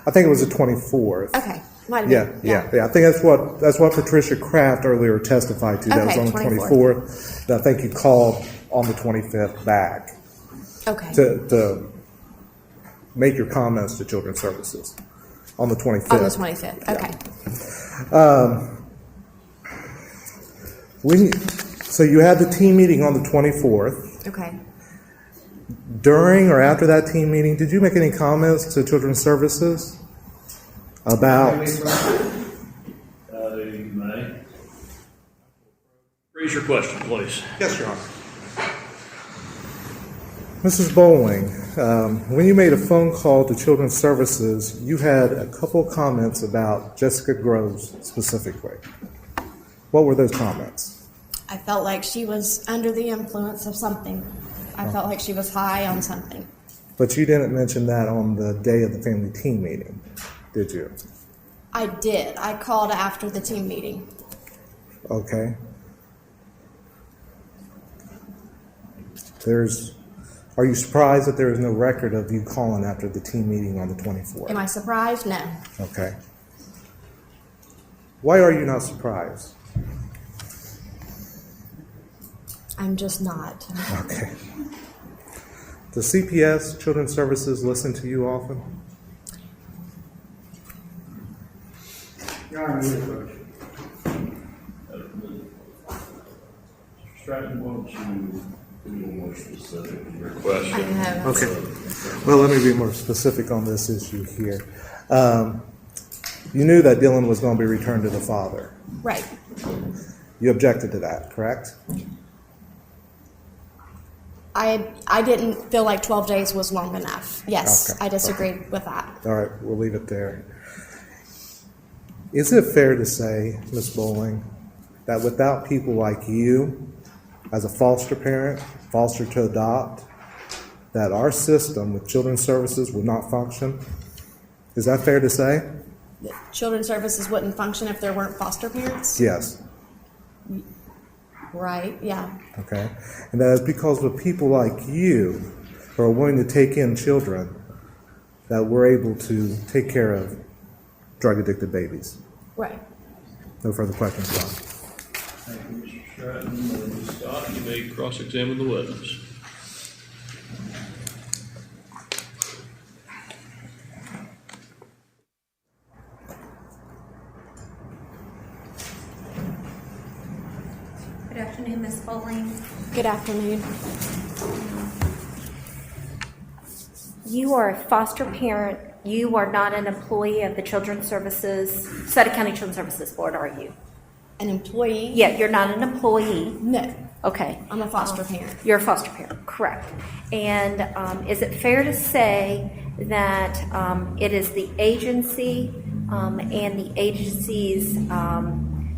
I think it was the 24th.
Okay. Might have
Yeah,
been.
yeah. I think that's what Patricia Kraft earlier testified to. That was
Okay,
on the
24th.
24th. And I think you called on the 25th back
Okay.
to make your comments to Children's Services on the 25th.
On the 25th. Okay.
So you had the team meeting on the 24th.
Okay.
During or after that team meeting, did you make any comments to Children's Services about?
You may. Raise your question, please.
Yes, Your Honor. Mrs. Bowling, when you made a phone call to Children's Services, you had a couple comments about Jessica Groves specifically. What were those comments?
I felt like she was under the influence of something. I felt like she was high on something.
But you didn't mention that on the day of the family team meeting, did you?
I did. I called after the team meeting.
Okay. Are you surprised that there is no record of you calling after the team meeting on the 24th?
Am I surprised? No.
Okay. Why are you not surprised?
I'm just not.
Okay. Does CPS, Children's Services, listen to you often?
Your Honor, your approach.
Mr. Stratton, why don't you be a little more specific in your question?
I have.
Okay. Well, let me be more specific on this issue here. You knew that Dylan was going to be returned to the father.
Right.
You objected to that, correct?
I didn't feel like 12 days was long enough. Yes,
Okay.
I disagreed with that.
All right, we'll leave it there. Is it fair to say, Ms. Bowling, that without people like you, as a foster parent, foster to adopt, that our system with Children's Services would not function? Is that fair to say?
Children's Services wouldn't function if there weren't foster parents?
Yes.
Right, yeah.
Okay. And that is because of people like you who are willing to take in children that we're able to take care of drug addicted babies.
Right.
No further questions, Ron.
Thank you, Mr. Stratton. Ms. Scott?
You may cross-examine the witness.
Good afternoon, Ms. Bowling.
Good afternoon.
You are a foster parent. You are not an employee of the Children's Services, Sauter County Children's Services Board, are you?
An employee?
Yeah, you're not an employee.
No,
Okay.
I'm a foster parent.
You're a foster parent, correct. And is it fair to say that it is the agency and the agency's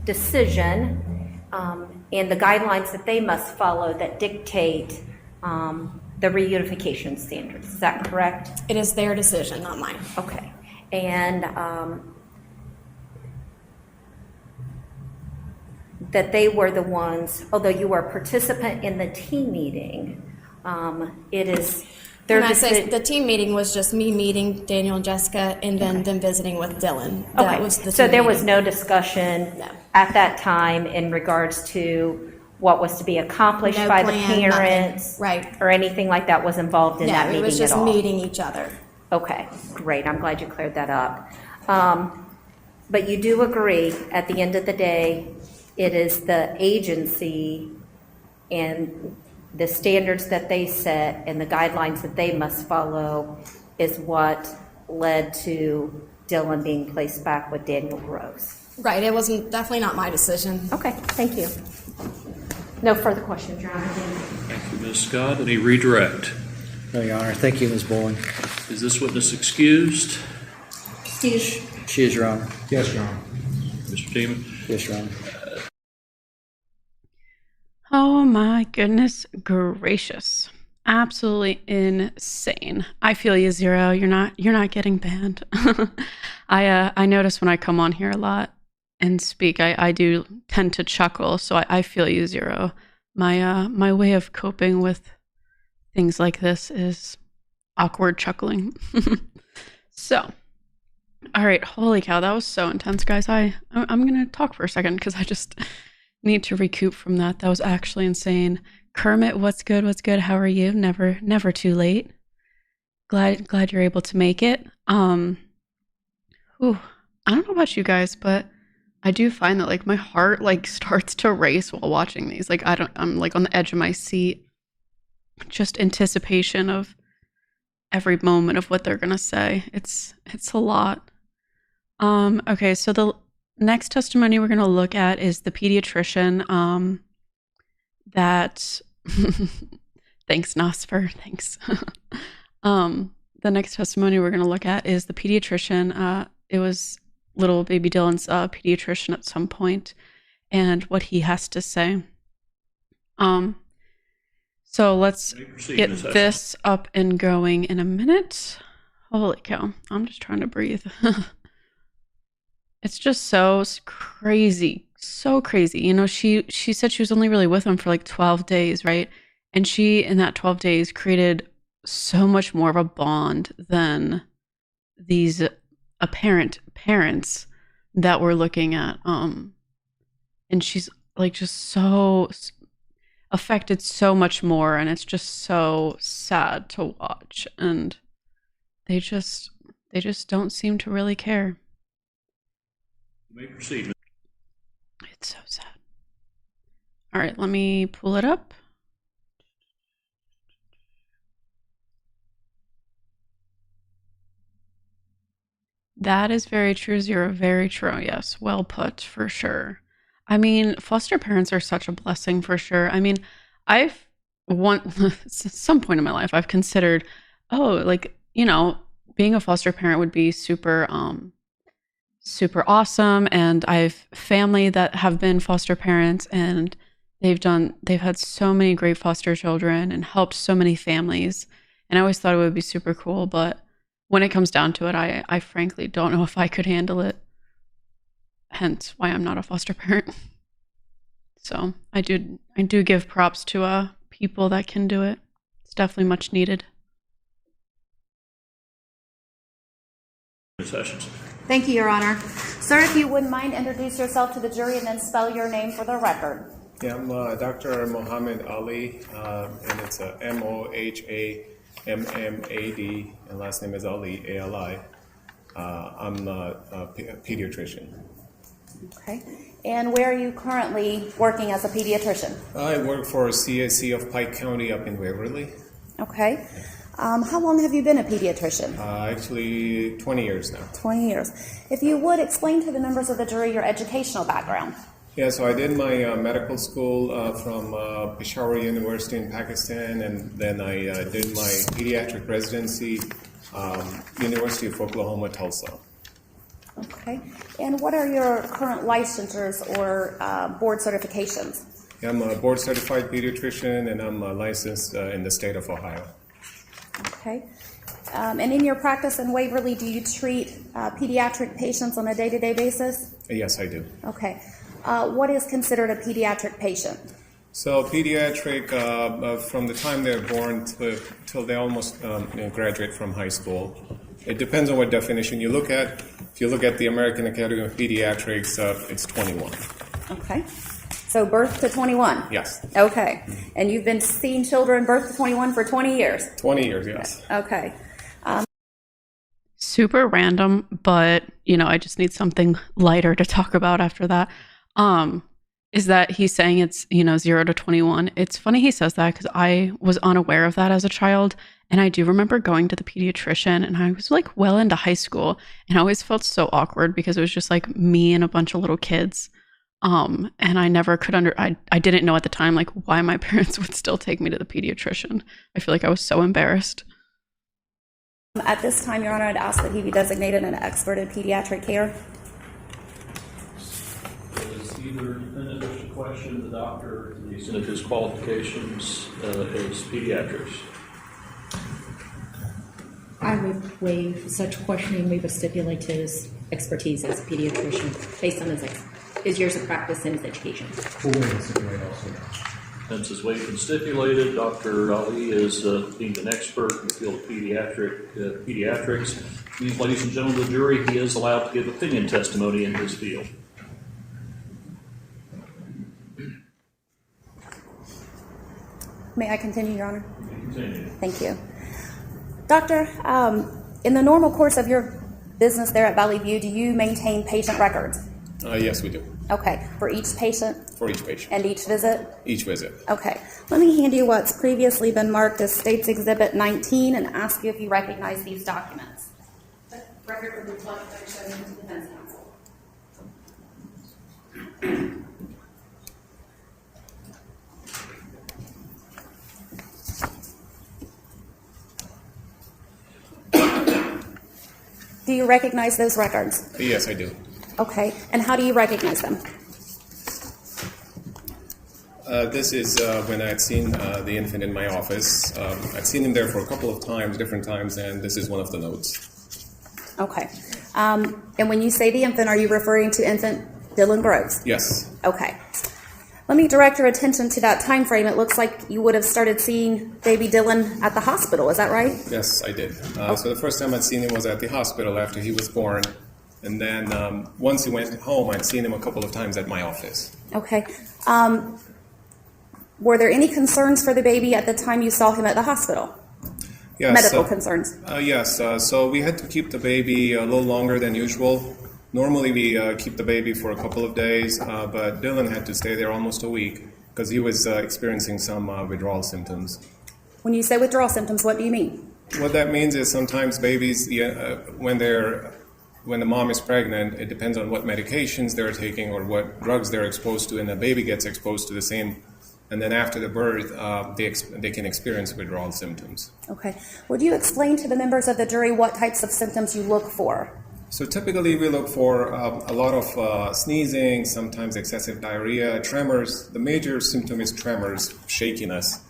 decision and the guidelines that they must follow that dictate the reunification standards? Is that correct?
It is their decision, not mine.
Okay. And that they were the ones, although you were a participant in the team meeting, it is their
When I say
decision.
the team meeting was just me meeting Daniel and Jessica and then them visiting with Dylan. That
Okay,
was the
so
team
there was
meeting.
no discussion
No.
at that time in regards to what was to be accomplished
No
by the
plan, nothing.
parents?
Right.
Or anything like that was involved in that
No,
meeting
it was
at
just
all?
meeting each other.
Okay, great, I'm glad you cleared that up. But you do agree, at the end of the day, it is the agency and the standards that they set and the guidelines that they must follow is what led to Dylan being placed back with Daniel Groves.
Right, it wasn't, definitely not my decision.
Okay, thank you. No further questions, Your Honor.
Thank you, Ms. Scott. Any redirect?
No, Your Honor. Thank you, Ms. Bowling.
Is this witness excused?
Excuse.
She is, Your Honor.
Yes, Your Honor.
Mr. Teeman?
Yes, Your Honor.
Oh my goodness gracious. Absolutely insane. I feel you, Zero. You're not getting banned. I notice when I come on here a lot and speak, I do tend to chuckle, so I feel you, Zero. My way of coping with things like this is awkward chuckling. So, all right, holy cow, that was so intense, guys. I'm gonna talk for a second because I just need to recoup from that. That was actually insane. Kermit, what's good? What's good? How are you? Never too late. Glad you're able to make it. I don't know about you guys, but I do find that like my heart like starts to race while watching these. Like I'm like on the edge of my seat. Just anticipation of every moment of what they're gonna say. It's a lot. Okay, so the next testimony we're gonna look at is the pediatrician. That thanks, Nosfer. Thanks. The next testimony we're gonna look at is the pediatrician. It was little baby Dylan's pediatrician at some point, and what he has to say. So let's
Proceed,
get
Ms. Heston.
this up and going in a minute. Holy cow. I'm just trying to breathe. It's just so crazy. So crazy. You know, she said she was only really with him for like 12 days, right? And she, in that 12 days, created so much more of a bond than these apparent parents that we're looking at. And she's like just so affected so much more, and it's just so sad to watch. And they just don't seem to really care.
You may proceed.
It's so sad. All right, let me pull it up. That is very true, Zero. Very true. Yes, well put, for sure. I mean, foster parents are such a blessing, for sure. I mean, I've some point in my life, I've considered, like, you know, being a foster parent would be super awesome. And I've family that have been foster parents, and they've had so many great foster children and helped so many families. And I always thought it would be super cool, but when it comes down to it, I frankly don't know if I could handle it. Hence why I'm not a foster parent. So I do give props to people that can do it. It's definitely much needed.
Ms. Heston.
Thank you, Your Honor. Sir, if you wouldn't mind, introduce yourself to the jury and then spell your name for the record.
Yeah, I'm Dr. Mohammed Ali, and it's Mohamad, and last name is Ali, Ali. I'm a pediatrician.
Okay. And where are you currently working as a pediatrician?
I work for CAC of Pike County up in Waverly.
Okay. How long have you been a pediatrician?
Actually, 20 years now.
20 years. If you would, explain to the members of the jury your educational background.
Yeah, so I did my medical school from Peshawar University in Pakistan, and then I did my pediatric residency, University of Oklahoma, Tulsa.
Okay. And what are your current licensures or board certifications?
Yeah, I'm a board certified pediatrician, and I'm licensed in the state of Ohio.
Okay. And in your practice in Waverly, do you treat pediatric patients on a day-to-day basis?
Yes, I do.
Okay. What is considered a pediatric patient?
So pediatric, from the time they're born till they almost graduate from high school. It depends on what definition you look at. If you look at the American Academy of Pediatrics, it's 21.
Okay. So birth to 21?
Yes.
Okay. And you've been seeing children birth to 21 for 20 years?
20 years, yes.
Okay.
Super random, but I just need something lighter to talk about after that. Is that he's saying it's 0 to 21. It's funny he says that because I was unaware of that as a child, and I do remember going to the pediatrician, and I was like well into high school, and I always felt so awkward because it was just like me and a bunch of little kids, and I never could I didn't know at the time like why my parents would still take me to the pediatrician. I feel like I was so embarrassed.
At this time, Your Honor, I'd ask that he be designated an expert in pediatric care.
Does either defendant wish to question the doctor to the extent of his qualifications as pediatrics?
I would waive such questioning. We would stipulate his expertise as a pediatrician based on his years of practice and his education.
We'll waive and stipulate also.
Hence, as waived and stipulated, Dr. Ali is deemed an expert in the field of pediatrics. These, ladies and gentlemen of the jury, he is allowed to give opinion testimony in his field.
May I continue, Your Honor?
Continue.
Thank you. Doctor, in the normal course of your business there at Valley View, do you maintain patient records?
Yes, we do.
Okay. For each patient?
For each patient.
And each visit?
Each visit.
Okay. Let me hand you what's previously been marked as State's Exhibit 19 and ask you if you recognize these documents. The record of the blood protection to the defense counsel. Do you recognize those records?
Yes, I do.
Okay. And how do you recognize them?
This is when I'd seen the infant in my office. I'd seen him there for a couple of times, different times, and this is one of the notes.
Okay. And when you say the infant, are you referring to infant Dylan Groves?
Yes.
Okay. Let me direct your attention to that time frame. It looks like you would have started seeing baby Dylan at the hospital. Is that right?
Yes, I did. So the first time I'd seen him was at the hospital after he was born. And then once he went home, I'd seen him a couple of times at my office.
Okay. Were there any concerns for the baby at the time you saw him at the hospital?
Yes,
Medical concerns?
Yes. So we had to keep the baby a little longer than usual. Normally we keep the baby for a couple of days, but Dylan had to stay there almost a week because he was experiencing some withdrawal symptoms.
When you say withdrawal symptoms, what do you mean?
What that means is sometimes babies, when the mom is pregnant, it depends on what medications they're taking or what drugs they're exposed to, and the baby gets exposed to the same. And then after the birth, they can experience withdrawal symptoms.
Okay. Would you explain to the members of the jury what types of symptoms you look for?
So typically we look for a lot of sneezing, sometimes excessive diarrhea, tremors. The major symptom is tremors, shakiness,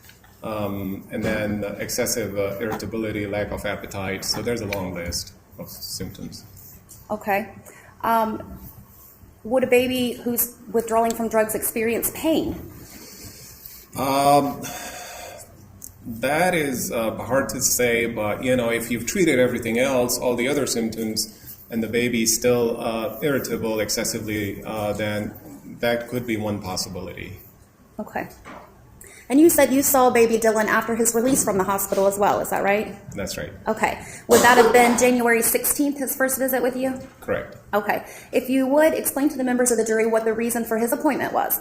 and then excessive irritability, lack of appetite. So there's a long list of symptoms.
Okay. Would a baby who's withdrawing from drugs experience pain?
That is hard to say, but if you've treated everything else, all the other symptoms, and the baby is still irritable excessively, then that could be one possibility.
Okay. And you said you saw baby Dylan after his release from the hospital as well, is that right?
That's right.
Okay. Would that have been January 16th, his first visit with you?
Correct.
Okay. If you would, explain to the members of the jury what the reason for his appointment was.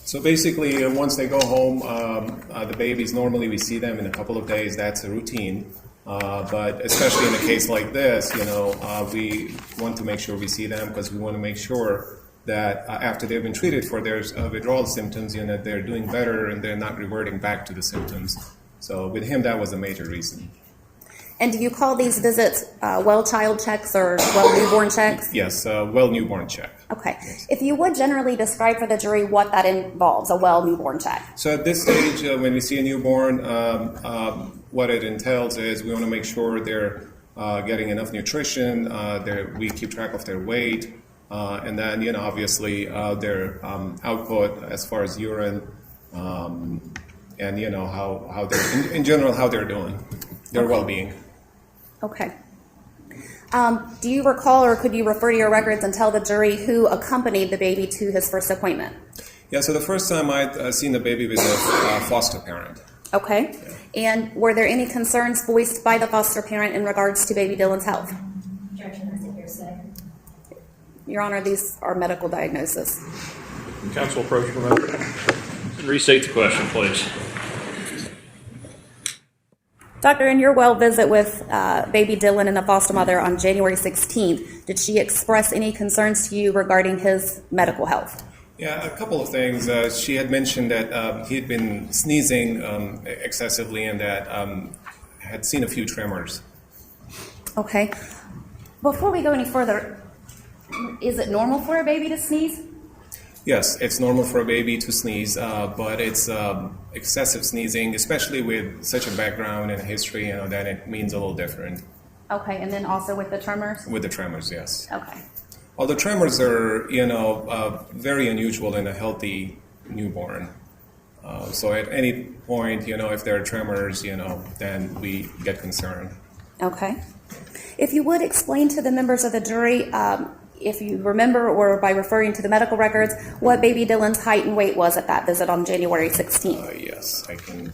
So basically, once they go home, the babies, normally we see them in a couple of days. That's a routine. But especially in a case like this, we want to make sure we see them because we want to make sure that after they've been treated for their withdrawal symptoms, they're doing better and they're not reverting back to the symptoms. So with him, that was a major reason.
And do you call these visits well child checks or well newborn checks?
Yes, well newborn check.
Okay. If you would generally describe for the jury what that involves, a well newborn check.
So at this stage, when we see a newborn, what it entails is we want to make sure they're getting enough nutrition, we keep track of their weight, and then, obviously their output as far as urine, and, how they're, in general, how they're doing, their well-being.
Okay. Do you recall or could you refer to your records and tell the jury who accompanied the baby to his first appointment?
Yeah, so the first time I'd seen the baby was a foster parent.
Okay. Yeah. And were there any concerns voiced by the foster parent in regards to baby Dylan's health? Your Honor, these are medical diagnoses.
Counsel approach the record. Restate the question, please.
Doctor, in your well visit with baby Dylan and the foster mother on January 16th, did she express any concerns to you regarding his medical health?
Yeah, a couple of things. She had mentioned that he had been sneezing excessively and that had seen a few tremors.
Okay. Before we go any further, is it normal for a baby to sneeze?
Yes, it's normal for a baby to sneeze, but it's excessive sneezing, especially with such a background and a history, that it means a little different.
Okay, and then also with the tremors?
With the tremors, yes.
Okay.
Well, the tremors are, very unusual in a healthy newborn. So at any point, if there are tremors, then we get concerned.
Okay. If you would explain to the members of the jury, if you remember or by referring to the medical records, what baby Dylan's height and weight was at that visit on January 16th.
Yes, I can.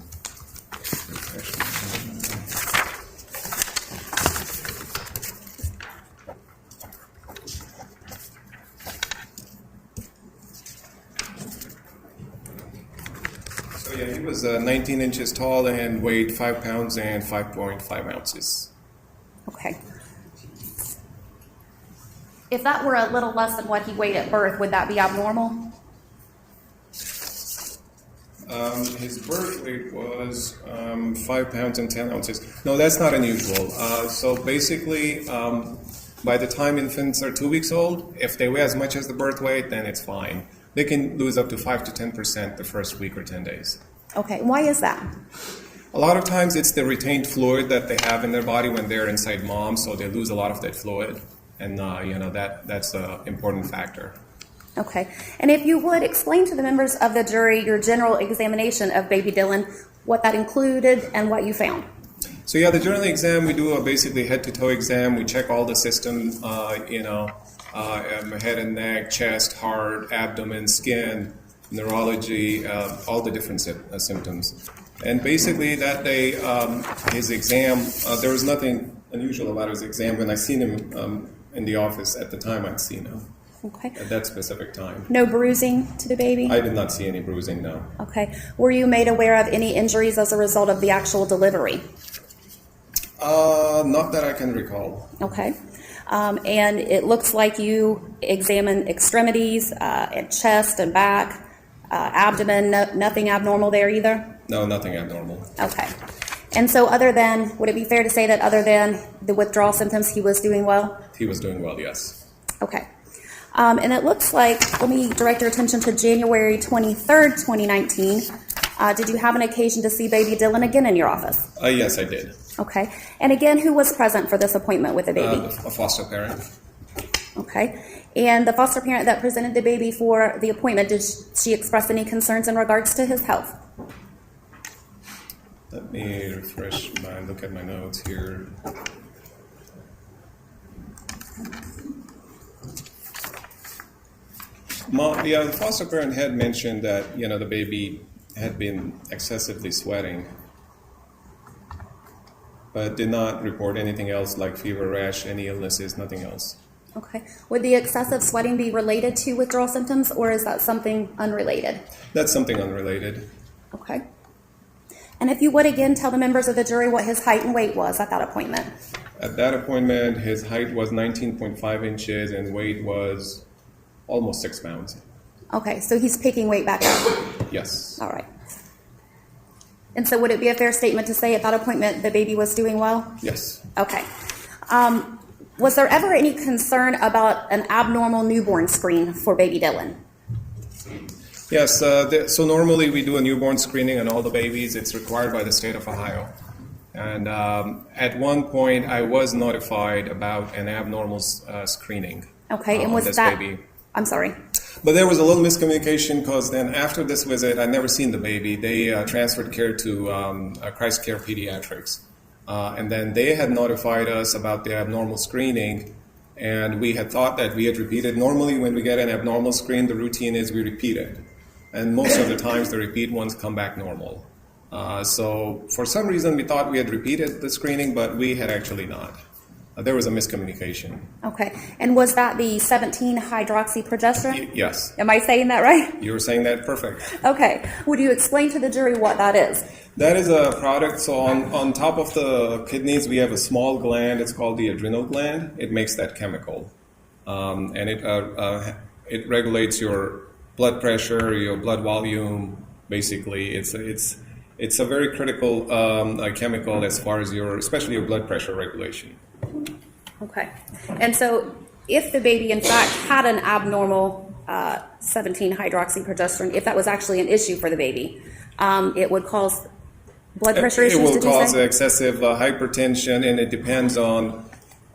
So yeah, he was 19 inches tall and weighed 5 pounds and 5.5 ounces.
Okay. If that were a little less than what he weighed at birth, would that be abnormal?
His birth weight was 5 pounds and 10 ounces. No, that's not unusual. So basically, by the time infants are 2 weeks old, if they weigh as much as the birth weight, then it's fine. They can lose up to 5 to 10% the first week or 10 days.
Okay, why is that?
A lot of times it's the retained fluid that they have in their body when they're inside mom, so they lose a lot of that fluid. And, that's an important factor.
Okay. And if you would explain to the members of the jury your general examination of baby Dylan, what that included and what you found.
So yeah, the general exam, we do a basically head-to-toe exam. We check all the systems, head and neck, chest, heart, abdomen, skin, neurology, all the different symptoms. And basically that day, his exam, there was nothing unusual about his exam. When I seen him in the office at the time, I'd seen him.
Okay.
At that specific time.
No bruising to the baby?
I did not see any bruising, no.
Okay. Were you made aware of any injuries as a result of the actual delivery?
Not that I can recall.
Okay. And it looks like you examined extremities, and chest and back, abdomen, nothing abnormal there either?
No, nothing abnormal.
Okay. And so would it be fair to say that other than the withdrawal symptoms, he was doing well?
He was doing well, yes.
Okay. And it looks like, let me direct your attention to January 23rd, 2019. Did you have an occasion to see baby Dylan again in your office?
Yes, I did.
Okay. And again, who was present for this appointment with the baby?
A foster parent.
Okay. And the foster parent that presented the baby for the appointment, did she express any concerns in regards to his health?
Let me look at my notes here. Yeah, the foster parent had mentioned that, the baby had been excessively sweating, but did not report anything else like fever, rash, any illnesses, nothing else.
Okay. Would the excessive sweating be related to withdrawal symptoms, or is that something unrelated?
That's something unrelated.
Okay. And if you would again tell the members of the jury what his height and weight was at that appointment.
At that appointment, his height was 19.5 inches and weight was almost 6 pounds.
Okay, so he's picking weight back up.
Yes.
All right. And so would it be a fair statement to say at that appointment the baby was doing well?
Yes.
Okay. Was there ever any concern about an abnormal newborn screen for baby Dylan?
Yes, so normally we do a newborn screening on all the babies. It's required by the state of Ohio. And at one point, I was notified about an abnormal screening.
Okay, and
on
was
this
that...
baby.
I'm sorry.
But there was a little miscommunication because then after this visit, I'd never seen the baby. They transferred care to Christ Care Pediatrics. And then they had notified us about the abnormal screening, and we had thought that we had repeated. Normally, when we get an abnormal screen, the routine is we repeat it. And most of the times, the repeat ones come back normal. So for some reason, we thought we had repeated the screening, but we had actually not. There was a miscommunication.
Okay, and was that the 17-hydroxyprogesterone?
Yes.
Am I saying that right?
You were saying that perfect.
Okay, would you explain to the jury what that is?
That is a product, so on top of the kidneys, we have a small gland, it's called the adrenal gland. It makes that chemical. And it regulates your blood pressure, your blood volume, basically. It's a very critical chemical as far as especially your blood pressure regulation.
Okay, and so if the baby in fact had an abnormal 17-hydroxyprogesterone, if that was actually an issue for the baby, it would cause blood pressure issues,
It will cause excessive hypertension, and it depends on,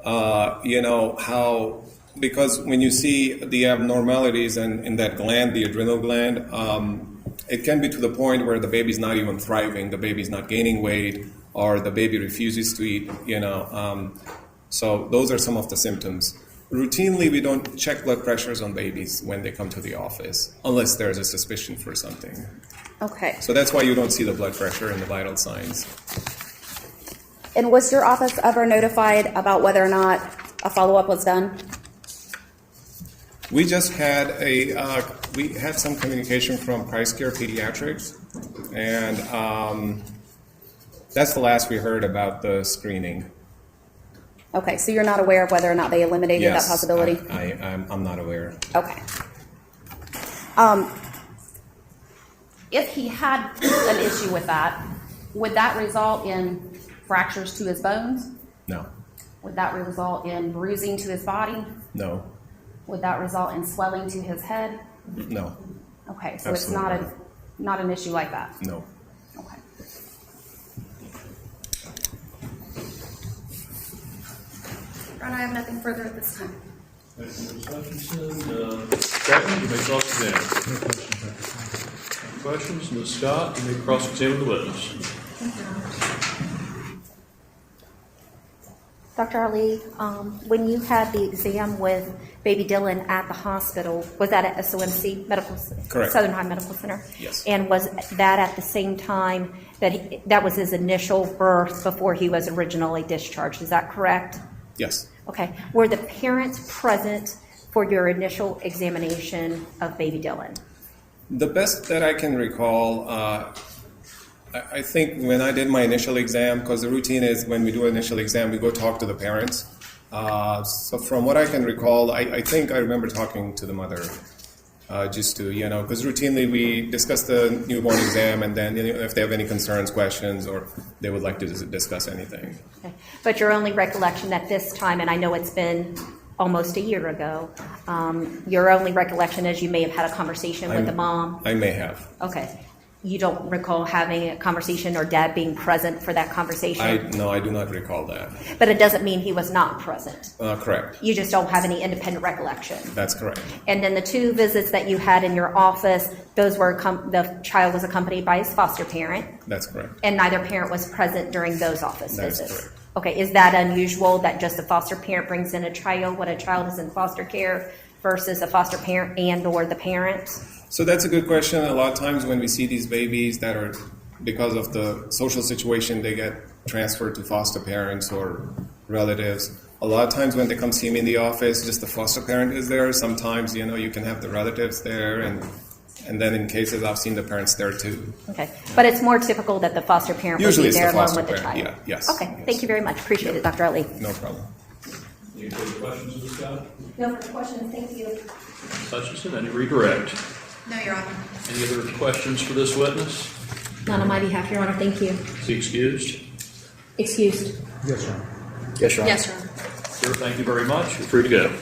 how, because when you see the abnormalities in that gland, the adrenal gland, it can be to the point where the baby's not even thriving, the baby's not gaining weight, or the baby refuses to eat, So those are some of the symptoms. Routinely, we don't check blood pressures on babies when they come to the office, unless there's a suspicion for something.
Okay.
So that's why you don't see the blood pressure and the vital signs.
And was your office ever notified about whether or not a follow-up was done?
We just had we had some communication from Christ Care Pediatrics, and that's the last we heard about the screening.
Okay, so you're not aware of whether or not they eliminated that possibility?
I'm not aware.
Okay. If he had an issue with that, would that result in fractures to his bones?
No.
Would that result in bruising to his body?
No.
Would that result in swelling to his head?
No.
Okay, so
Absolutely
it's not an issue like that?
No.
Okay. Ron, I have nothing further at this time.
Thank you, Ms. Hutchinson. Captain, you may cross-examine. Questions? Ms. Scott, you may cross-examine the witness.
Dr. Ali, when you had the exam with baby Dylan at the hospital, was that at SOMC Medical
Correct.
Southern High Medical Center?
Yes.
And was that at the same time that that was his initial birth before he was originally discharged? Is that correct?
Yes.
Okay. Were the parents present for your initial examination of baby Dylan?
The best that I can recall, I think when I did my initial exam, because the routine is when we do an initial exam, we go talk to the parents. So from what I can recall, I think I remember talking to the mother, just to, because routinely we discuss the newborn exam, and then if they have any concerns, questions, or they would like to discuss anything.
Okay. But your only recollection at this time, and I know it's been almost a year ago, your only recollection is you may have had a conversation with the mom?
I may have.
Okay. You don't recall having a conversation or dad being present for that conversation?
No, I do not recall that.
But it doesn't mean he was not present?
Correct.
You just don't have any independent recollection?
That's correct.
And then the 2 visits that you had in your office, those were the child was accompanied by his foster parent?
That's correct.
And neither parent was present during those office
That's
visits?
correct.
Okay, is that unusual that just a foster parent brings in a child when a child is in foster care? versus a foster parent and or the parent?
So that's a good question. A lot of times when we see these babies that are, because of the social situation, they get transferred to foster parents or relatives. A lot of times when they come see me in the office, just the foster parent is there. Sometimes, you can have the relatives there, and then in cases I've seen the parents there too.
Okay, but it's more typical that the foster parent would be there along with the child?
Yeah, yes.
Okay,
yes.
thank you very much. Appreciate it, Dr. Ali.
No problem.
Any further questions of this guy?
No further questions, thank you.
Ms. Hutchinson, any redirect?
No, Your Honor.
Any other questions for this witness?
Not on my behalf, Your Honor. Thank you.
Is he excused?
Excused.
Yes, sir.
Yes, Your Honor.
Yes, Your Honor.
Sir, thank you very much. You're free to go.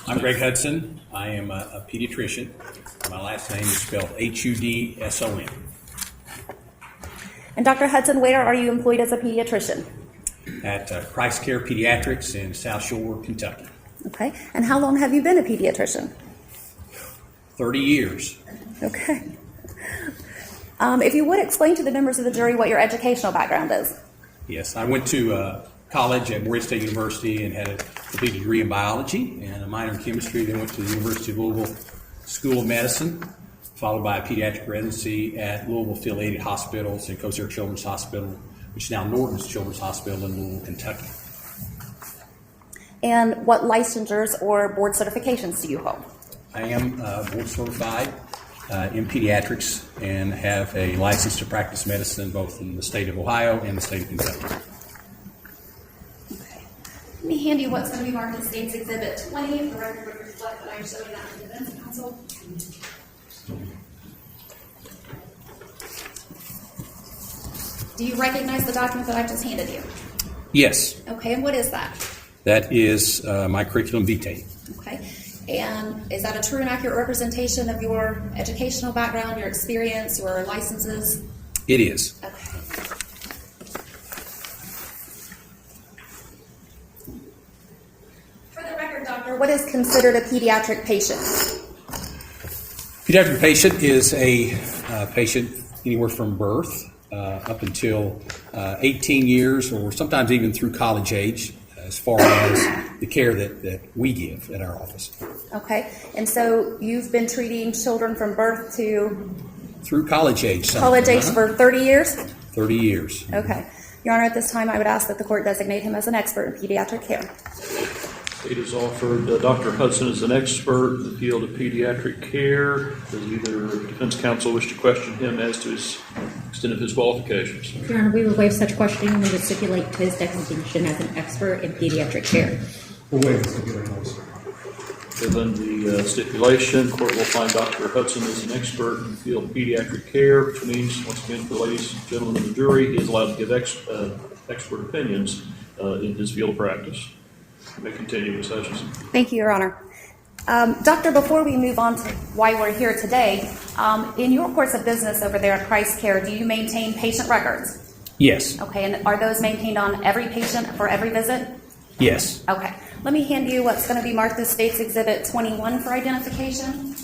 I'm Greg Hudson. I am a pediatrician. My last name is spelled Hudson.
And Dr. Hudson, where are you employed as a pediatrician?
At Christ Care Pediatrics in South Shore, Kentucky.
Okay, and how long have you been a pediatrician?
30 years.
Okay. If you would explain to the members of the jury what your educational background is.
Yes, I went to college at Morgan State University and had a complete degree in biology and a minor in chemistry. Then went to the University of Louisville School of Medicine, followed by a pediatric residency at Louisville affiliated hospitals and Kosar Children's Hospital, which is now Norton's Children's Hospital in Louisville, Kentucky.
And what licensures or board certifications do you hold?
I am board certified in pediatrics and have a license to practice medicine both in the state of Ohio and the state of Kentucky.
Okay. Let me hand you what's going to be marked as State's Exhibit 20. The record would reflect that I'm showing that to the defense counsel. Do you recognize the document that I just handed you?
Yes,
Okay, and what is that?
that is my curriculum vitae.
Okay, and is that a true and accurate representation of your educational background, your experience, your licenses?
It is.
Okay. For the record, doctor, what is considered a pediatric patient?
Pediatric patient is a patient anywhere from birth up until 18 years or sometimes even through college age as far as the care that we give at our office.
Okay, and so you've been treating children from birth to
Through college age. some of
college
them,
age for 30 years?
30 years.
Okay. Your Honor, at this time, I would ask that the court designate him as an expert in pediatric care.
State has offered Dr. Hudson as an expert in the field of pediatric care. Does either defense counsel wish to question him as to his extent of his qualifications?
Your Honor, we will waive such questioning and would stipulate to his designation as an expert in pediatric care.
We'll waive the stipulation also.
Given the stipulation, court will find Dr. Hudson as an expert in the field of pediatric care, which means, once again, for ladies and gentlemen of the jury, he is allowed to give expert opinions in his field of practice. You may continue, Ms. Hutchinson.
Thank you, Your Honor. Doctor, before we move on to why we're here today, in your course of business over there at Christ Care, do you maintain patient records?
Yes.
Okay, and are those maintained on every patient for every visit?
Yes.
Okay. Let me hand you what's going to be marked as State's Exhibit 21 for identification.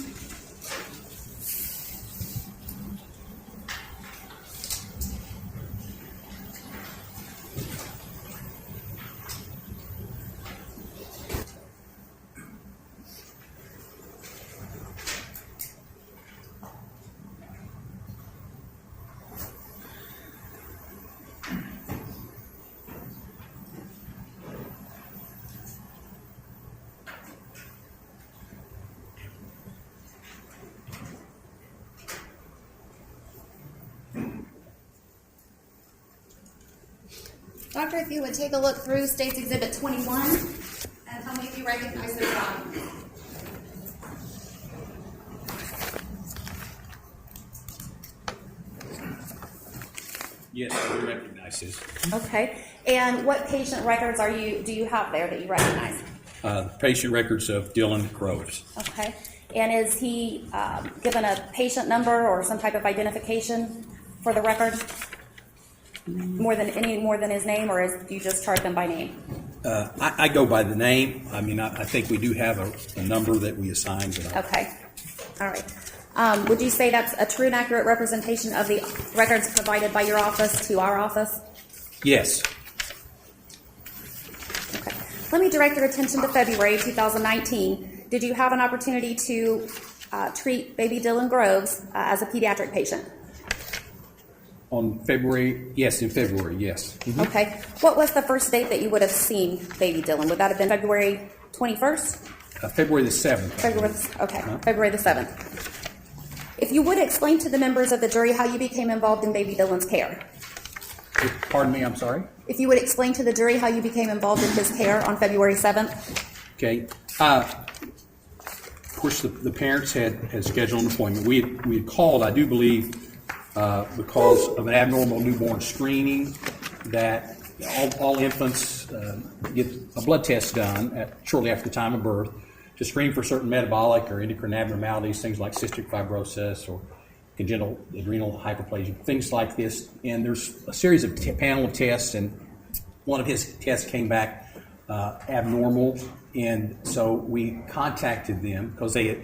Doctor, if you would take a look through State's Exhibit 21 and tell me if you recognize this document.
Yes, I do recognize this.
Okay. And what patient records do you have there that you recognize?
Patient records of Dylan Groves.
Okay. And is he given a patient number or some type of identification for the record? More than his name, or do you just chart them by name?
I go by the name. I mean, I think we do have a number that we assign.
Okay. All right. Would you say that's a true and accurate representation of the records provided by your office to our office?
Yes.
Okay. Let me direct your attention to February 2019. did you have an opportunity to treat baby Dylan Groves as a pediatric patient?
On February, yes, in February, yes. Mhm.
Okay. What was the first date that you would have seen baby Dylan? Would that have been February 21st?
February the 7th.
February the 7th. If you would explain to the members of the jury how you became involved in baby Dylan's care.
Pardon me, I'm sorry?
If you would explain to the jury how you became involved in his care on February 7th.
Okay. Of course, the parents had scheduled an appointment. We had called, I do believe, because of an abnormal newborn screening, that all infants get a blood test done shortly after the time of birth to screen for certain metabolic or endocrine abnormalities, things like cystic fibrosis or congenital adrenal hyperplasia, things like this. And there's a series of panel of tests, and one of his tests came back abnormal. And so we contacted them because I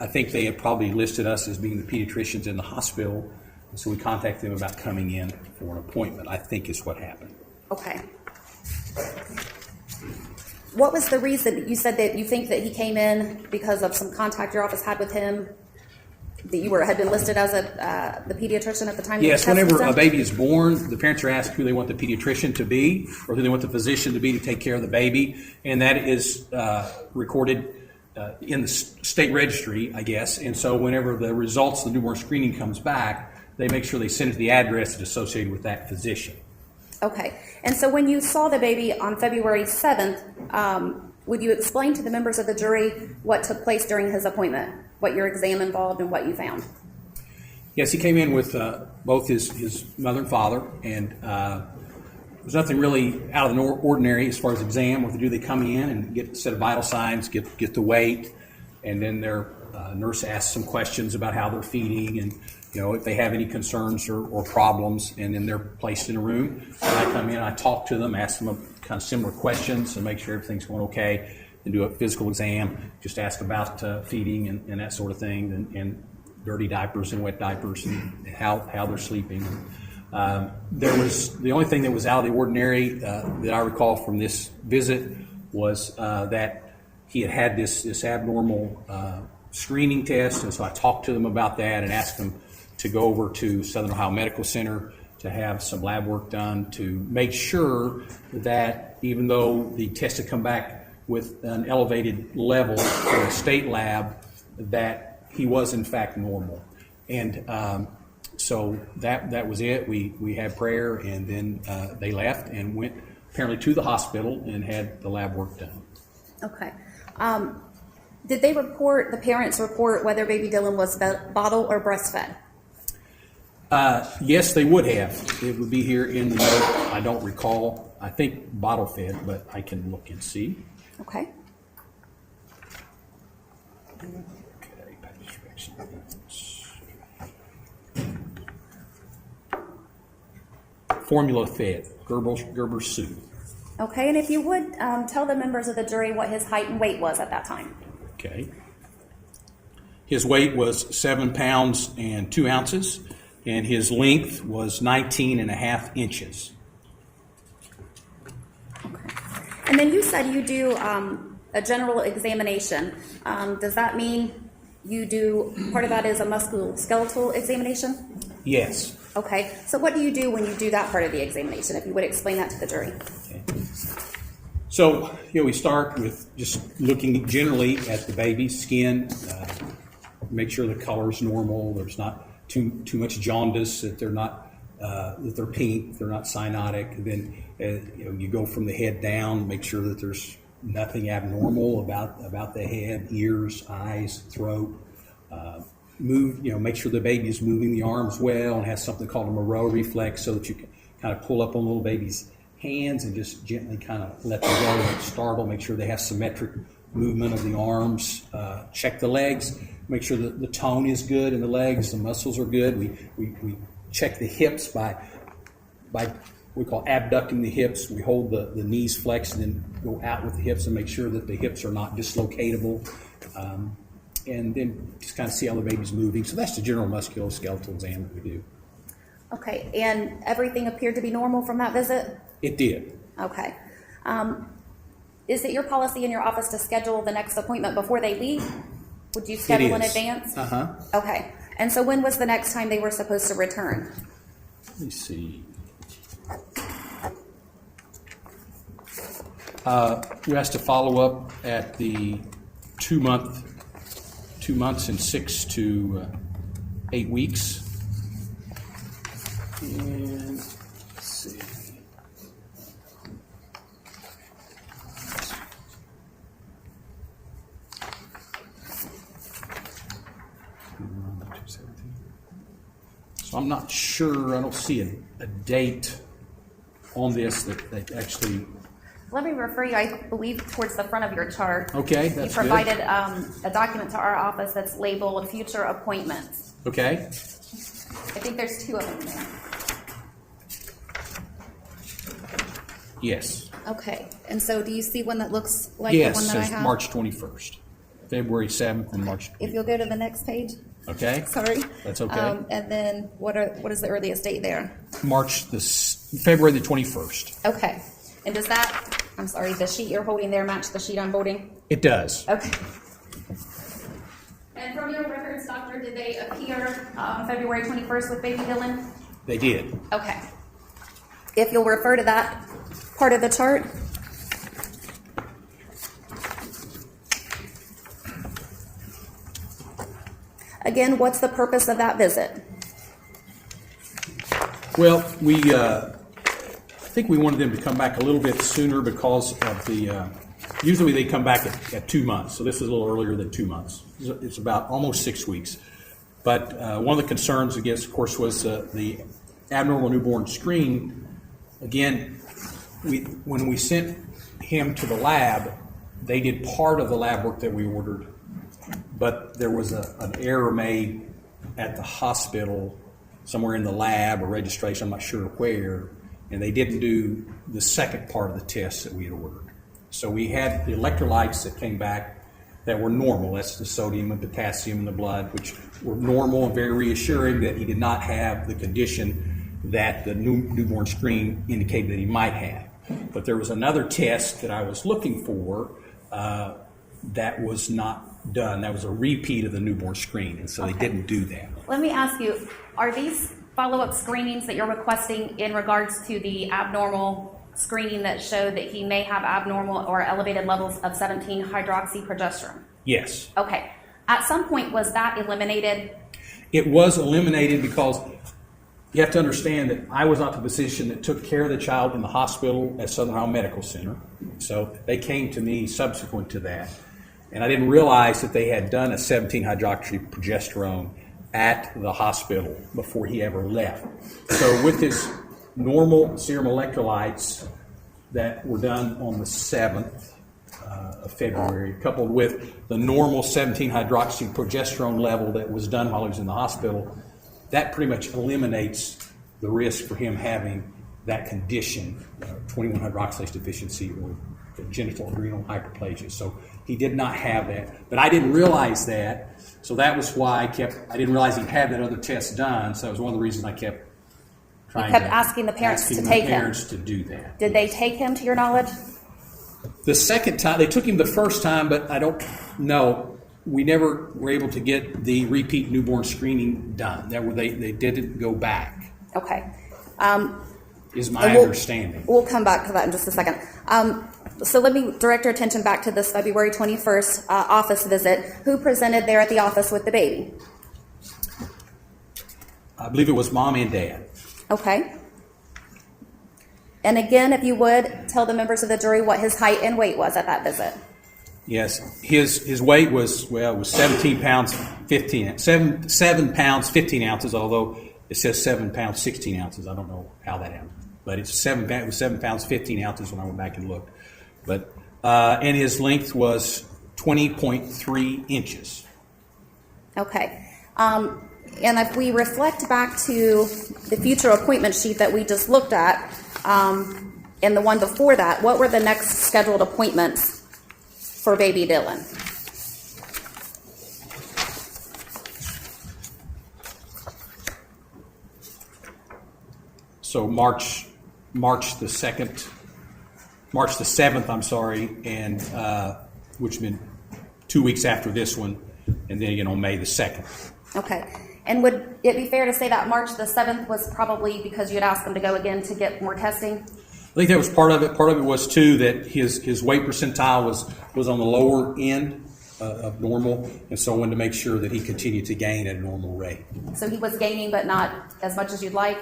think they had probably listed us as being the pediatricians in the hospital. And so we contacted them about coming in for an appointment, I think is what happened.
Okay. What was the reason? You said that you think that he came in because of some contact your office had with him, that you had been listed as the pediatrician at the time?
Yes, whenever a baby is born, the parents are asked who they want the pediatrician to be or who they want the physician to be to take care of the baby, and that is recorded in the state registry, I guess. And so whenever the results of the newborn screening comes back, they make sure they send it to the address that's associated with that physician.
Okay. And so when you saw the baby on February 7th, would you explain to the members of the jury what took place during his appointment, what your exam involved and what you found?
Yes, he came in with both his mother and father, and there's nothing really out of the ordinary as far as exam. What they do, they come in and get a set of vital signs, get the weight, and then their nurse asks some questions about how they're feeding and if they have any concerns or problems, and then they're placed in a room. And I come in, I talk to them, ask them kind of similar questions and make sure everything's going okay, and do a physical exam, just ask about feeding and that sort of thing, and dirty diapers and wet diapers and how they're sleeping. There was the only thing that was out of the ordinary that I recall from this visit was that he had this abnormal screening test, and so I talked to them about that and asked them to go over to Southern Ohio Medical Center to have some lab work done to make sure that even though the test had come back with an elevated level in the state lab, that he was in fact normal. And so that was it. We had prayer, and then they left and went apparently to the hospital and had the lab work done.
Okay. Did the parents report whether baby Dylan was bottle or breastfed?
Yes, they would have. It would be here in the note. I don't recall. I think bottle fed, but I can look and see.
Okay.
Okay, package vaccines. Formula fed, Gerber soup.
Okay, and if you would tell the members of the jury what his height and weight was at that time.
Okay. His weight was 7 pounds and 2 ounces, and his length was 19 and a half inches.
Okay. And then you said you do a general examination. Does that mean you do, part of that is a musculoskeletal examination?
Yes.
Okay, so what do you do when you do that part of the examination, if you would explain that to the jury?
Okay. So, we start with just looking generally at the baby's skin, make sure the color is normal, there's not too much jaundice, that they're not that they're pink, they're not cyanotic. Then you go from the head down, make sure that there's nothing abnormal about the head, ears, eyes, throat. Make sure the baby is moving the arms well and has something called a Moreau reflex, so that you can kind of pull up on the little baby's hands and just gently kind of let them go and startle, make sure they have symmetric movement of the arms. Check the legs, make sure that the tone is good in the legs, the muscles are good. We check the hips by we call abducting the hips. We hold the knees flexed and then go out with the hips and make sure that the hips are not dislocatable. And then just kind of see how the baby's moving. So that's the general musculoskeletal exam that we do.
Okay, and everything appeared to be normal from that visit?
It did.
Okay. Is it your policy in your office to schedule the next appointment before they leave? Would you schedule in
is.
advance?
Uh-huh.
Okay. And so when was the next time they were supposed to return?
Let me see. We asked to follow up at the 2 months and 6 to 8 weeks. And let's see. So I'm not sure, I don't see a date on this that they actually.
Let me refer you, I believe, towards the front of your chart.
Okay, that's
You
good.
provided a document to our office that's labeled future appointments.
Okay.
I think there's 2 of them there.
Yes.
Okay. And so do you see one that looks like the one
Yes,
that I
says
have?
March 21st, February 7th, and March.
If you'll go to the next page.
Okay.
Sorry.
That's okay.
And then what is the earliest date there?
February the 21st.
Okay. And does that, I'm sorry, the sheet you're holding there match the sheet I'm holding?
It does.
Okay. And from your records, doctor, did they appear on February 21st with baby Dylan?
They did.
Okay. If you'll refer to that part of the chart. Again, what's the purpose of that visit?
Well, I think we wanted them to come back a little bit sooner because of usually they come back at 2 months. So this is a little earlier than 2 months. It's about almost 6 weeks. But one of the concerns, I guess, of course, was the abnormal newborn screen. Again, when we sent him to the lab, they did part of the lab work that we ordered, but there was an error made at the hospital, somewhere in the lab or registration, I'm not sure where, and they didn't do the second part of the test that we had ordered. So we had the electrolytes that came back that were normal. That's the sodium and potassium in the blood, which were normal and very reassuring that he did not have the condition that the newborn screen indicated that he might have. But there was another test that I was looking for that was not done. That was a repeat of the newborn screen, and so they didn't do that.
Let me ask you, are these follow-up screenings that you're requesting in regards to the abnormal screening that showed that he may have abnormal or elevated levels of 17-hydroxyprogesterone?
Yes.
Okay. At some point, was that eliminated?
It was eliminated because you have to understand that I was not the physician that took care of the child in the hospital at Southern Ohio Medical Center. So they came to me subsequent to that. And I didn't realize that they had done a 17-hydroxyprogesterone at the hospital before he ever left. So with his normal serum electrolytes that were done on the 7th of February, coupled with the normal 17-hydroxyprogesterone level that was done while he was in the hospital, that pretty much eliminates the risk for him having that condition, 21-hydroxylase deficiency or congenital adrenal hyperplasia. So he did not have that, but I didn't realize that. So that was why I didn't realize he had that other test done. So that was one of the reasons I kept trying
asking the parents to take him.
to do that.
Did they take him, to your knowledge?
The second time, they took him the first time, but I don't know. We never were able to get the repeat newborn screening done. They didn't go back.
Okay.
Is my understanding.
We'll come back to that in just a second. So let me direct your attention back to this February 21st office visit. Who presented there at the office with the baby?
I believe it was mom and dad.
Okay. And again, if you would, tell the members of the jury what his height and weight was at that visit.
Yes, his weight was 17 pounds 7 pounds 15 ounces. Although it says 7 pounds 16 ounces, I don't know how that happened, but it was 7 pounds 15 ounces when I went back and looked. But and his length was 20.3 inches.
Okay. And if we reflect back to the future appointment sheet that we just looked at, and the one before that, what were the next scheduled appointments for baby Dylan?
So March the 2nd March the 7th, I'm sorry, and which has been 2 weeks after this one, and then again on May the 2nd.
Okay. And would it be fair to say that March the 7th was probably because you had asked him to go again to get more testing?
I think that was part of it. Part of it was too that his weight percentile was on the lower end of normal, and so I wanted to make sure that he continued to gain at a normal rate.
So he was gaining, but not as much as you'd like?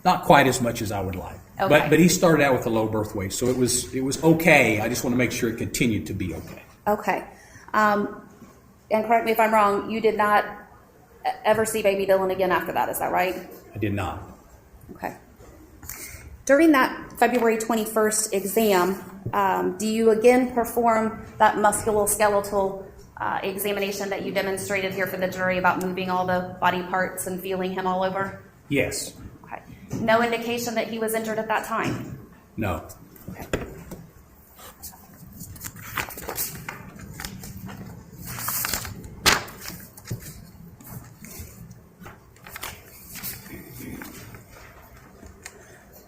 Not quite as much as I would like,
Okay.
but he started out with a low birth weight, so it was okay. I just want to make sure it continued to be okay.
Okay. And correct me if I'm wrong, you did not ever see baby Dylan again after that, is that right?
I did not.
Okay. During that February 21st exam, do you again perform that musculoskeletal examination that you demonstrated here for the jury about moving all the body parts and feeling him all over?
Yes.
Okay. No indication that he was injured at that time?
No.
Okay.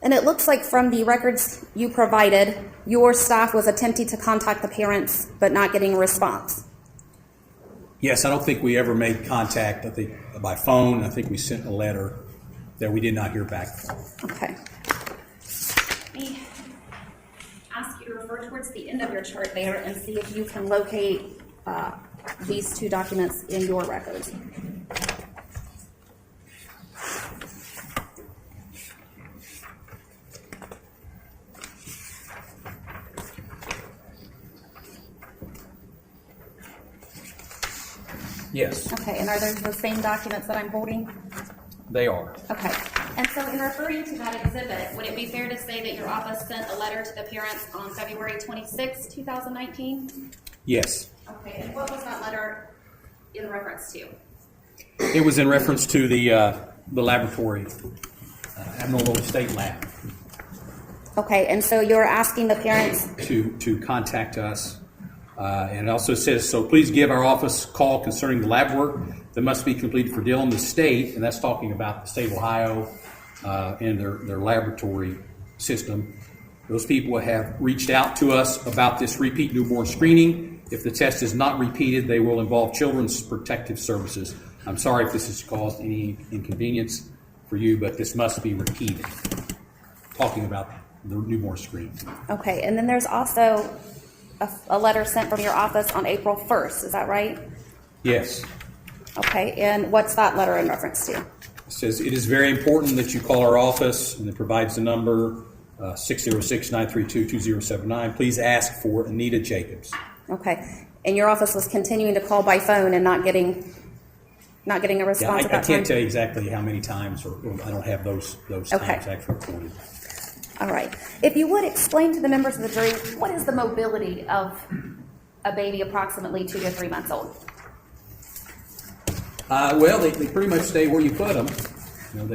And it looks like from the records you provided, your staff was attempting to contact the parents but not getting a response.
Yes, I don't think we ever made contact. I think by phone. I think we sent a letter that we did not hear back from.
Okay. Let me ask you to refer towards the end of your chart there and see if you can locate these two documents in your records.
Yes,
Okay, and are those the same documents that I'm holding?
they are.
Okay. And so in referring to that exhibit, would it be fair to say that your office sent a letter to the parents on February 26, 2019?
Yes.
Okay, and what was that letter in reference to?
It was in reference to the laboratory, abnormal state lab,
Okay, and so you're asking the parents,
to contact us. And it also says, so please give our office a call concerning the lab work that must be completed for Dillon, the state, and that's talking about the state of Ohio and their laboratory system. Those people have reached out to us about this repeat newborn screening. If the test is not repeated, they will involve Children's Protective Services. I'm sorry if this has caused any inconvenience for you, but this must be repeated. Talking about the newborn screening.
okay, and then there's also a letter sent from your office on April 1st, is that right?
Yes.
Okay, and what's that letter in reference to?
It says, it is very important that you call our office, and it provides the number 606-932-2079. Please ask for Anita Jacobs.
Okay, and your office was continuing to call by phone and not getting a
Yeah,
response
I
at that
can't
time?
tell you exactly how many times, or I don't have those
Okay.
times actually recorded.
All right. If you would explain to the members of the jury, what is the mobility of a baby approximately 2 to 3 months old?
Well, they pretty much stay where you put them. You know,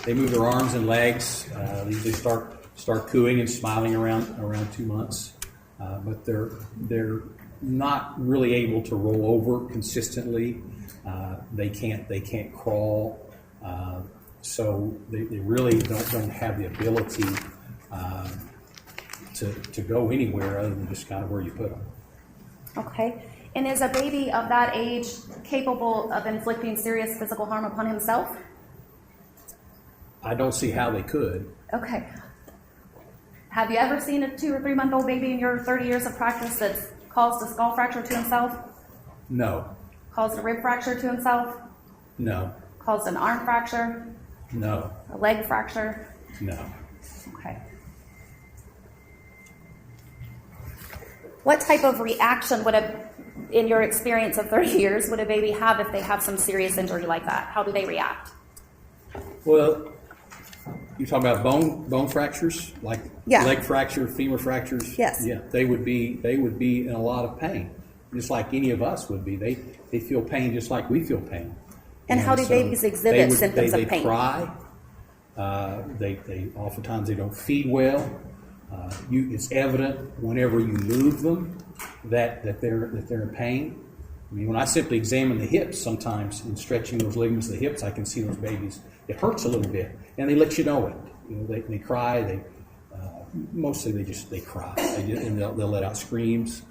they move their arms and legs. They usually start cooing and smiling around 2 months, but they're not really able to roll over consistently. They can't crawl. So they really don't have the ability to go anywhere other than just kind of where you put them.
Okay. And is a baby of that age capable of inflicting serious physical harm upon himself?
I don't see how they could.
Okay. Have you ever seen a 2 or 3 month old baby in your 30 years of practice that's caused a skull fracture to himself?
No.
Caused a rib fracture to himself?
No.
Caused an arm fracture?
No.
A leg fracture?
No.
Okay. What type of reaction in your experience of 30 years, would a baby have if they have some serious injury like that? How do they react?
Well, you talking about bone fractures, like
Yeah.
leg fracture, femur fractures?
Yes.
Yeah, they would be in a lot of pain, just like any of us would be. They feel pain just like we feel pain.
And how do babies exhibit symptoms of pain?
They cry. They oftentimes they don't feed well. It's evident whenever you move them that they're in pain. I mean, when I simply examine the hips, sometimes in stretching those ligaments of the hips, I can see those babies. It hurts a little bit, and they let you know it. You know, they cry. Mostly they cry, and they'll let out screams,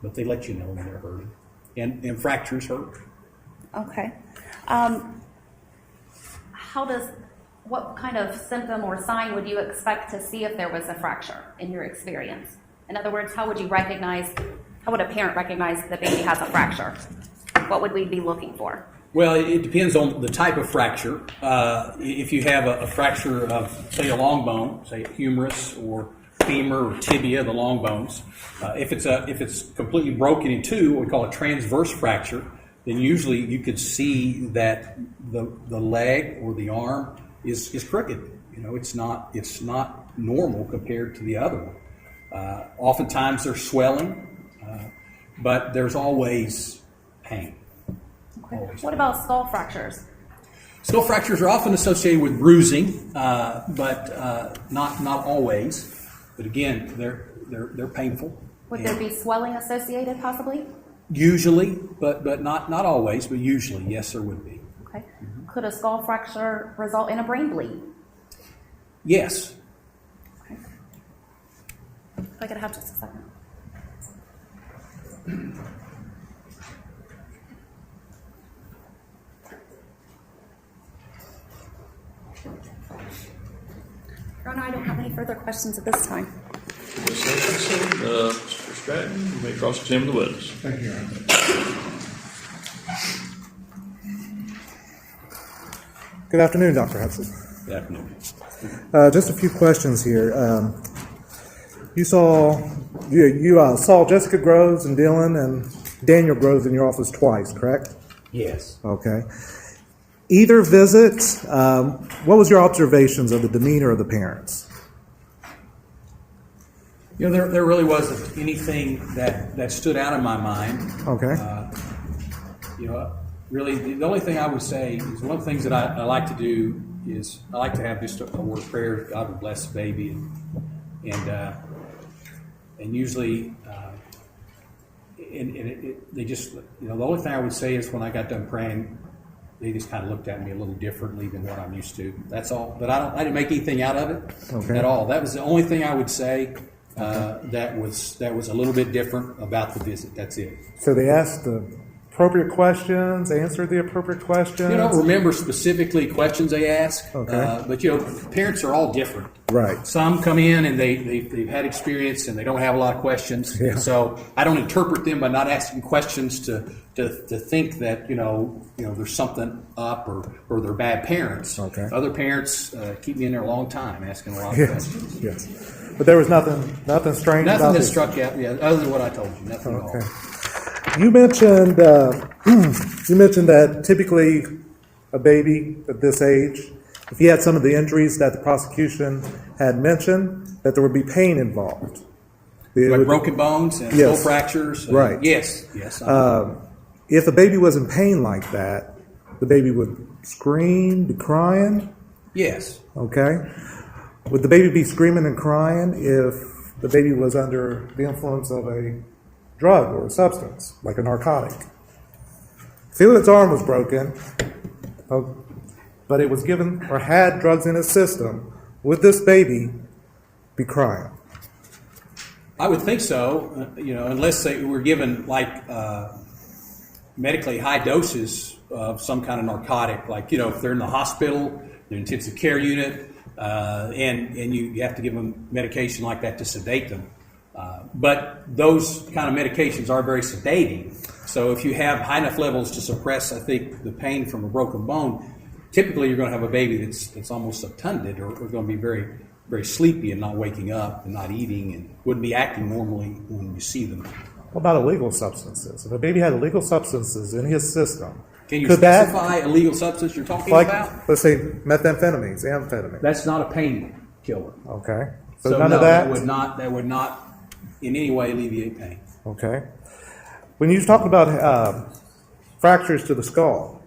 but they let you know when they're hurting. And fractures hurt.
Okay. What kind of symptom or sign would you expect to see if there was a fracture in your experience? In other words, how would a parent recognize the baby has a fracture? What would we be looking for?
Well, it depends on the type of fracture. If you have a fracture of, say, a long bone, say a humerus or femur or tibia, the long bones, if it's completely broken in two, what we call a transverse fracture, then usually you could see that the leg or the arm is crooked. It's not normal compared to the other one. Oftentimes there's swelling, but there's always pain.
Okay. What about skull fractures?
Skull fractures are often associated with bruising, but not always. But again, they're painful.
Would there be swelling associated, possibly?
Usually, but not always. But usually, yes, there would be.
Okay. Mm-hmm. Could a skull fracture result in a brain bleed?
Yes.
Okay. If I could have just a second. Rona, I don't have any further questions at this time.
Mr. Stratton, you may cross-examine the witness.
Thank you, Your Honor. Good afternoon, Dr. Hudson.
Good afternoon.
Just a few questions here. You saw Jessica Groves and Dylan and Daniel Groves in your office twice, correct?
Yes.
Okay. Either visit, what was your observations of the demeanor of the parents?
There really wasn't anything that stood out in my mind.
Okay.
Really, the only thing I would say is one of the things that I like to do is I like to have just a word of prayer. God would bless the baby, and usually, they just, the only thing I would say is when I got done praying, they just kind of looked at me a little differently than what I'm used to. That's all. But I didn't make anything out of it at all. That was the only thing I would say that was a little bit different about the visit. That's it.
So they asked the appropriate questions, answered the appropriate questions?
I don't remember specifically questions they ask,
Okay.
but parents are all different.
Right.
Some come in and they've had experience and they don't have a lot of questions.
Yeah.
And so I don't interpret them by not asking questions to think that there's something up or they're bad parents.
Okay.
Other parents keep me in there a long time asking a lot of questions.
Yes. But there was nothing strange
Nothing
about
that
this?
struck out, other than what I told you. Nothing at all.
Okay. You mentioned that typically a baby at this age, if he had some of the injuries that the prosecution had mentioned, that there would be pain involved.
Like broken bones and skull fractures.
Right.
Yes.
If a baby was in pain like that, the baby would scream, be crying.
Yes.
Okay. Would the baby be screaming and crying if the baby was under the influence of a drug or a substance, like a narcotic? Felix's arm was broken, but it was given or had drugs in his system. Would this baby be crying?
I would think so, unless they were given medically high doses of some kind of narcotic, if they're in the hospital, the intensive care unit, and you have to give them medication like that to sedate them. But those kind of medications are very sedating. So if you have high enough levels to suppress, I think, the pain from a broken bone, typically you're going to have a baby that's almost subtunded or going to be very, very sleepy and not waking up and not eating and wouldn't be acting normally when you see them.
What about illegal substances? If a baby had illegal substances in his system,
can you
could
specify a legal substance you're talking about?
Let's say methamphetamines, amphetamine.
That's not a pain killer.
Okay. So
So
none
no,
of that?
That would not in any way alleviate pain.
Okay. When you talk about fractures to the skull,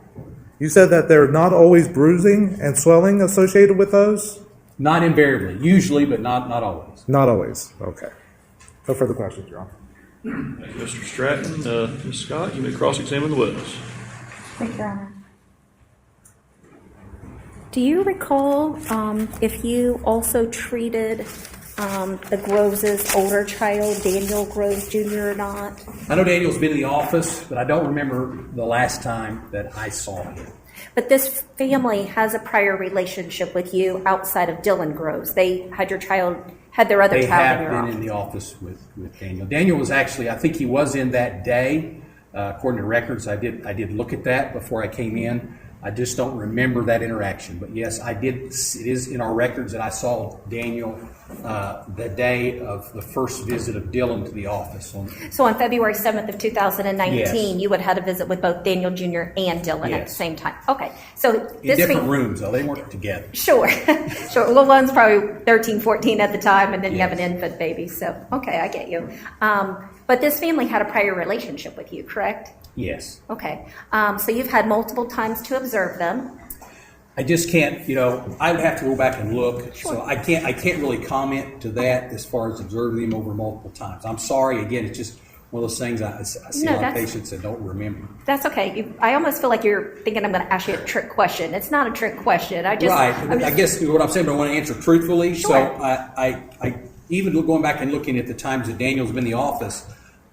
you said that there are not always bruising and swelling associated with those?
Not invariably. Usually, but not always.
Not always. Okay. No further questions, Your Honor.
Thank you, Mr. Stratton. Ms. Scott, you may cross-examine the witness.
Thank you, Your Honor. Do you recall if you also treated the Groves' older child, Daniel Groves Jr. or not?
I know Daniel's been in the office, but I don't remember the last time that I saw him.
But this family has a prior relationship with you outside of Dylan Groves. They had your child, had their other
They
child
have
in your
been
office.
in the office with Daniel. Daniel was actually, I think he was in that day, according to records. I did look at that before I came in. I just don't remember that interaction. But yes, I did. It is in our records that I saw Daniel the day of the first visit of Dylan to the office.
So on February 7th of 2019,
Yes.
you would have had a visit with both Daniel Jr. and Dylan at the
Yes.
same time. Okay, so
In
this
different
fam-
rooms, though. They weren't together.
Sure, sure. Well, one's probably 13, 14 at the time, and then you have an
Yes.
infant baby. So, okay, I get you. But this family had a prior relationship with you, correct?
Yes.
Okay. So you've had multiple times to observe them.
I just can't, I would have to go back and look. So I can't really comment to that as far as observing them over multiple times. I'm sorry. Again, it's just one of those things I see
No,
a lot of
that's-
patients that don't remember.
That's okay. I almost feel like you're thinking I'm going to ask you a trick question. It's not a trick question.
Right. I guess what I'm saying, but I want to answer truthfully.
Sure.
So I even going back and looking at the times that Daniel's been in the office,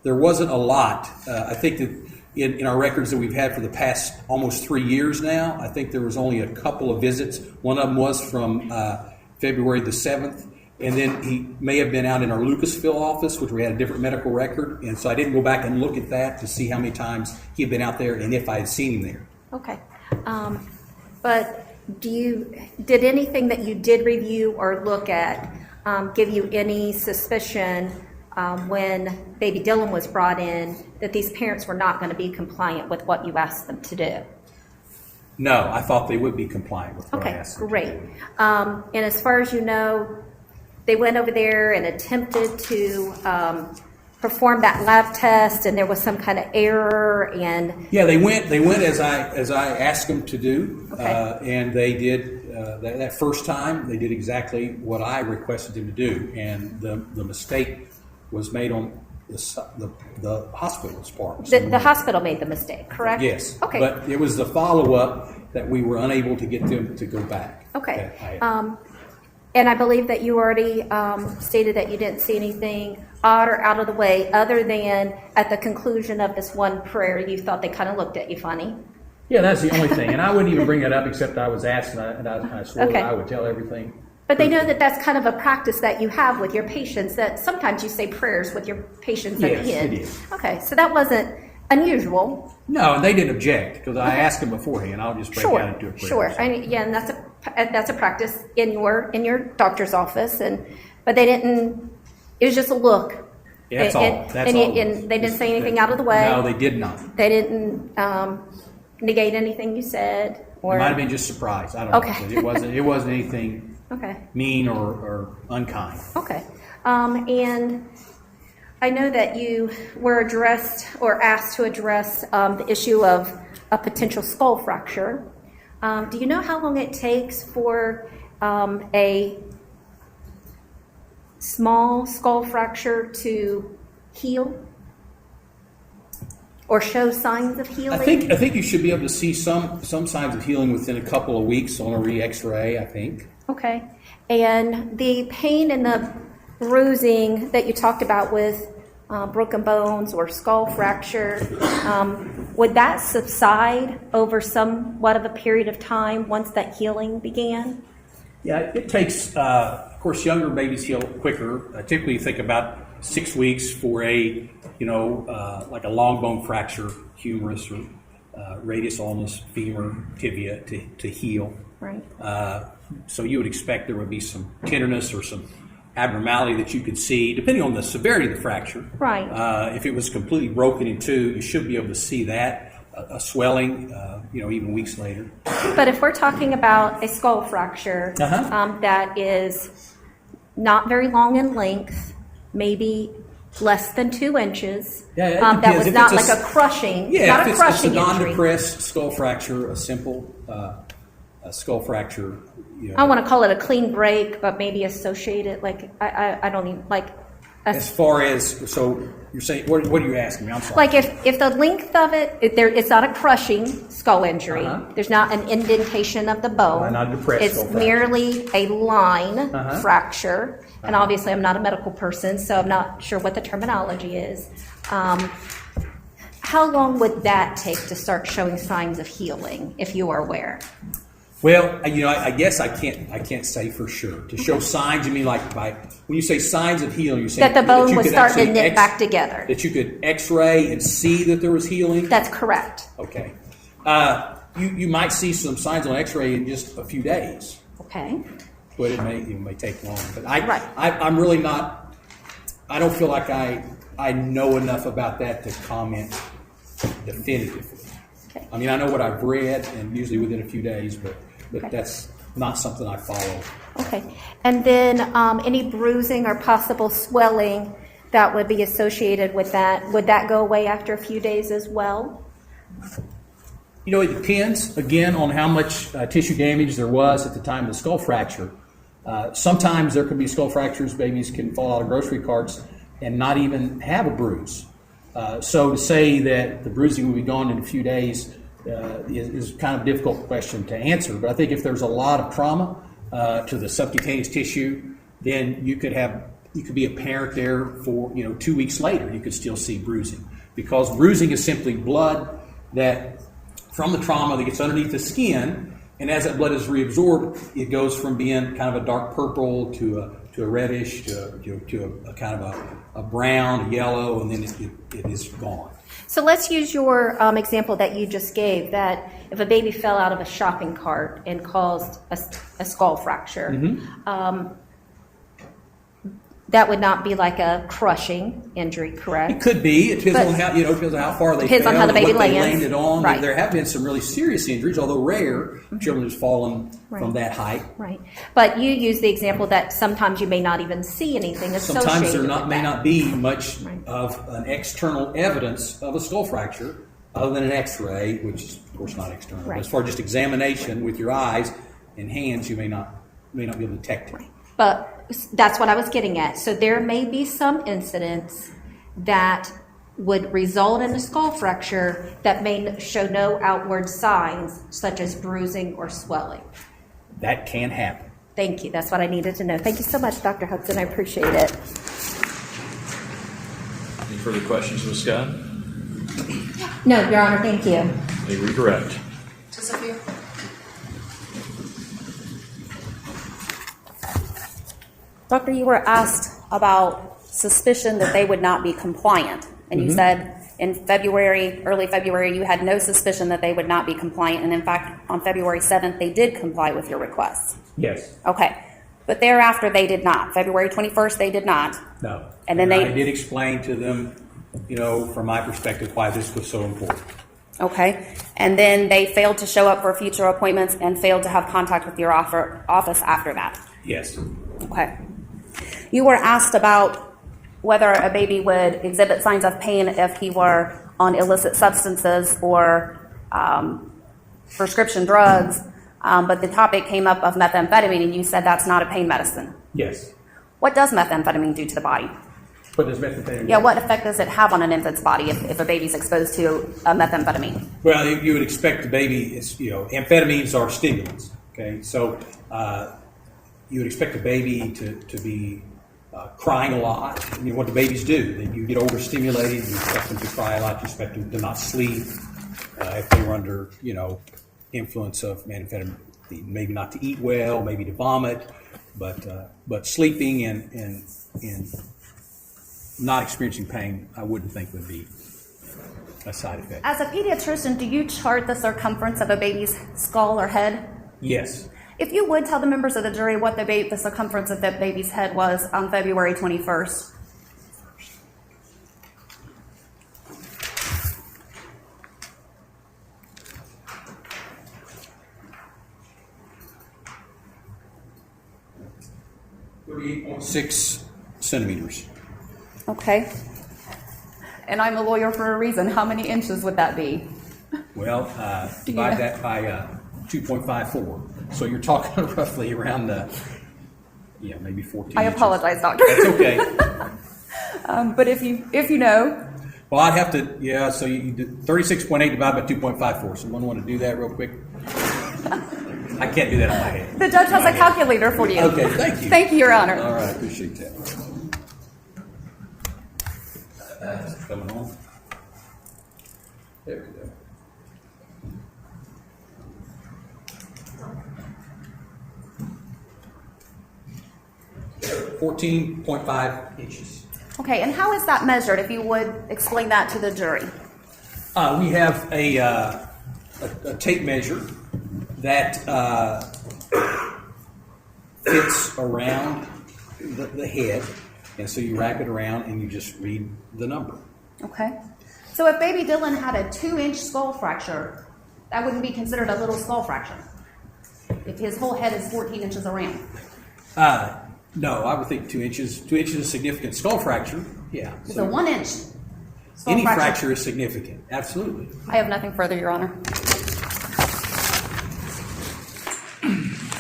there wasn't a lot. I think that in our records that we've had for the past almost 3 years now, I think there was only a couple of visits. One of them was from February the 7th. And then he may have been out in our Lucasville office, which we had a different medical record. And so I didn't go back and look at that to see how many times he had been out there and if I had seen him there.
Okay. But did anything that you did review or look at give you any suspicion when baby Dylan was brought in that these parents were not going to be compliant with what you asked them to do?
No, I thought they would be compliant with what I
Okay,
asked them to
great.
do.
And as far as you know, they went over there and attempted to perform that lab test, and there was some kind of error. And
Yeah, they went as I asked them to do,
Okay.
and they did that first time. They did exactly what I requested them to do, and the mistake was made on the hospital's part.
the hospital made the mistake, correct?
Yes.
Okay.
But it was the follow-up that we were unable to get them to go back.
Okay.
That I-
And I believe that you already stated that you didn't see anything odd or out of the way, other than at the conclusion of this one prayer, you thought they kind of looked at you funny.
Yeah, that's the only thing. And I wouldn't even bring that up except I was asked, and I swore
Okay.
that I would tell everything.
But they know that that's kind of a practice that you have with your patients, that sometimes you say prayers with your patients at the
Yes,
end.
it is.
Okay, so that wasn't unusual.
No, and they didn't object because I asked them beforehand. I'll just break out into a prayer.
Sure. I mean, yeah, and that's a practice in your doctor's office, but they didn't. It was just a look.
Yeah, that's all. That's
and,
all.
and they didn't say anything out of the way.
No, they did not.
They didn't negate anything you said, or
It might have been just surprise. I don't
Okay.
know. 'Cause it wasn't anything
okay.
mean or unkind.
Okay. And I know that you were addressed or asked to address the issue of a potential skull fracture. Do you know how long it takes for a small skull fracture to heal or show signs of healing?
I think you should be able to see some signs of healing within a couple of weeks on a re-X-ray. I think.
Okay. And the pain and the bruising that you talked about with broken bones or skull fracture, would that subside over somewhat of a period of time once that healing began?
Yeah, it takes. Of course, younger babies heal quicker. Typically, you think about 6 weeks for like a long bone fracture, humerus or radius ulmus, femur, tibia to heal.
Right.
So you would expect there would be some tenderness or some abnormality that you could see, depending on the severity of the fracture.
Right.
If it was completely broken in two, you should be able to see that, a swelling, even weeks later.
But if we're talking about a skull fracture that is not very long in length, maybe less than 2 inches,
Yeah, it
that
depends.
was
If
not
it's
like a crushing,
Yeah,
not
if
a
it's
crushing
a
injury.
non-depressed skull fracture, a simple skull fracture.
I want to call it a clean break, but maybe associated, like, I don't even, like,
As far as, so you're saying, what are you asking me? I'm sorry.
Like if the length of it, it's not a crushing skull injury. There's not an indentation of the bone.
Not a depressed
It's
skull fracture.
merely a line fracture. And obviously, I'm not a medical person, so I'm not sure what the terminology is. How long would that take to start showing signs of healing, if you are aware?
Well, I guess I can't say for sure. To show signs, you mean like when you say signs of healing, you're saying
That the bone
you
was
could
starting to
actually
knit back together.
That you could X-ray and see that there was healing.
That's correct.
Okay. You might see some signs on X-ray in just a few days,
Okay.
but it may take longer. But
Right.
I'm really not. I don't feel like I know enough about that to comment definitively.
Okay.
I mean, I know what I've read, and usually within a few days, but
Okay.
that's not something I follow.
Okay. And then any bruising or possible swelling that would be associated with that, would that go away after a few days as well?
It depends, again, on how much tissue damage there was at the time of the skull fracture. Sometimes there can be skull fractures, babies can fall out of grocery carts and not even have a bruise. So to say that the bruising will be gone in a few days is kind of a difficult question to answer. But I think if there's a lot of trauma to the subcutaneous tissue, then you could be a parent there for 2 weeks later. You could still see bruising, because bruising is simply blood that from the trauma that gets underneath the skin, and as that blood is reabsorbed, it goes from being kind of a dark purple to a reddish to a kind of a brown, a yellow, and then it is gone.
So let's use your example that you just gave, that if a baby fell out of a shopping cart and caused a skull fracture, that would not be like a crushing injury, correct?
It could be. It depends on how depends on how far they
Depends
fell,
on how the baby
what they
lands.
landed on.
Right.
There have been some really serious injuries, although rare. Children who've fallen from that height.
Right. But you use the example that sometimes you may not even see anything associated
Sometimes there
with
may
that.
not be much of an external evidence of a skull fracture other than an X-ray, which is of course not external.
Right.
But as far as just examination with your eyes and hands, you may not be able to detect it.
But that's what I was getting at. So there may be some incidents that would result in a skull fracture that may show no outward signs, such as bruising or swelling.
That can happen.
Thank you. That's what I needed to know. Thank you so much, Dr. Hudson. I appreciate it.
Any further questions, Ms. Scott?
No, Your Honor, thank you.
May redirect.
To Sophia.
Doctor, you were asked about suspicion that they would not be compliant, and you said in February, early February, you had no suspicion that they would not be compliant, and in fact, on February 7th, they did comply with your requests.
Yes.
Okay, but thereafter, they did not. February 21st, they did not.
No.
And then
I did explain to them, from my perspective, why this was so important.
Okay, and then they failed to show up for future appointments and failed to have contact with your office after that.
Yes.
Okay. You were asked about whether a baby would exhibit signs of pain if he were on illicit substances or prescription drugs, but the topic came up of methamphetamine, and you said that's not a pain medicine.
Yes.
What does methamphetamine do to the body?
What does methamphetamine?
Yeah, what effect does it have on an infant's body if a baby's exposed to a methamphetamine?
Well, you would expect the baby, amphetamines are stimulants, okay? So you would expect a baby to be crying a lot. What do babies do? You get overstimulated, you expect them to cry a lot, you expect them to not sleep. If they were under, influence of methamphetamine, maybe not to eat well, maybe to vomit, but sleeping and not experiencing pain, I wouldn't think would be a side effect.
As a pediatrician, do you chart the circumference of a baby's skull or head?
Yes.
If you would tell the members of the jury what the circumference of that baby's head was on February 21st.
.6 centimeters.
Okay. And I'm a lawyer for a reason. How many inches would that be?
Well, divide that by 2.54. So you're talking roughly around maybe 14
I
inches.
apologize, doctor.
That's okay.
But if you know,
Well, I'd have to, yeah, so you do 36.8 divided by 2.54. Someone want to do that real quick? I can't do that on my head.
the judge has a calculator for you.
Okay, thank you.
Thank you, Your Honor.
All right, appreciate that. Coming on. There we go. .5 inches.
Okay, and how is that measured, if you would explain that to the jury?
We have a tape measure that fits around the head, and so you wrap it around and you just read the number.
Okay. So if baby Dylan had a 2-inch skull fracture, that wouldn't be considered a little skull fracture? If his whole head is 14 inches around?
No, I would think 2 inches. 2 inches is a significant skull fracture. Yeah.
It's a 1-inch skull
Any fracture is significant. Absolutely.
I have nothing further, Your Honor.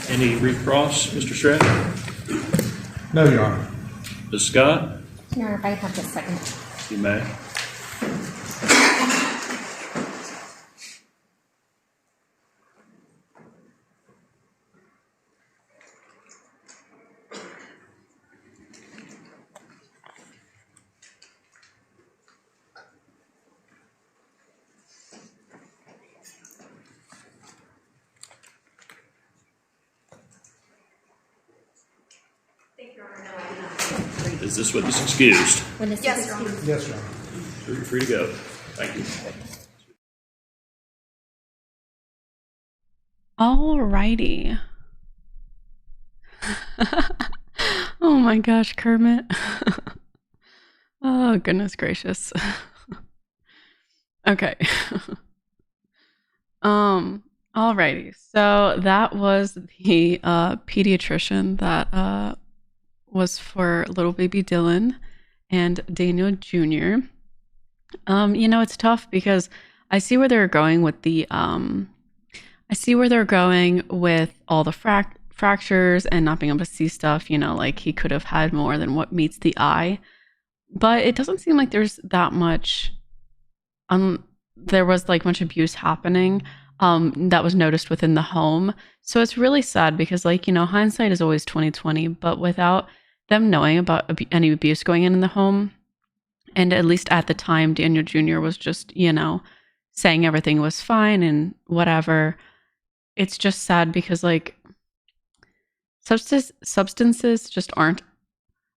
Any recross, Mr. Stratton?
No, Your Honor.
Ms. Scott?
Your Honor, if I have just a second.
You may. Is this witness excused?
Yes, Your Honor.
Yes, Your Honor.
You're free to go. Thank you.
Alrighty. Oh my gosh, Kermit. Oh, goodness gracious. Okay. Alrighty. So that was the pediatrician that was for little baby Dylan and Daniel Jr. It's tough because I see where they're going with the all the fractures and not being able to see stuff, like he could have had more than what meets the eye. But it doesn't seem like there's that much there was like much abuse happening that was noticed within the home. So it's really sad because hindsight is always 2020, but without them knowing about any abuse going in the home, and at least at the time Daniel Jr. was just saying everything was fine and whatever, it's just sad because substances just aren't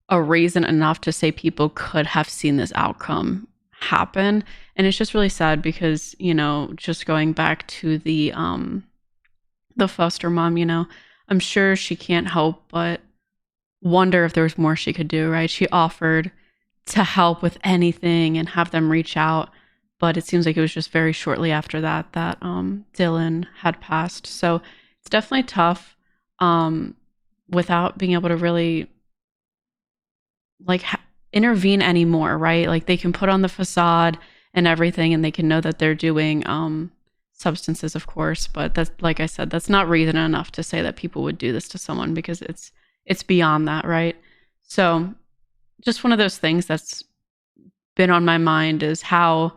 a reason enough to say people could have seen this outcome happen. And it's just really sad because just going back to the foster mom, I'm sure she can't help but wonder if there was more she could do, right? She offered to help with anything and have them reach out, but it seems like it was just very shortly after that Dylan had passed. So it's definitely tough without being able to really intervene anymore, right? Like they can put on the facade and everything and they can know that they're doing substances, of course, but that's, like I said, that's not reason enough to say that people would do this to someone because it's beyond that, right? So just one of those things that's been on my mind is how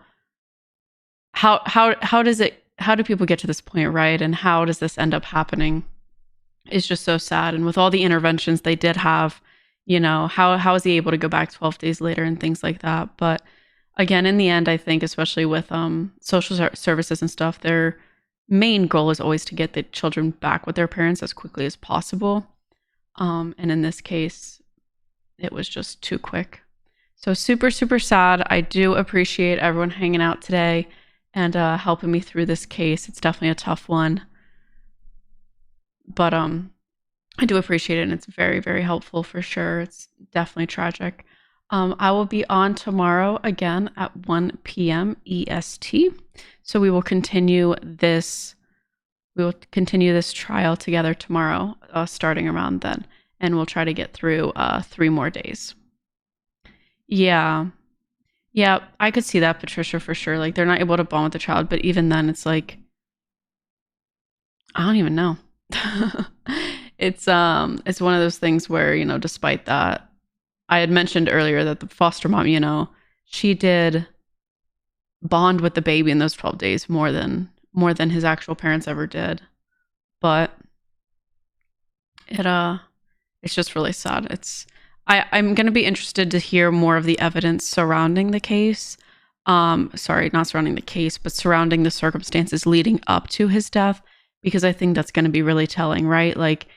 do people get to this point, right? And how does this end up happening? It's just so sad. And with all the interventions they did have, how is he able to go back 12 days later and things like that? But again, in the end, I think, especially with social services and stuff, their main goal is always to get the children back with their parents as quickly as possible. And in this case, it was just too quick. So super, super sad. I do appreciate everyone hanging out today and helping me through this case. It's definitely a tough one. But I do appreciate it, and it's very, very helpful for sure. It's definitely tragic. I will be on tomorrow again at 1 p.m. EST. So we will continue this. We will continue this trial together tomorrow, starting around then, and we'll try to get through 3 more days. Yeah, I could see that, Patricia, for sure. Like they're not able to bond with the child, but even then, it's like I don't even know. It's one of those things where despite that, I had mentioned earlier that the foster mom, you know, she did bond with the baby in those 12 days more than his actual parents ever did. But it's just really sad. I'm going to be interested to hear more of the evidence surrounding the case. Sorry, not surrounding the case, but surrounding the circumstances leading up to his death, because I think that's going to be really telling, right? Like,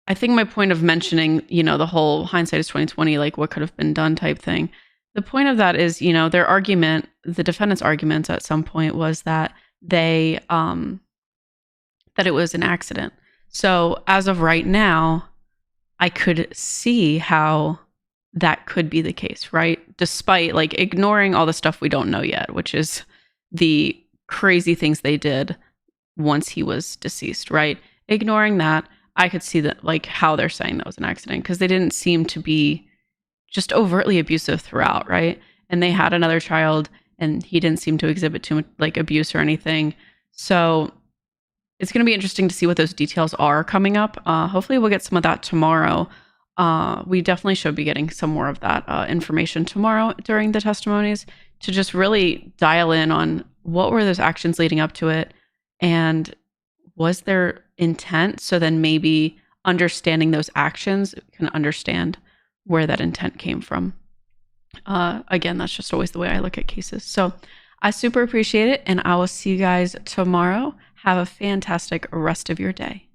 I think my point of mentioning, you know, the whole hindsight is 2020, like what could have been done type thing. The point of that is, you know, their argument, the defendant's argument at some point was that they, that it was an accident. So as of right now, I could see how that could be the case, right? Despite like ignoring all the stuff we don't know yet, which is the crazy things they did once he was deceased, right? Ignoring that, I could see that, like, how they're saying that was an accident, because they didn't seem to be just overtly abusive throughout, right? And they had another child, and he didn't seem to exhibit too much like abuse or anything. So it's going to be interesting to see what those details are coming up. Hopefully we'll get some of that tomorrow. We definitely should be getting some more of that information tomorrow during the testimonies, to just really dial in on what were those actions leading up to it, and was there intent? So then maybe understanding those actions, we can understand where that intent came from. Again, that's just always the way I look at cases. So I super appreciate it, and I will see you guys tomorrow. Have a fantastic rest of your day.